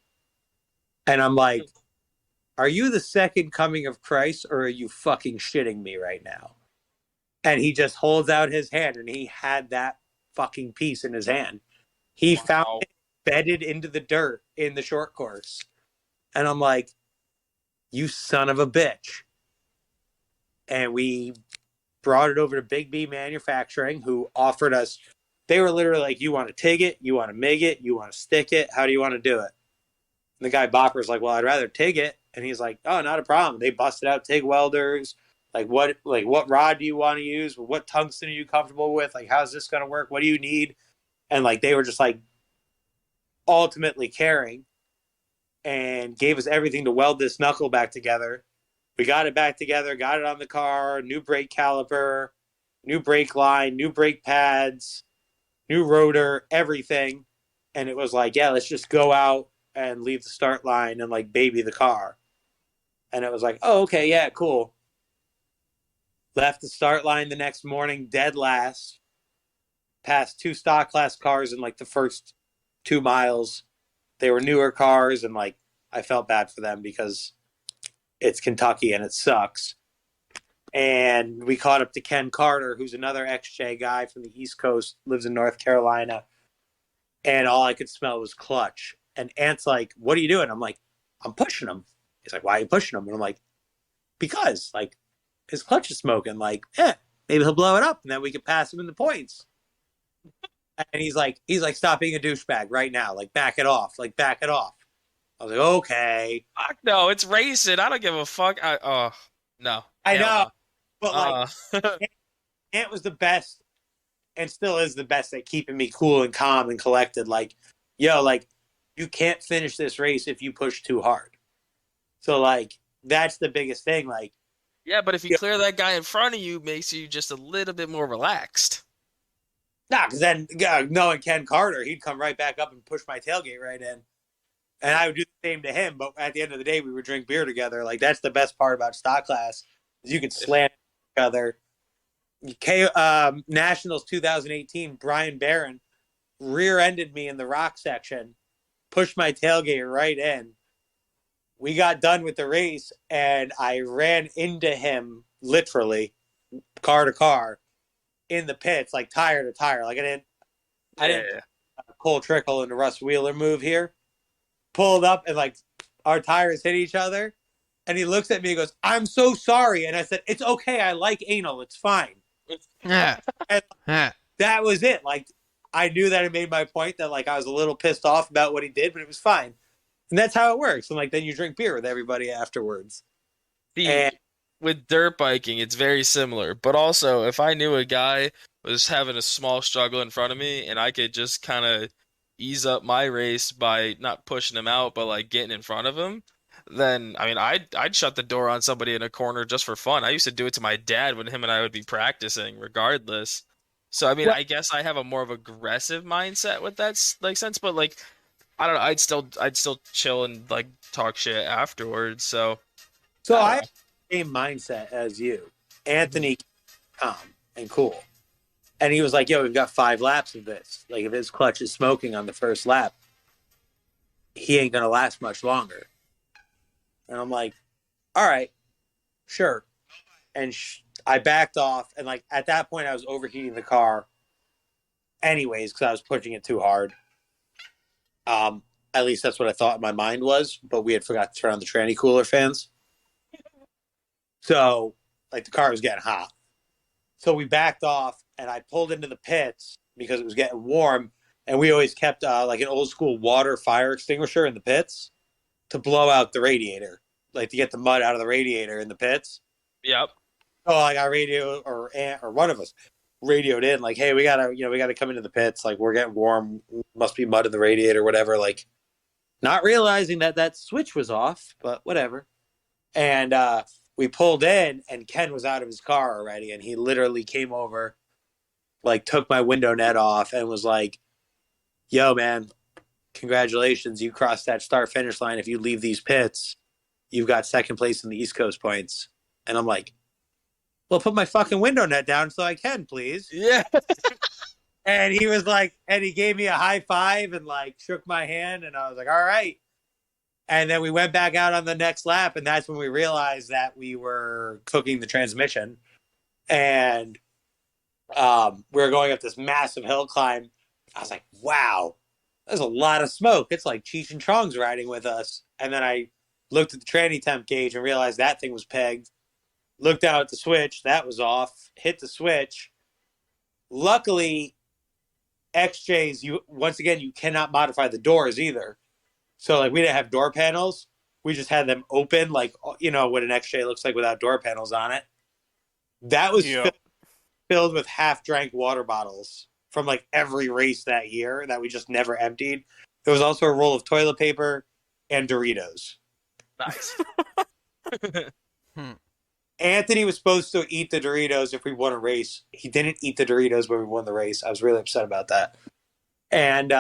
And I'm like, are you the second coming of Christ or are you fucking shitting me right now? And he just holds out his hand and he had that fucking piece in his hand. He found it bedded into the dirt in the short course. And I'm like, you son of a bitch. And we brought it over to Big B Manufacturing, who offered us, they were literally like, you want to TIG it, you want to MIG it, you want to stick it, how do you want to do it? And the guy Bopper's like, well, I'd rather TIG it. And he's like, oh, not a problem. They busted out TIG welders. Like what rod do you want to use? What tungsten are you comfortable with? Like, how's this going to work? What do you need? And like, they were just like ultimately caring and gave us everything to weld this knuckle back together. We got it back together, got it on the car, new brake caliper, new brake line, new brake pads, new rotor, everything. And it was like, yeah, let's just go out and leave the start line and like baby the car. And it was like, oh, okay, yeah, cool. Left the start line the next morning, dead last. Passed 2 stock class cars in like the first 2 miles. They were newer cars, and like I felt bad for them because it's Kentucky and it sucks. And we caught up to Ken Carter, who's another XJ guy from the East Coast, lives in North Carolina. And all I could smell was clutch. And Ant's like, "What are you doing?" I'm like, "I'm pushing him." He's like, "Why are you pushing him?" And I'm like, "Because like his clutch is smoking. Like, maybe he'll blow it up, and then we could pass him in the points." And he's like, "Stop being a douchebag right now. Like, back it off. Like, back it off." I was like, "Okay." Fuck no, it's racing. I don't give a fuck. No. I Hell know, no. but like, Ant was the best, and still is the best at keeping me cool and calm and collected. Like, yo, like, you can't finish this race if you push too hard. So like, that's the biggest thing. Like, Yeah, but if you clear that guy in front of you, makes you just a little bit more relaxed. nah, because then knowing Ken Carter, he'd come right back up and push my tailgate right in. And I would do the same to him, but at the end of the day, we would drink beer together. Like, that's the best part about stock class, is you could slam each other. Nationals 2018, Brian Barron rear-ended me in the rock section, pushed my tailgate right in. We got done with the race, and I ran into him, literally, car to car, in the pits, like tire to tire. Like, I didn't Cole Trickle and the Russ Wheeler move here. Pulled up, and like our tires hit each other, and he looks at me and goes, "I'm so sorry." And I said, "It's okay. I like anal. It's fine." Yeah. And that was it. Like, I knew that I made my point, that like I was a little pissed off about what he did, but it was fine. And that's how it works. And like, then you drink beer with everybody afterwards. And With dirt biking, it's very similar. But also, if I knew a guy was having a small struggle in front of me and I could just kind of ease up my race by not pushing him out, but like getting in front of him, then I mean, I'd shut the door on somebody in a corner just for fun. I used to do it to my dad when him and I would be practicing, regardless. So I mean, I guess I have a more of aggressive mindset with that like sense, but like I don't know, I'd still chill and like talk shit afterwards. So I have the same mindset as you. Anthony, calm and cool. And he was like, "Yo, we've got 5 laps of this. Like, if his clutch is smoking on the first lap, he ain't going to last much longer." And I'm like, "All right, sure." And I backed off. And like, at that point, I was overheating the car anyways, because I was pushing it too hard. At least that's what I thought in my mind was. But we had forgot to turn on the tranny cooler fans. So like, the car was getting hot. So we backed off, and I pulled into the pits because it was getting warm. And we always kept like an old school water fire extinguisher in the pits to blow out the radiator, like to get the mud out of the radiator in the pits. yep. So like, I radioed, or one of us radioed in, like, "Hey, we gotta come into the pits. Like, we're getting warm. Must be mud in the radiator, whatever." Like, not realizing that switch was off, but whatever. And we pulled in, and Ken was out of his car already, and he literally came over, like, took my window net off, and was like, "Yo, man, congratulations. You crossed that start-finish line. If you leave these pits, you've got second place in the East Coast points." And I'm like, "Well, put my fucking window net down so I can, please." Yeah. And he was like, and he gave me a high five and like shook my hand, and I was like, "All right." And then we went back out on the next lap, and that's when we realized that we were cooking the transmission. And we were going up this massive hill climb. I was like, "Wow, there's a lot of smoke. It's like Cheech and Chong's riding with us." And then I looked at the tranny temp gauge and realized that thing was pegged. Looked down at the switch, that was off. Hit the switch. Luckily, XJs, you cannot modify the doors either. So like, we didn't have door panels. We just had them open, like, you know what an XJ looks like without door panels on it. That was filled with half-drank water bottles from like every race that year that we just never emptied. There was also a roll of toilet paper and Doritos. Nice. Anthony was supposed to eat the Doritos if we won a race. He didn't eat the Doritos when we won the race. I was really upset about that. And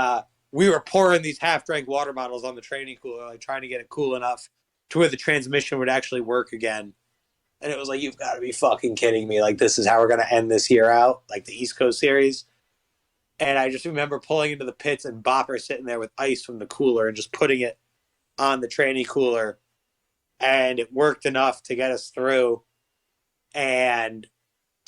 we were pouring these half-drank water bottles on the training cooler, like trying to get it cool enough to where the transmission would actually work again. And it was like, "You've got to be fucking kidding me. Like, this is how we're going to end this year out, like the East Coast series." And I just remember pulling into the pits and Bopper sitting there with ice from the cooler and just putting it on the tranny cooler. And it worked enough to get us through. And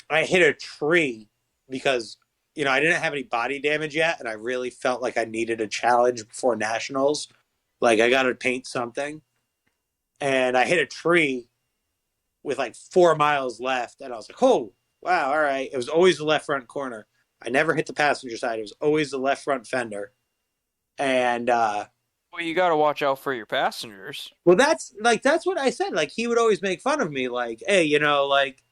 I hit a tree because, I didn't have any body damage yet. And I really felt like I needed a challenge before nationals. Like, I got to paint something. And I hit a tree with like 4 miles left. And I was like, oh, wow, all right. It was always the left front corner. I never hit the passenger side. It was always the left front fender. And, Well, you got to watch out for your passengers. well, that's what I said. Like, he would always make fun of me. Like, hey, like,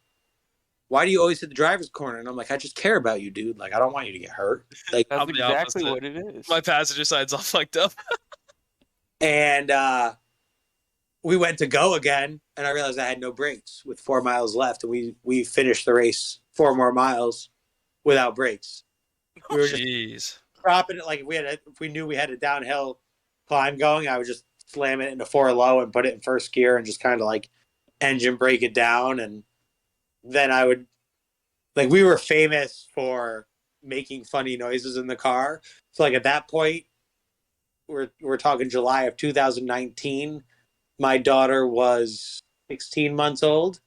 why do you always hit the driver's corner? And I'm like, I just care about you, dude. Like, I don't want you to get hurt. Like, That's I'm the exactly opposite. what it is. My passenger side's all fucked up. and we went to go again, and I realized I had no brakes with 4 miles left, and we finished the race 4 more miles without brakes. We were just Jeez. dropping it. Like, if we knew we had a downhill climb going, I would just slam it into 4 low and put it in first gear and just kind of like engine brake it down. And then I would, like, we were famous for making funny noises in the car. So like at that point, we're talking July of 2019. My daughter was 16 months old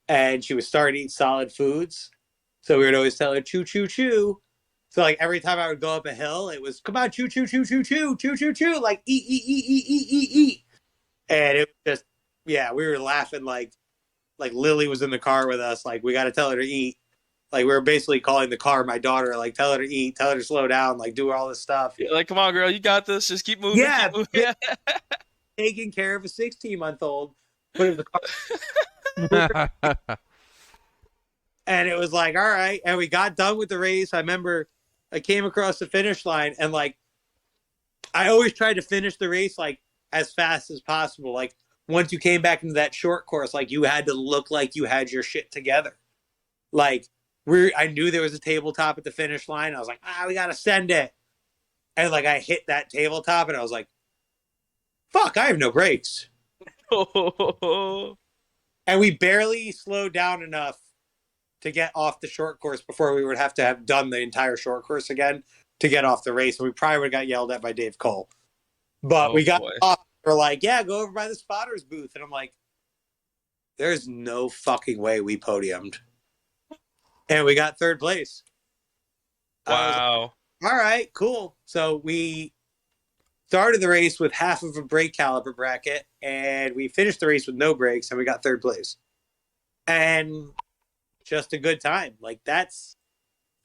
and she was starting to eat solid foods. So we would always tell her, chew, chew, chew. So like every time I would go up a hill, it was, come on, chew, chew, chew, chew, chew, chew, chew, chew, like eat, eat, eat, eat, eat, eat, eat. And it was just, yeah, we were laughing like Lily was in the car with us. Like, we got to tell her to eat. Like, we were basically calling the car my daughter, like, tell her to eat, tell her to slow down, like, do all this stuff. Yeah, like, come on, girl, you got this. Just keep moving. Yeah, keep moving. taking care of a 16-month-old, put in the car. And it was like, all right. And we got done with the race. I remember I came across the finish line and like, I always tried to finish the race like as fast as possible. Like once you came back into that short course, like you had to look like you had your shit together. Like I knew there was a tabletop at the finish line. I was like, we got to send it. And like, I hit that tabletop and I was like, fuck, I have no brakes. And we barely slowed down enough to get off the short course before we would have to have done the entire short course again to get off the race. And we probably would have got yelled at by Dave Cole. But we got off. We're like, yeah, go over by the spotters booth. And I'm like, there's no fucking way we podiumed. And we got third place. Wow. Like, all right, cool. So we started the race with half of a brake caliper bracket, and we finished the race with no brakes, and we got third place. And just a good time. Like that's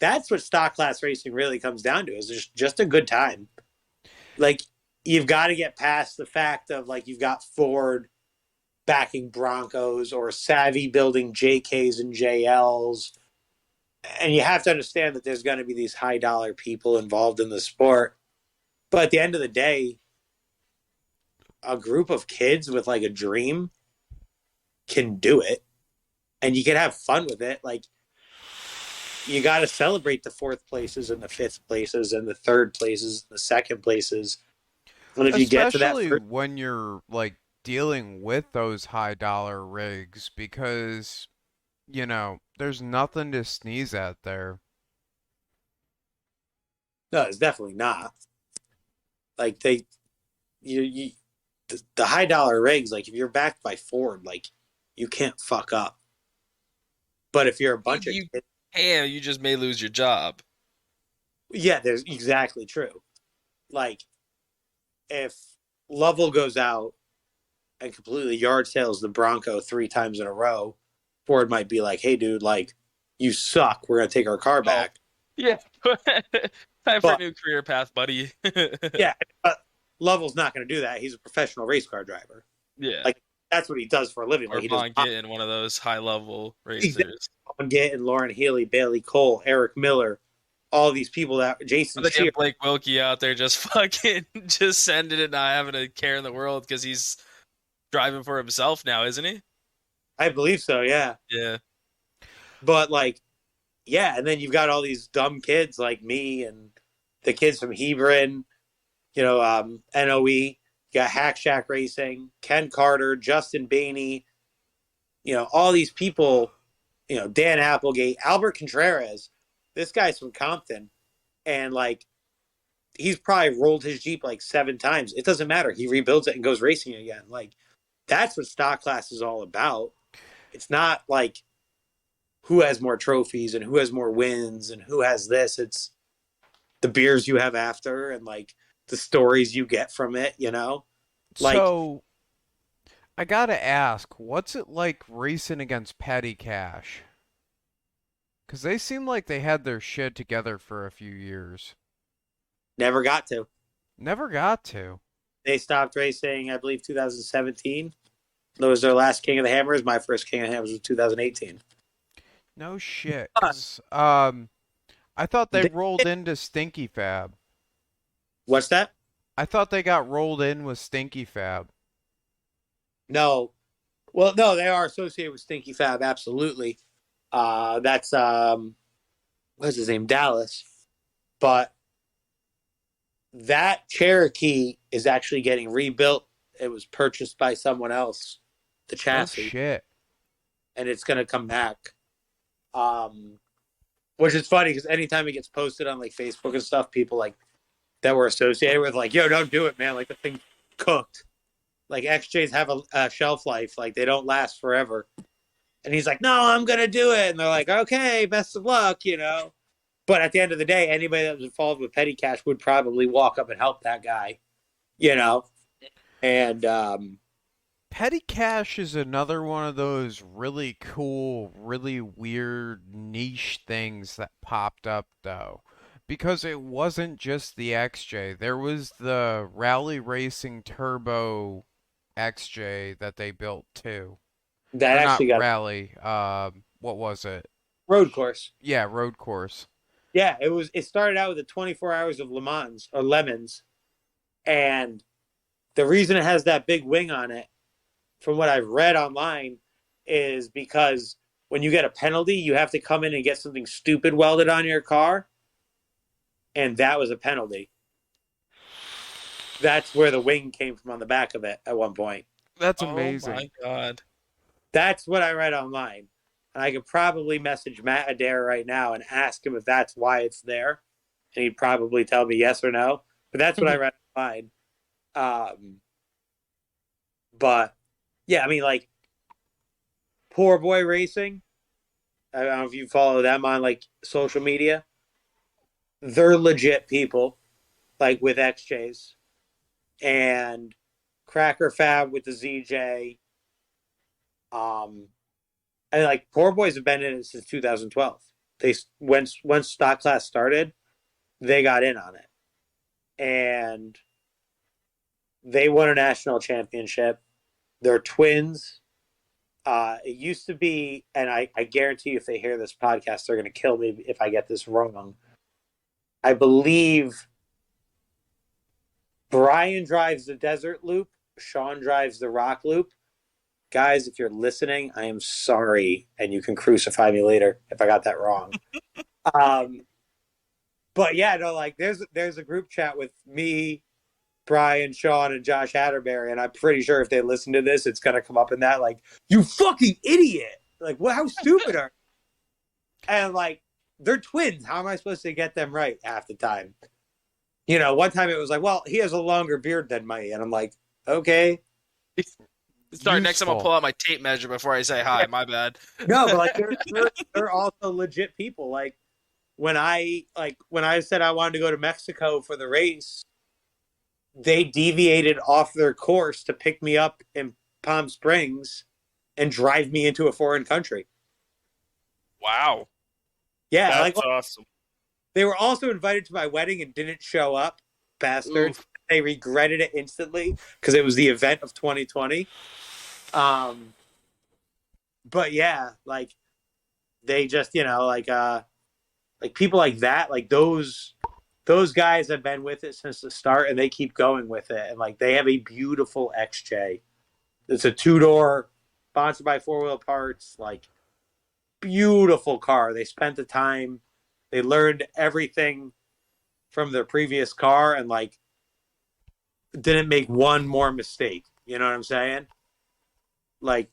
what stock class racing really comes down to, is just a good time. Like you've got to get past the fact of like you've got Ford backing Broncos or Savvy building JKs and JLs. And you have to understand that there's going to be these high dollar people involved in the sport. But at the end of the day, a group of kids with like a dream can do it. And you can have fun with it. Like, you got to celebrate the fourth places and the fifth places and the third places and the second places. And if you get to that, when you're like dealing with those high dollar rigs, because there's nothing to sneeze at there. No, it's definitely not. Like the high dollar rigs. Like if you're backed by Ford, like you can't fuck up. But if you're a bunch of kids, you just may lose your job. Yeah, there's exactly true. Like, if Lovell goes out and completely yard sales the Bronco 3 times in a row, Ford might be like, hey, dude, like, you suck. We're going to take our car back. Yeah. Time for a new career path, buddy. Yeah, but Lovell's not going to do that. He's a professional race car driver. Yeah. Like, that's what he does for a living. Or like, he Von Gittin, one of those high-level racers. Von Gittin, Lauren Healy, Bailey Cole, Eric Miller, all these people that Jason Cheer. Blake Wilkie out there just fucking just sending it, not having a care in the world because he's driving for himself now, isn't he? I believe so, yeah. Yeah. But like, yeah, and then you've got all these dumb kids like me and the kids from Hebron, NOE. You got Hack Shack Racing, Ken Carter, Justin Bainey, all these people, Dan Applegate, Albert Contreras. This guy's from Compton. and like he's probably rolled his Jeep like 7 times. It doesn't matter. He rebuilds it and goes racing again. Like that's what stock class is all about. It's not like who has more trophies and who has more wins and who has this. It's the beers you have after and like the stories you get from it, you know? Like So I gotta ask, what's it like racing against Petty Cash? Because they seem like they had their shit together for a few years. never got to. Never got to. They stopped racing, I believe, 2017. That was their last King of the Hammers. My first King of the Hammers was 2018. No shit. 'Cause, I thought they rolled into Stinky Fab. What's that? I thought they got rolled in with Stinky Fab. No. Well, no, they are associated with Stinky Fab, absolutely. That's what's his name? Dallas. But that Cherokee is actually getting rebuilt. It was purchased by someone else, the Oh chassis, shit. and it's gonna come back. Which is funny because anytime it gets posted on like Facebook and stuff, people like that were associated with like, yo, don't do it, man. Like the thing's cooked. Like XJs have a shelf life, like they don't last forever. And he's like, no, I'm gonna do it. And they're like, okay, best of luck, you know. But at the end of the day, anybody that was involved with petty cash would probably walk up and help that guy, you know. And Petty Cash is another one of those really cool, really weird niche things that popped up though. Because it wasn't just the XJ. There was the Rally Racing Turbo XJ that they built too. that Or actually not got Rally. What was it? road course. Yeah, Road Course. Yeah, it started out with the 24 hours of Le Mans or Lemons. And the reason it has that big wing on it, from what I've read online, is because when you get a penalty, you have to come in and get something stupid welded on your car. And that was a penalty. That's where the wing came from on the back of it at one point. That's Oh amazing. my god. That's what I read online. And I could probably message Matt Adair right now and ask him if that's why it's there. And he'd probably tell me yes or no. But that's what I read online. But yeah, I mean, like Poor Boy Racing. I don't know if you follow them on like social media. They're legit people, like with XJs, and Cracker Fab with the ZJ. And like Poor Boys have been in it since 2012. They once stock class started, they got in on it, and they won a national championship. They're twins. It used to be, and I guarantee you, if they hear this podcast, they're going to kill me if I get this wrong. I believe Brian drives the desert loop. Sean drives the rock loop. Guys, if you're listening, I am sorry, and you can crucify me later if I got that wrong. But yeah, no, like there's a group chat with me, Brian, Sean, and Josh Atterbury, and I'm pretty sure if they listen to this, it's gonna come up in that like, you fucking idiot! Like, what? How stupid are you? And like, they're twins. How am I supposed to get them right half the time? You know, one time it was like, well, he has a longer beard than me, and I'm like, okay. Sorry, next time I'll Useful. pull out my tape measure before I say hi. My bad. No, but like they're also legit people. Like when I said I wanted to go to Mexico for the race, they deviated off their course to pick me up in Palm Springs and drive me into a foreign country. Wow. Yeah, That's like awesome. they were also invited to my wedding and didn't show up, bastards. Oof. They regretted it instantly because it was the event of 2020. But yeah, like they just, you know, like people like that, like those guys have been with it since the start and they keep going with it. And like they have a beautiful XJ. It's a 2-door, sponsored by 4 Wheel Parts, like beautiful car. They spent the time, they learned everything from their previous car and like didn't make one more mistake. You know what I'm saying? Like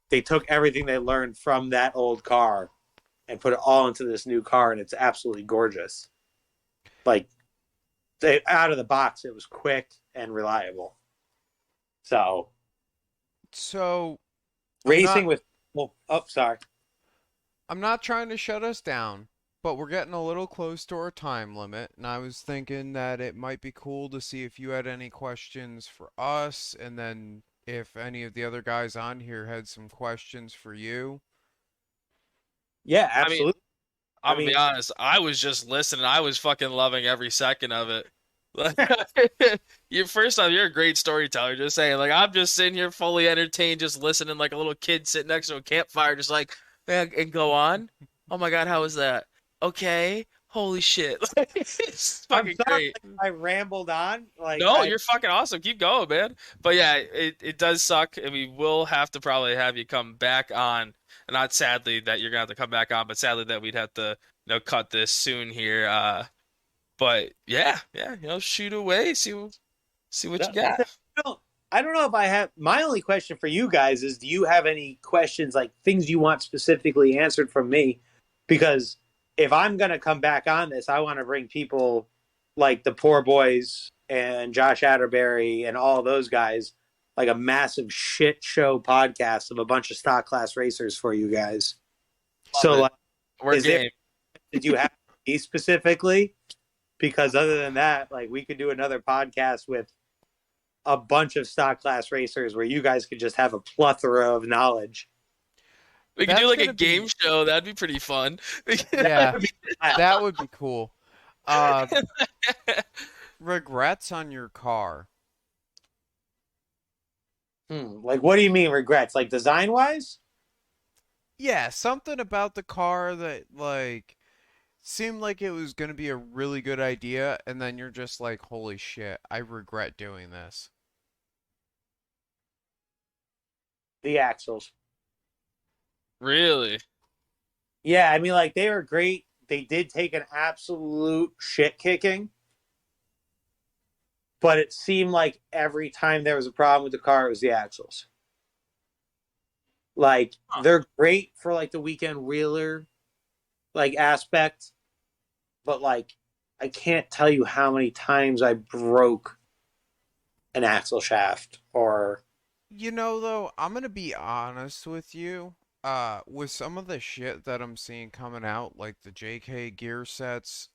they took everything they learned from that old car and put it all into this new car, and it's absolutely gorgeous. Like out of the box, it was quick and reliable. So So I'm racing not with sorry. I'm not trying to shut us down, but we're getting a little close to our time limit, and I was thinking that it might be cool to see if you had any questions for us, and then if any of the other guys on here had some questions for you. Yeah, I mean, absolutely. I I'm gonna be mean, honest. I was just listening. I was fucking loving every second of it. You first off, you're a great storyteller. Just saying, like I'm just sitting here fully entertained, just listening, like a little kid sitting next to a campfire, just like, and go on. Oh my God, how was that? Okay, holy shit, it's I'm fucking sorry great. I rambled on. Like No, I you're fucking awesome. Keep going, man. But yeah, it does suck, and we will have to probably have you come back on. Not sadly that you're gonna have to come back on, but sadly that we'd have to, cut this soon here. But yeah, yeah, shoot away, see what you got. don't I don't know if I have my only question for you guys is do you have any questions like things you want specifically answered from me? Because if I'm gonna come back on this, I want to bring people like the Poor Boys and Josh Atterbury and all those guys, like a massive shit show podcast of a bunch of stock class racers for you guys. Love So it. like We're is there game. did you have me specifically? Because other than that, like we could do another podcast with a bunch of stock class racers where you guys could just have a plethora of knowledge. We could do That's like a gonna game be, show. That'd be pretty fun. yeah, that would be cool. Uh, Regrets on your car. Like, what do you mean regrets? Like design wise? Yeah, something about the car that like seemed like it was gonna be a really good idea, and then you're just like, holy shit, I regret doing this. The axles. Really? Yeah, I mean, like they were great. They did take an absolute shit kicking, but it seemed like every time there was a problem with the car, it was the axles. Like Huh. they're great for like the weekend wheeler like aspect, but like I can't tell you how many times I broke an axle shaft or You know, though, I'm gonna be honest with you. With some of the shit that I'm seeing coming out, like the JK gear sets,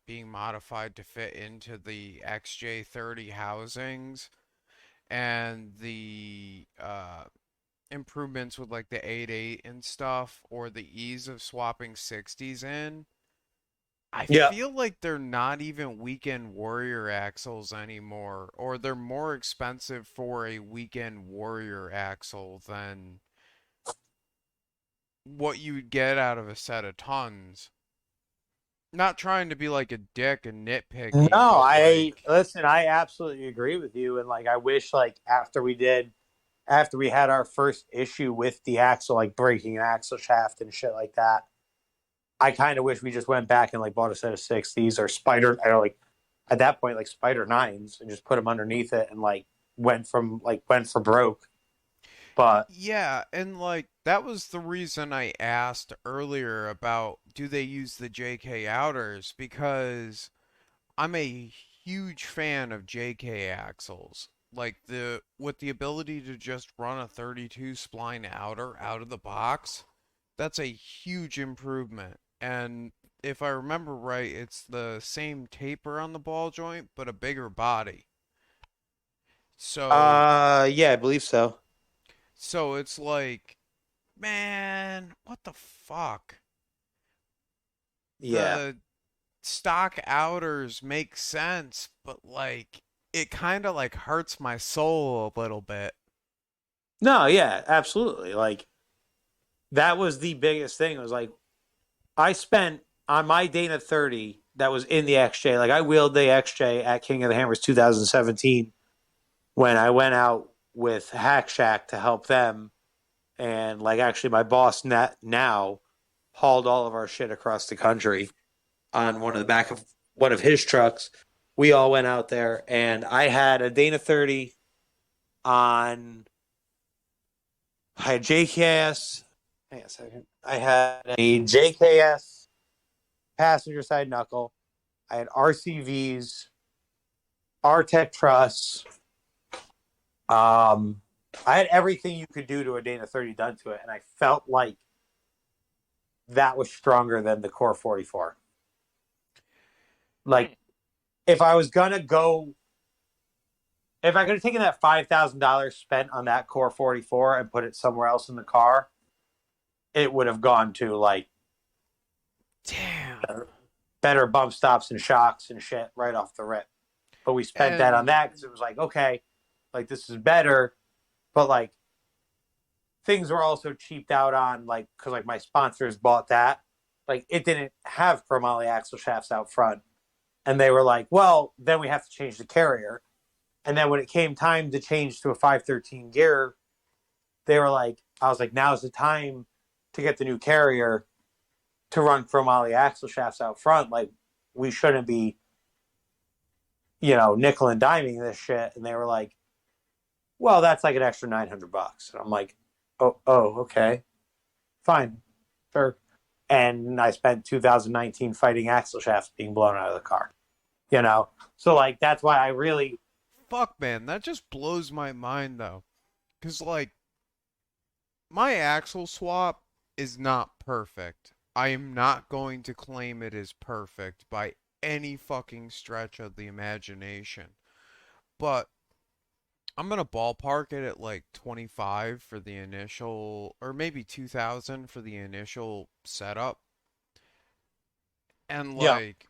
being modified to fit into the XJ30 housings, and the improvements with like the 8.8 and stuff, or the ease of swapping 60s in. I yeah. feel like they're not even weekend warrior axles anymore, or they're more expensive for a weekend warrior axle than what you'd get out of a set of tons. Not trying to be like a dick and No, nitpicky, but I like, listen. I absolutely agree with you, and like I wish, like after we had our first issue with the axle, like breaking an axle shaft and shit like that, I kind of wish we just went back and like bought a set of 60s or Spider, or like at that point like Spider nines and just put them underneath it and like went for broke. But yeah, and like that was the reason I asked earlier about do they use the JK outers because I'm a huge fan of JK axles. Like the with the ability to just run a 32 spline outer out of the box, that's a huge improvement. And if I remember right, it's the same taper on the ball joint but a bigger body. So yeah, I believe so. so it's like, man, what the fuck? Yeah. The stock outers make sense, but like it kind of like hurts my soul a little bit. No, yeah, absolutely. Like that was the biggest thing. It was like I spent on my Dana 30 that was in the XJ. Like I wheeled the XJ at King of the Hammers 2017 when I went out with Hack Shack to help them, and like actually my boss now hauled all of our shit across the country on one of the back of one of his trucks. We all went out there, and I had a Dana 30 on. I had JKS. Hang on a second. I had a JKS passenger side knuckle. I had RCVs, RTEC truss. I had everything you could do to a Dana 30 done to it, and I felt like that was stronger than the Core 44. Like, if I was gonna go, if I could have taken that $5,000 spent on that Core 44 and put it somewhere else in the car, it would have gone to like Damn. better bump stops and shocks and shit right off the rip. But we spent that on that because it was like, okay, like this is better, but like things were also cheaped out on, like, because like my sponsors bought that, like it didn't have chromoly axle shafts out front, and they were like, well, then we have to change the carrier. And then when it came time to change to a 513 gear, they were like, I was like, now's the time to get the new carrier to run chromoly axle shafts out front. Like, we shouldn't be, nickel and diming this shit. And they were like, well, that's like an extra $900. And I'm like, oh, okay, fine, sure. And I spent 2019 fighting axle shafts being blown out of the car, So like, that's why I really. Fuck, man, that just blows my mind though. Cause like, my axle swap is not perfect. I am not going to claim it is perfect by any fucking stretch of the imagination. But I'm gonna ballpark it at like 25 for the initial, or maybe 2,000 for the initial setup. And Yeah. like,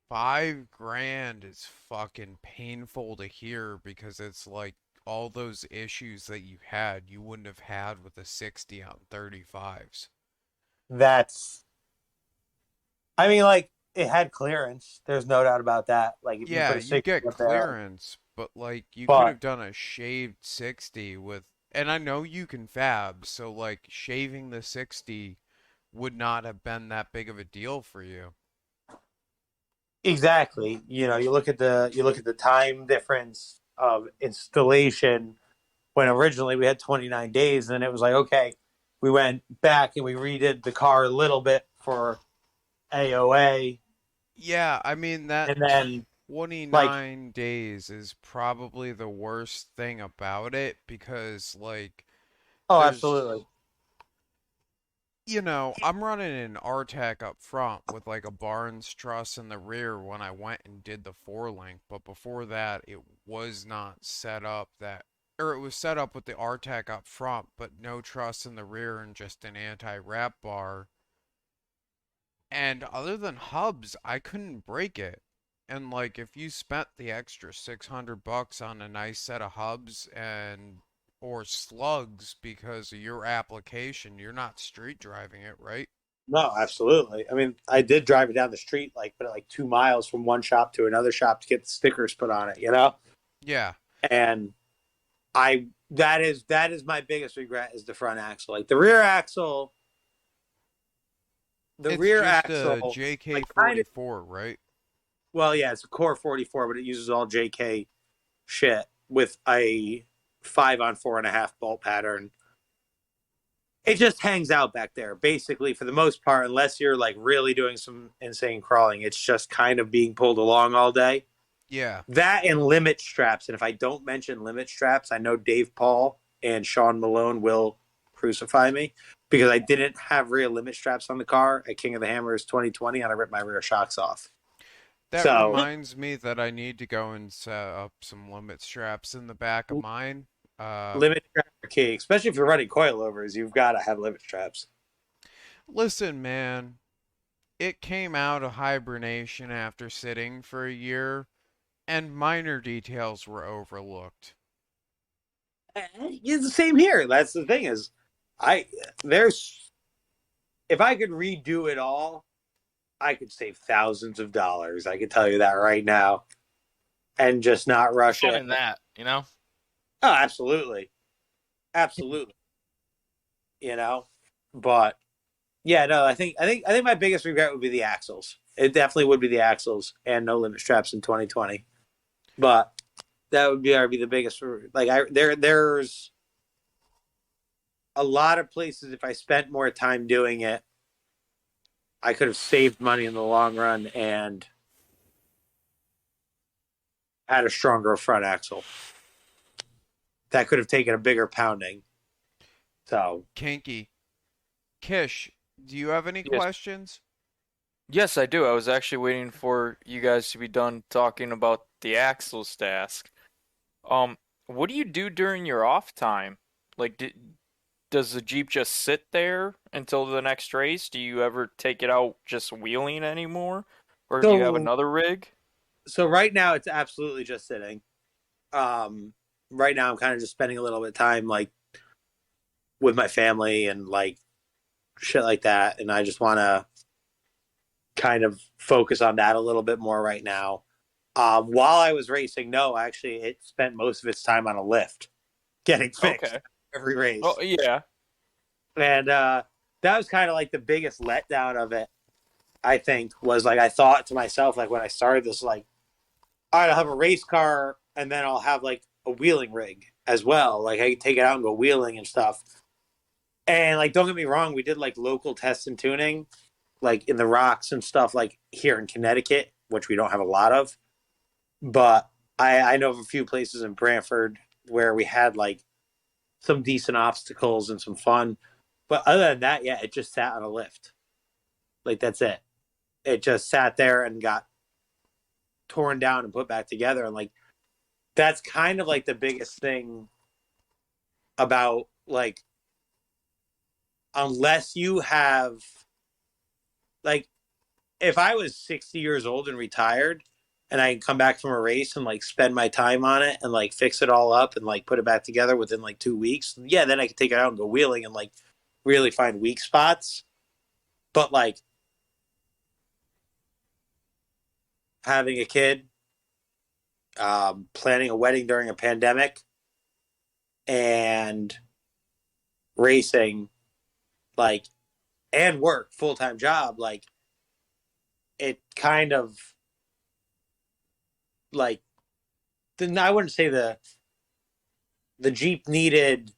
$5,000 is fucking painful to hear because it's like all those issues that you had, you wouldn't have had with a 60 on 35s. I mean, like, it had clearance. There's no doubt about that. Like, if you Yeah, put a you 60 get up there, clearance, but like you could but have done a shaved 60 with, and I know you can fab, so like shaving the 60 would not have been that big of a deal for you. exactly. You look at the time difference of installation when originally we had 29 days, and then it was like, okay, we went back and we redid the car a little bit for AOA, Yeah, I mean that and then like, 29 days is probably the worst thing about it because like oh, there's absolutely. I'm running an RTAC up front with like a Barnes truss in the rear when I went and did the 4-link, but before that it was not set up that, or it was set up with the RTAC up front, but no truss in the rear and just an anti-wrap bar. And other than hubs, I couldn't break it. And like if you spent the extra $600 on a nice set of hubs and or slugs because of your application, you're not street driving it, right? No, absolutely. I mean, I did drive it down the street, like, but like 2 miles from one shop to another shop to get the stickers put on it. Yeah. And that is my biggest regret is the front axle. Like the rear axle, the It's rear just a axle, like, JK44, right? well, yeah, it's a Core 44, but it uses all JK shit with a 5-on-4.5 bolt pattern. It just hangs out back there, basically, for the most part, unless you're like really doing some insane crawling. It's just kind of being pulled along all day. Yeah. That and limit straps. And if I don't mention limit straps, I know Dave Paul and Sean Malone will crucify me because I didn't have rear limit straps on the car at King of the Hammers 2020, and I ripped my rear shocks off. That So reminds me that I need to go and set up some limit straps in the back of mine. limit straps are key, especially if you're running coilovers. You've got to have limit straps. Listen, man, it came out of hibernation after sitting for a year, and minor details were overlooked. It's the same here. That's the thing is, there's if I could redo it all, I could save thousands of dollars. I can tell you that right now, and just not rush Fun it. in that, Oh, absolutely, absolutely. But yeah, no, I think my biggest regret would be the axles. It definitely would be the axles and no limit straps in 2020. But that would be the biggest. Like there's a lot of places. If I spent more time doing it, I could have saved money in the long run and had a stronger front axle that could have taken a bigger pounding. So Kinky. Kish, do you have any Yes. questions? Yes, I do. I was actually waiting for you guys to be done talking about the axles to ask. What do you do during your off time? Like, does the Jeep just sit there until the next race? Do you ever take it out just wheeling anymore? Or do you have so another rig? so right now it's absolutely just sitting. Um, right now I'm kind of just spending a little bit of time like with my family and like shit like that, and I just want to kind of focus on that a little bit more right now. While I was racing, no, actually, it spent most of its time on a lift, getting fixed Okay. every race, Oh, yeah. and that was kind of like the biggest letdown of it. I think was like I thought to myself like when I started this like, all right, I'll have a race car and then I'll have like a wheeling rig as well. Like I can take it out and go wheeling and stuff. And like, don't get me wrong, we did like local tests and tuning, like in the rocks and stuff, like here in Connecticut, which we don't have a lot of. But I know of a few places in Brantford where we had like some decent obstacles and some fun. But other than that, yeah, it just sat on a lift. Like that's it. It just sat there and got torn down and put back together. And like that's kind of like the biggest thing about like unless you have like if I was 60 years old and retired and I can come back from a race and like spend my time on it and like fix it all up and like put it back together within like 2 weeks, yeah, then I could take it out and go wheeling and like really find weak spots. But like having a kid, planning a wedding during a pandemic, and racing, like, and work, full time job, like, it kind of like, I wouldn't say the Jeep needed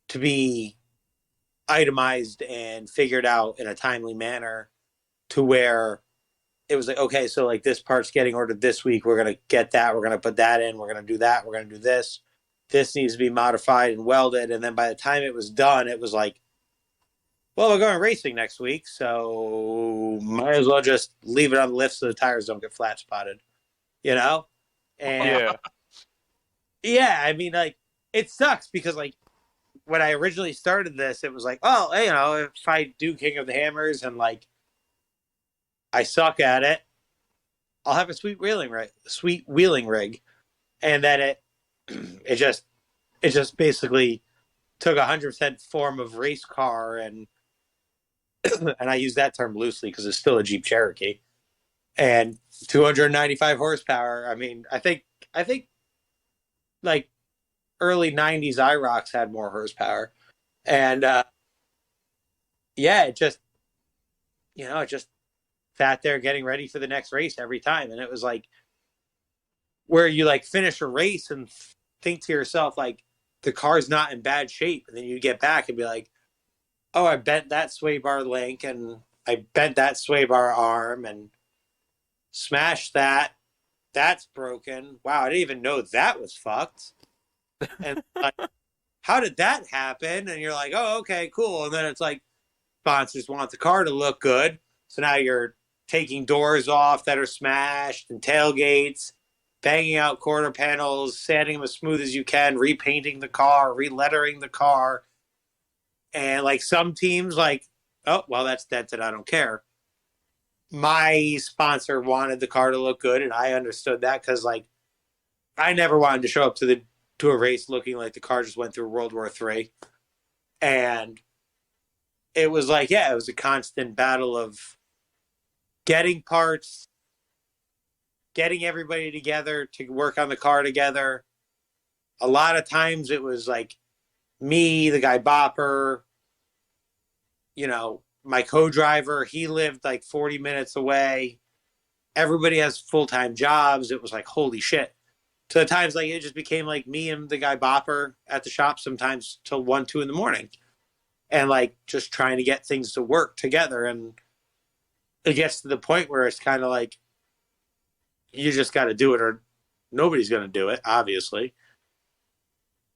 to be itemized and figured out in a timely manner to where it was like, okay, so like this part's getting ordered this week. We're going to get that. We're going to put that in. We're going to do that. We're going to do this. This needs to be modified and welded. And then by the time it was done, it was like, well, we're going racing next week. So might as well just leave it on the lift so the tires don't get flat spotted, you know? And Yeah. yeah, I mean, like, it sucks because like when I originally started this, it was like, oh, you know, if I do King of the Hammers and like I suck at it, I'll have a sweet wheeling rig, and then it just basically took 100% form of race car, and and I use that term loosely because it's still a Jeep Cherokee and 295 horsepower. I mean, I think like early 90s IROCs had more horsepower, and yeah, it just sat there getting ready for the next race every time, and it was like where you like finish a race and think to yourself like the car's not in bad shape, and then you get back and be like, oh, I bent that sway bar link and I bent that sway bar arm and smashed that. That's broken. Wow, I didn't even know that was fucked. And like, how did that happen? And you're like, oh, okay, cool. And then it's like sponsors want the car to look good, so now you're taking doors off that are smashed and tailgates, banging out quarter panels, sanding them as smooth as you can, repainting the car, relettering the car. And like some teams, like, oh, well, that's dented. I don't care. My sponsor wanted the car to look good, and I understood that because like I never wanted to show up to a race looking like the car just went through World War III. And it was like, yeah, it was a constant battle of getting parts, getting everybody together to work on the car together. A lot of times it was like me, the guy Bopper, you know, my co-driver, he lived like 40 minutes away. Everybody has full-time jobs. It was like, holy shit. To the times like it just became like me and the guy Bopper at the shop sometimes till 1, 2 in the morning. And like just trying to get things to work together. And it gets to the point where it's kind of like you just got to do it Nobody's going to do it, obviously.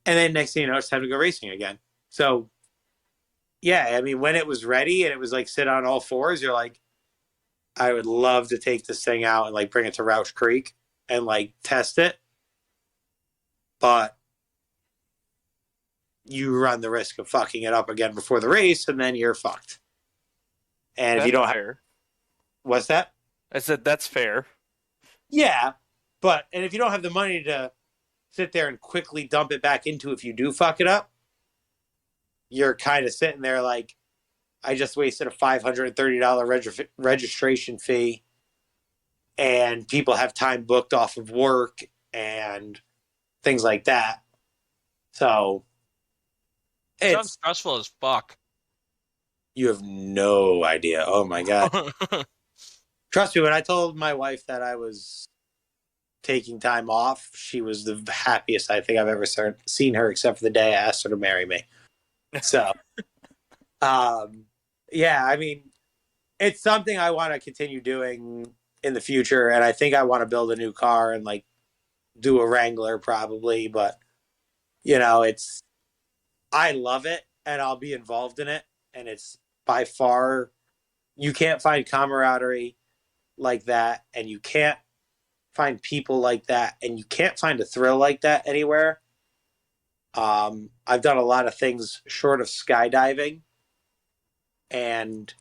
And then next thing you know, it's time to go racing again. So, yeah, I mean, when it was ready and it was like sit on all fours, you're like, I would love to take this thing out and like bring it to Roush Creek and like test it. But you run the risk of fucking it up again before the race, and then you're fucked. And if you don't fair. what's that? I said that's fair. Yeah, and if you don't have the money to sit there and quickly dump it back into if you do fuck it up, you're kind of sitting there like, I just wasted a $530 registration fee, and people have time booked off of work and things like that. So It sounds stressful as fuck. You have no idea. Oh my God. Trust me, when I told my wife that I was taking time off, she was the happiest I think I've ever seen her, except for the day I asked her to marry me. So, yeah, I mean, it's something I want to continue doing in the future. And I think I want to build a new car and like do a Wrangler probably. But, you know, I love it and I'll be involved in it. And it's by far, you can't find camaraderie like that. And you can't find people like that. And you can't find a thrill like that anywhere. I've done a lot of things short of skydiving. And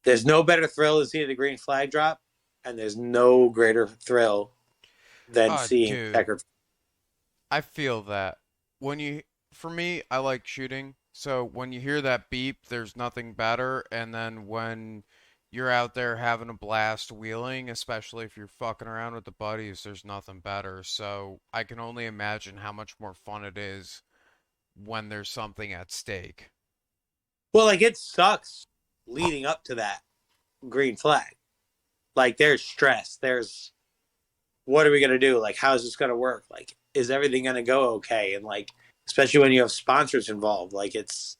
there's no better thrill than seeing the green flag drop. And there's no greater thrill than seeing checkered. I feel that. For me, I like shooting. So when you hear that beep, there's nothing better. And then when you're out there having a blast wheeling, especially if you're fucking around with the buddies, there's nothing better. So I can only imagine how much more fun it is when there's something at stake. Well, like, it sucks leading up to that green flag. Like, there's stress. There's, what are we going to do? Like, how's this going to work? Like, is everything going to go okay? And, like, especially when you have sponsors involved, like, it's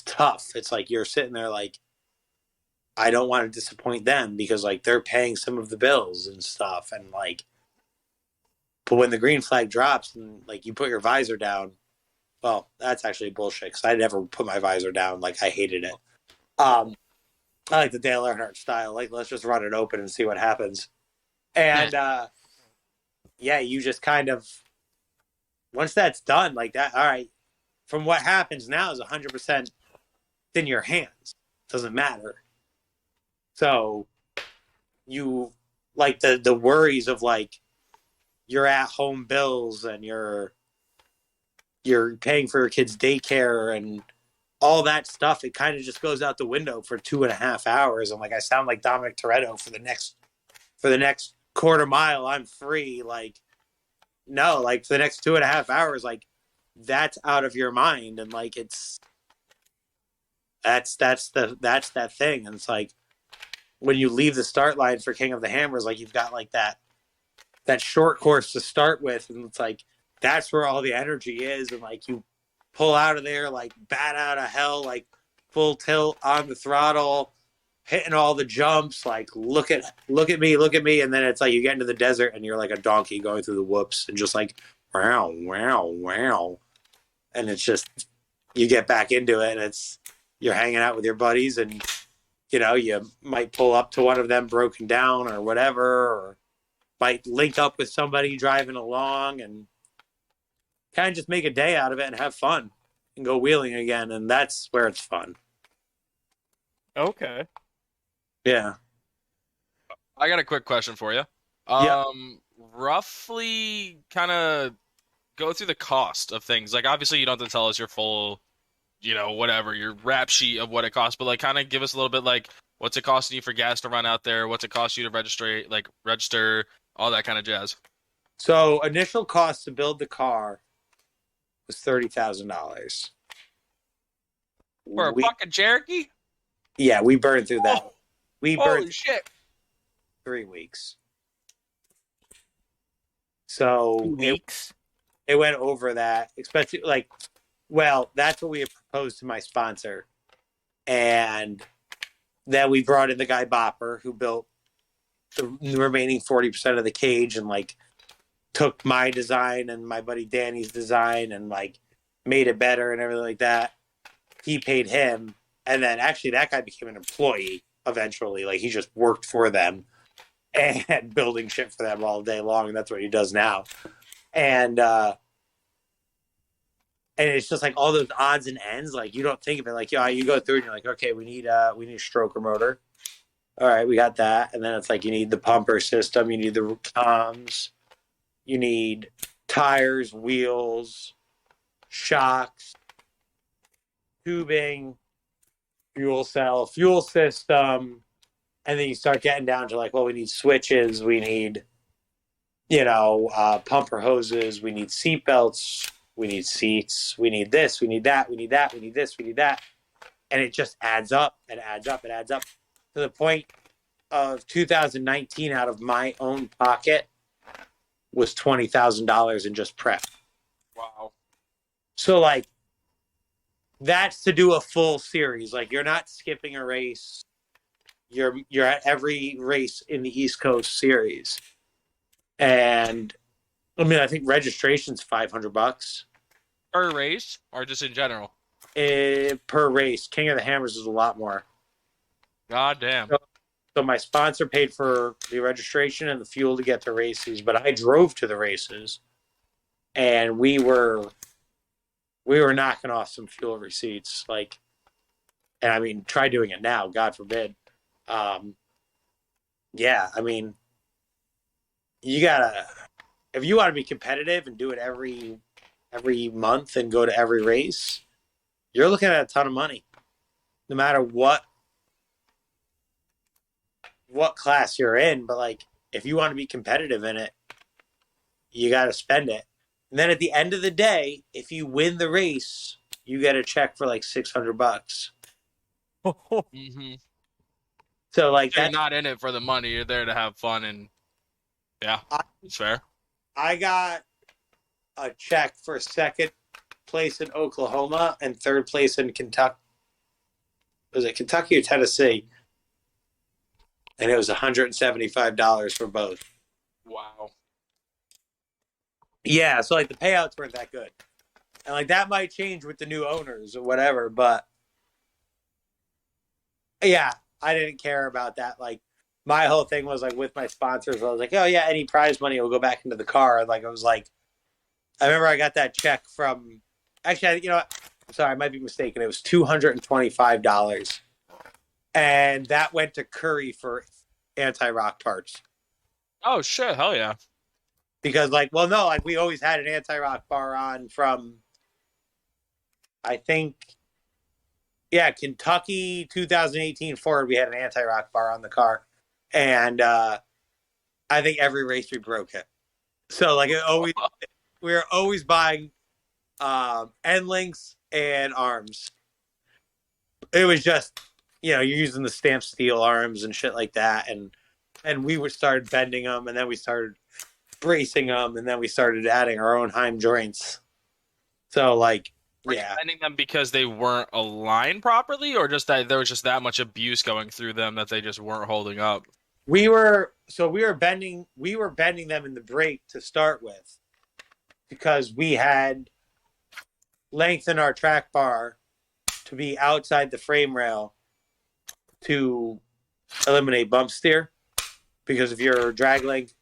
tough. It's like you're sitting there like, I don't want to disappoint them because, like, they're paying some of the bills and stuff. And, like, but when the green flag drops and, like, you put your visor down, well, that's actually bullshit because I never put my visor down. Like, I hated it. I like the Dale Earnhardt style. Like, let's just run it open and see what happens. And, yeah, you just kind of, once that's done, like that, all right, from what happens now is 100% in your hands. Doesn't matter. So you, like, the worries of, like, your at-home bills and you're paying for your kids' daycare and all that stuff, it kind of just goes out the window for 2.5 hours. I'm like, I sound like Dominic Toretto for the next quarter mile. I'm free. Like, no, like, for the next 2.5 hours, like, that's out of your mind. And, like, that's that thing. And it's like, when you leave the start line for King of the Hammers, like, you've got like that short course to start with. And it's like, that's where all the energy is. And, like, you pull out of there, like, bat out of hell, like, full tilt on the throttle, hitting all the jumps, like, look at me. And then it's like you get into the desert and you're like a donkey going through the whoops and just like, wow, wow, wow. And it's just, you get back into it and you're hanging out with your buddies and, you know, you might pull up to one of them broken down or whatever, or might link up with somebody driving along and kind of just make a day out of it and have fun and go wheeling again. And that's where it's fun. Okay. Yeah. I got a quick question for you. Yeah. Roughly kind of go through the cost of things. Like, obviously you don't have to tell us your full, you know, whatever, your rap sheet of what it costs, but, like, kind of give us a little bit, like, what's it costing you for gas to run out there? What's it cost you to register, all that kind of jazz. So initial cost to build the car was $30,000. For a fucking Cherokee? Yeah, we burned through that. We Holy burned shit. 3 weeks. So 2 weeks. It went over that, especially, like, well, that's what we had proposed to my sponsor. And then we brought in the guy Bopper, who built the remaining 40% of the cage and like took my design and my buddy Danny's design and like made it better and everything like that. He paid him, and then actually that guy became an employee eventually. Like he just worked for them and building shit for them all day long, and that's what he does now. And it's just like all those odds and ends. Like you don't think of it like, yeah, you go through and you're like, okay, we need a stroker motor. All right, we got that. And then it's like you need the pumper system, you need the comms, you need tires, wheels, shocks, tubing, fuel cell, fuel system. And then you start getting down to like, well, we need switches, we need, pumper hoses, we need seat belts, we need seats, we need this, we need that, we need that, we need this, we need that. And it just adds up and adds up and adds up to the point of 2019 out of my own pocket was $20,000 in just prep. Wow. So like that's to do a full series. Like you're not skipping a race. You're at every race in the East Coast series. And I mean, I think registration's $500 Per race or just in general? per race. King of the Hammers is a lot more. God damn. So my sponsor paid for the registration and the fuel to get to races, but I drove to the races, and we were knocking off some fuel receipts. Like, and I mean, try doing it now. God forbid. Yeah, I mean, you gotta, if you want to be competitive and do it every month and go to every race, you're looking at a ton of money, no matter what class you're in. But like, if you want to be competitive in it, you got to spend it. And then at the end of the day, if you win the race, you get a check for like $600. Mm-hmm. So like You're that's not in it for the money. You're there to have fun, and yeah, it's fair. I got a check for second place in Oklahoma and third place in Kentucky. Was it Kentucky or Tennessee? And it was $175 for both. Wow. Yeah, so like the payouts weren't that good. And like that might change with the new owners or whatever, but yeah, I didn't care about that. Like my whole thing was like with my sponsors, I was like, oh yeah, any prize money will go back into the car. And like I was like, I remember I got that check from, actually, you know what? I'm sorry, I might be mistaken. It was $225. And that went to Curry for anti-rock parts. Oh shit! Hell yeah! Because like, well, no, like we always had an anti-rock bar on from, I think, yeah, Kentucky 2018 Ford. We had an anti-rock bar on the car, and I think every race we broke it. So like, we were always buying end links and arms. It was just, you're using the stamped steel arms and shit like that, and we would start bending them, and then we started bracing them, and then we started adding our own Heim joints. So like, yeah, Bending them because they weren't aligned properly, or just that there was just that much abuse going through them that they just weren't holding up. we were bending them in the brake to start with, because we had lengthened our track bar to be outside the frame rail to eliminate bump steer. Because if your drag length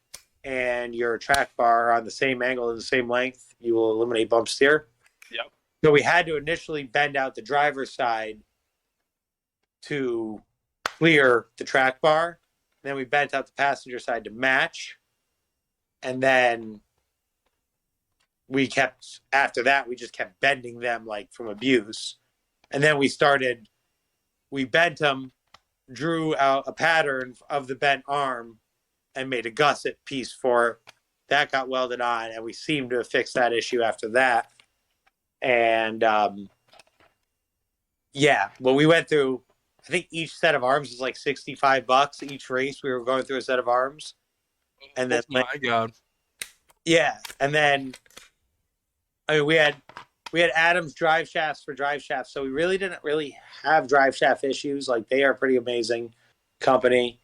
and your track bar are on the same angle and the same length, you will eliminate bump steer. Yep. So we had to initially bend out the driver's side to clear the track bar. Then we bent out the passenger side to match. And then after that, we just kept bending them like from abuse. And then we bent them, drew out a pattern of the bent arm, and made a gusset piece for it. That got welded on, and we seemed to have fixed that issue after that. And yeah, well, we went through, I think each set of arms was like $65 each race. We were going through a set of arms. And then, Oh my God. yeah. And then, I mean, we had Adams drive shafts for drive shafts. So we really didn't really have drive shaft issues. Like, they are a pretty amazing company.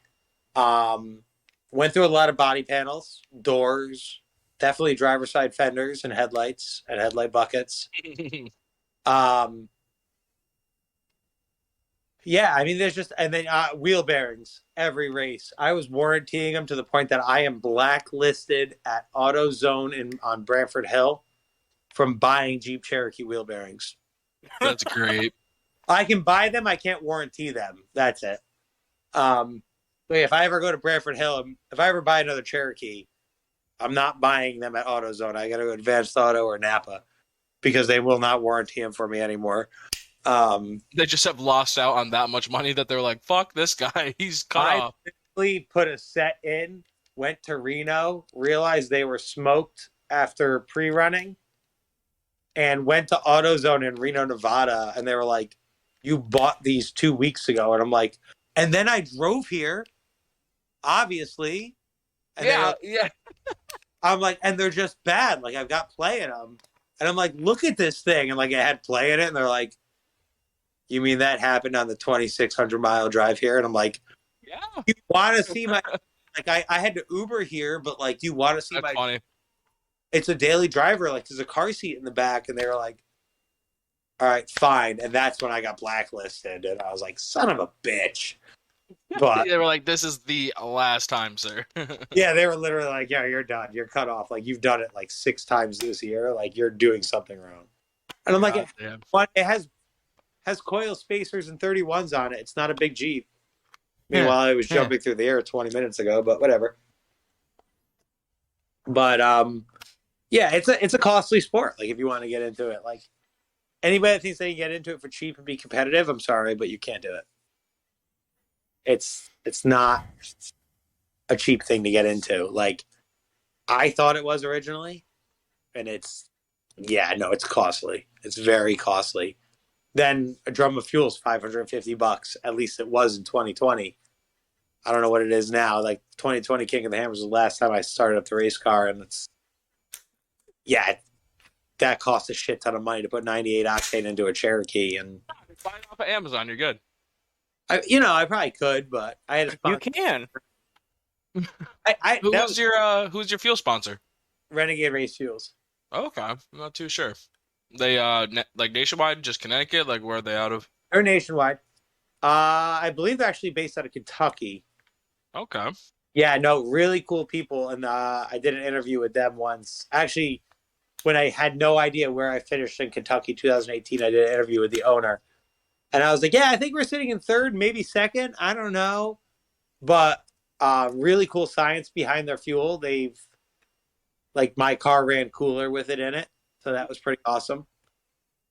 Went through a lot of body panels, doors, definitely driver's side fenders and headlights and headlight buckets. Um, yeah, I mean, there's just, and then wheel bearings every race. I was warrantying them to the point that I am blacklisted at AutoZone on Branford Hill from buying Jeep Cherokee wheel bearings. That's great. I can buy them, I can't warranty them. That's it. But if I ever go to Branford Hill, if I ever buy another Cherokee, I'm not buying them at AutoZone. I got to go Advanced Auto or Napa because they will not warranty them for me anymore. They just have lost out on that much money that they're like, fuck this guy. He's cut off. I simply put a set in, went to Reno, realized they were smoked after pre-running, and went to AutoZone in Reno, Nevada, and they were like, you bought these 2 weeks ago. And I'm like, and then I drove here, obviously. And Yeah. I'm like, and they're just bad. Like, I've got play in them. And I'm like, look at this thing. And like, it had play in it. And they're like, you mean that happened on the 2,600-mile drive here? And I'm like, Yeah. you want to see my, like, I had to Uber here, but like, you want to see That's funny. it's a daily driver. Like, there's a car seat in the back. And they were like, all right, fine. And that's when I got blacklisted. And I was like, son of a bitch. But They were like, this is the last time, sir. yeah, they were literally like, yeah, you're done. You're cut off. Like, you've done it like 6 times this year. Like, you're doing something wrong. And I'm like, Damn. it has coil spacers and 31s on it. It's not a big Jeep. Meanwhile, I was jumping through the air 20 minutes ago, but whatever. But yeah, it's a costly sport. Like, if you want to get into it, like, anybody that thinks they can get into it for cheap and be competitive, I'm sorry, but you can't do it. It's not a cheap thing to get into. Like, I thought it was originally, and it's costly. It's very costly. Then a drum of fuel is $550. At least it was in 2020. I don't know what it is now. Like, 2020 King of the Hammers was the last time I started up the race car, and that cost a shit ton of money to put 98 octane into a Cherokee. And Buy it off of Amazon, you're good. I probably could, but I had a You sponsor. can. Who's your fuel sponsor? Renegade Race Fuels. Okay, I'm not too sure. They like nationwide, just Connecticut. Like, where are they out of? They're nationwide. I believe they're actually based out of Kentucky. Okay. Yeah, no, really cool people. And I did an interview with them once. Actually, when I had no idea where I finished in Kentucky 2018, I did an interview with the owner. And I was like, yeah, I think we're sitting in third, maybe second. I don't know. But really cool science behind their fuel. They've, like, my car ran cooler with it in it. So that was pretty awesome.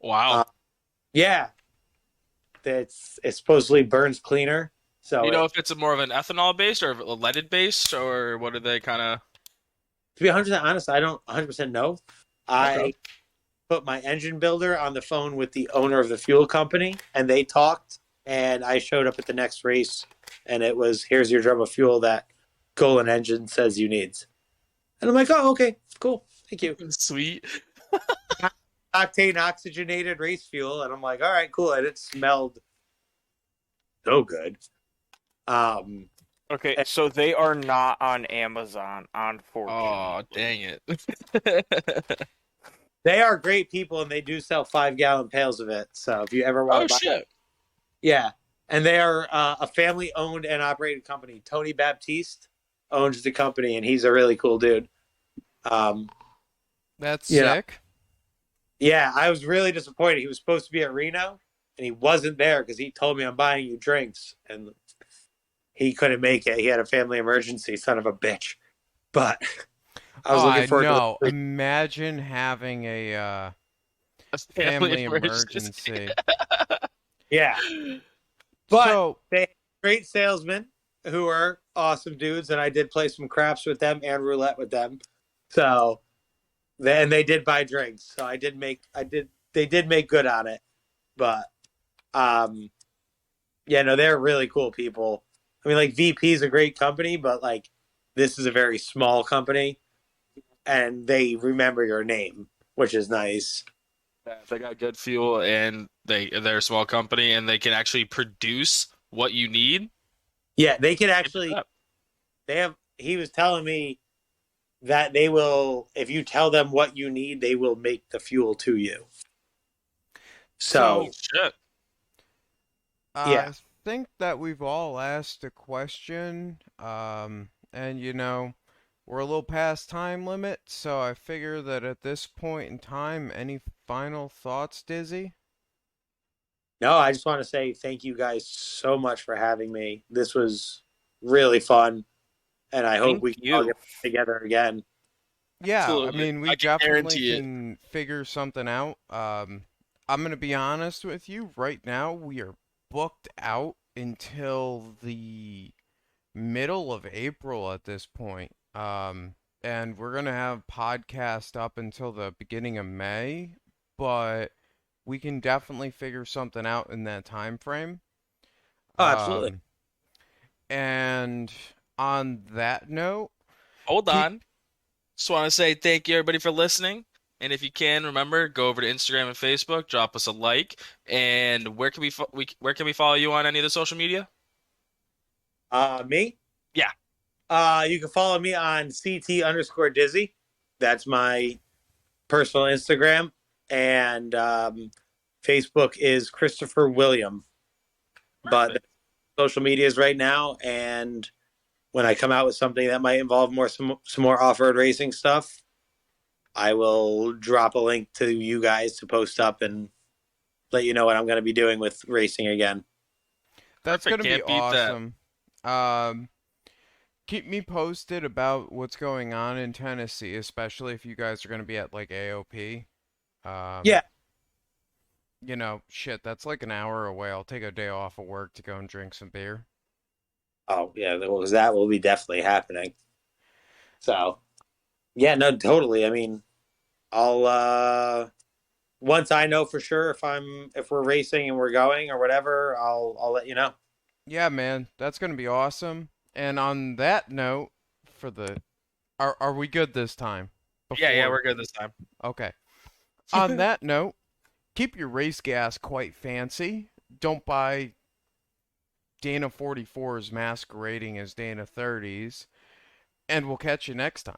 Wow. Yeah. It supposedly burns cleaner. So You know if it's more of an ethanol based or a leaded based, or what are they kind of? to be 100% honest, I don't 100% know. I Okay. put my engine builder on the phone with the owner of the fuel company, and they talked, and I showed up at the next race, and it was, here's your drum of fuel that Golan Engine says you needs. And I'm like, oh, okay, cool, thank you. Sweet. Octane oxygenated race fuel, and I'm like, all right, cool, and it smelled so good. Okay, so they are not on Amazon, unfortunately. Oh, dang it. They are great people, and they do sell 5-gallon pails of it. So if you ever want Oh to buy shit. yeah. And they are a family-owned and operated company. Tony Baptiste owns the company, and he's a really cool dude. That's Yeah. sick. Yeah, I was really disappointed. He was supposed to be at Reno, and he wasn't there because he told me, I'm buying you drinks, and he couldn't make it. He had a family emergency, son of a bitch. But I was looking forward know. to it. Imagine having a A family emergency. Yeah. But So, they had great salesmen who are awesome dudes, and I did play some craps with them and roulette with them. So then they did buy drinks. So they did make good on it. But yeah, no, they're really cool people. I mean, like, VP is a great company, but like, this is a very small company, and they remember your name, which is nice. They got good fuel, and they're a small company, and they can actually produce what you need. Yeah, they can actually. They have he was telling me that they will, if you tell them what you need, they will make the fuel to you. So So, Shit. yeah. I think that we've all asked a question, and we're a little past time limit, so I figure that at this point in time, any final thoughts, Dizzy? No, I just want to say thank you guys so much for having me. This was really fun, and I hope Thank we can all you. get together again. Yeah, I Absolutely. mean, we I can definitely guarantee it. can figure something out. I'm gonna be honest with you, right now we are booked out until the middle of April at this point. And we're gonna have podcast up until the beginning of May, but we can definitely figure something out in that time frame. Oh, absolutely. Um, and on that note, Hold keep on. Just want to say thank you everybody for listening. And if you can, remember, go over to Instagram and Facebook, drop us a like. And where can where can we follow you on any of the social media? Me? Yeah. You can follow me on CT_Dizzy. That's my personal Instagram. And Facebook is Christopher William. But Perfect. social medias right now. And when I come out with something that might involve some more off road racing stuff, I will drop a link to you guys to post up and let you know what I'm going to be doing with racing again. that's Perfect. gonna be Can't beat that. awesome. Um, keep me posted about what's going on in Tennessee, especially if you guys are gonna be at like AOP. Um, Yeah. shit, that's like an hour away. I'll take a day off of work to go and drink some beer. Oh, yeah. Because that will be definitely happening. So, yeah, no, totally. I mean, I'll once I know for sure if we're racing and we're going or whatever, I'll let you know. Yeah, man, that's gonna be awesome. And on that note, for the are we good this time? Yeah, Before we're good this time. okay. On that note, keep your race gas quite fancy. Don't buy Dana 44s masquerading as Dana 30s, and we'll catch you next time.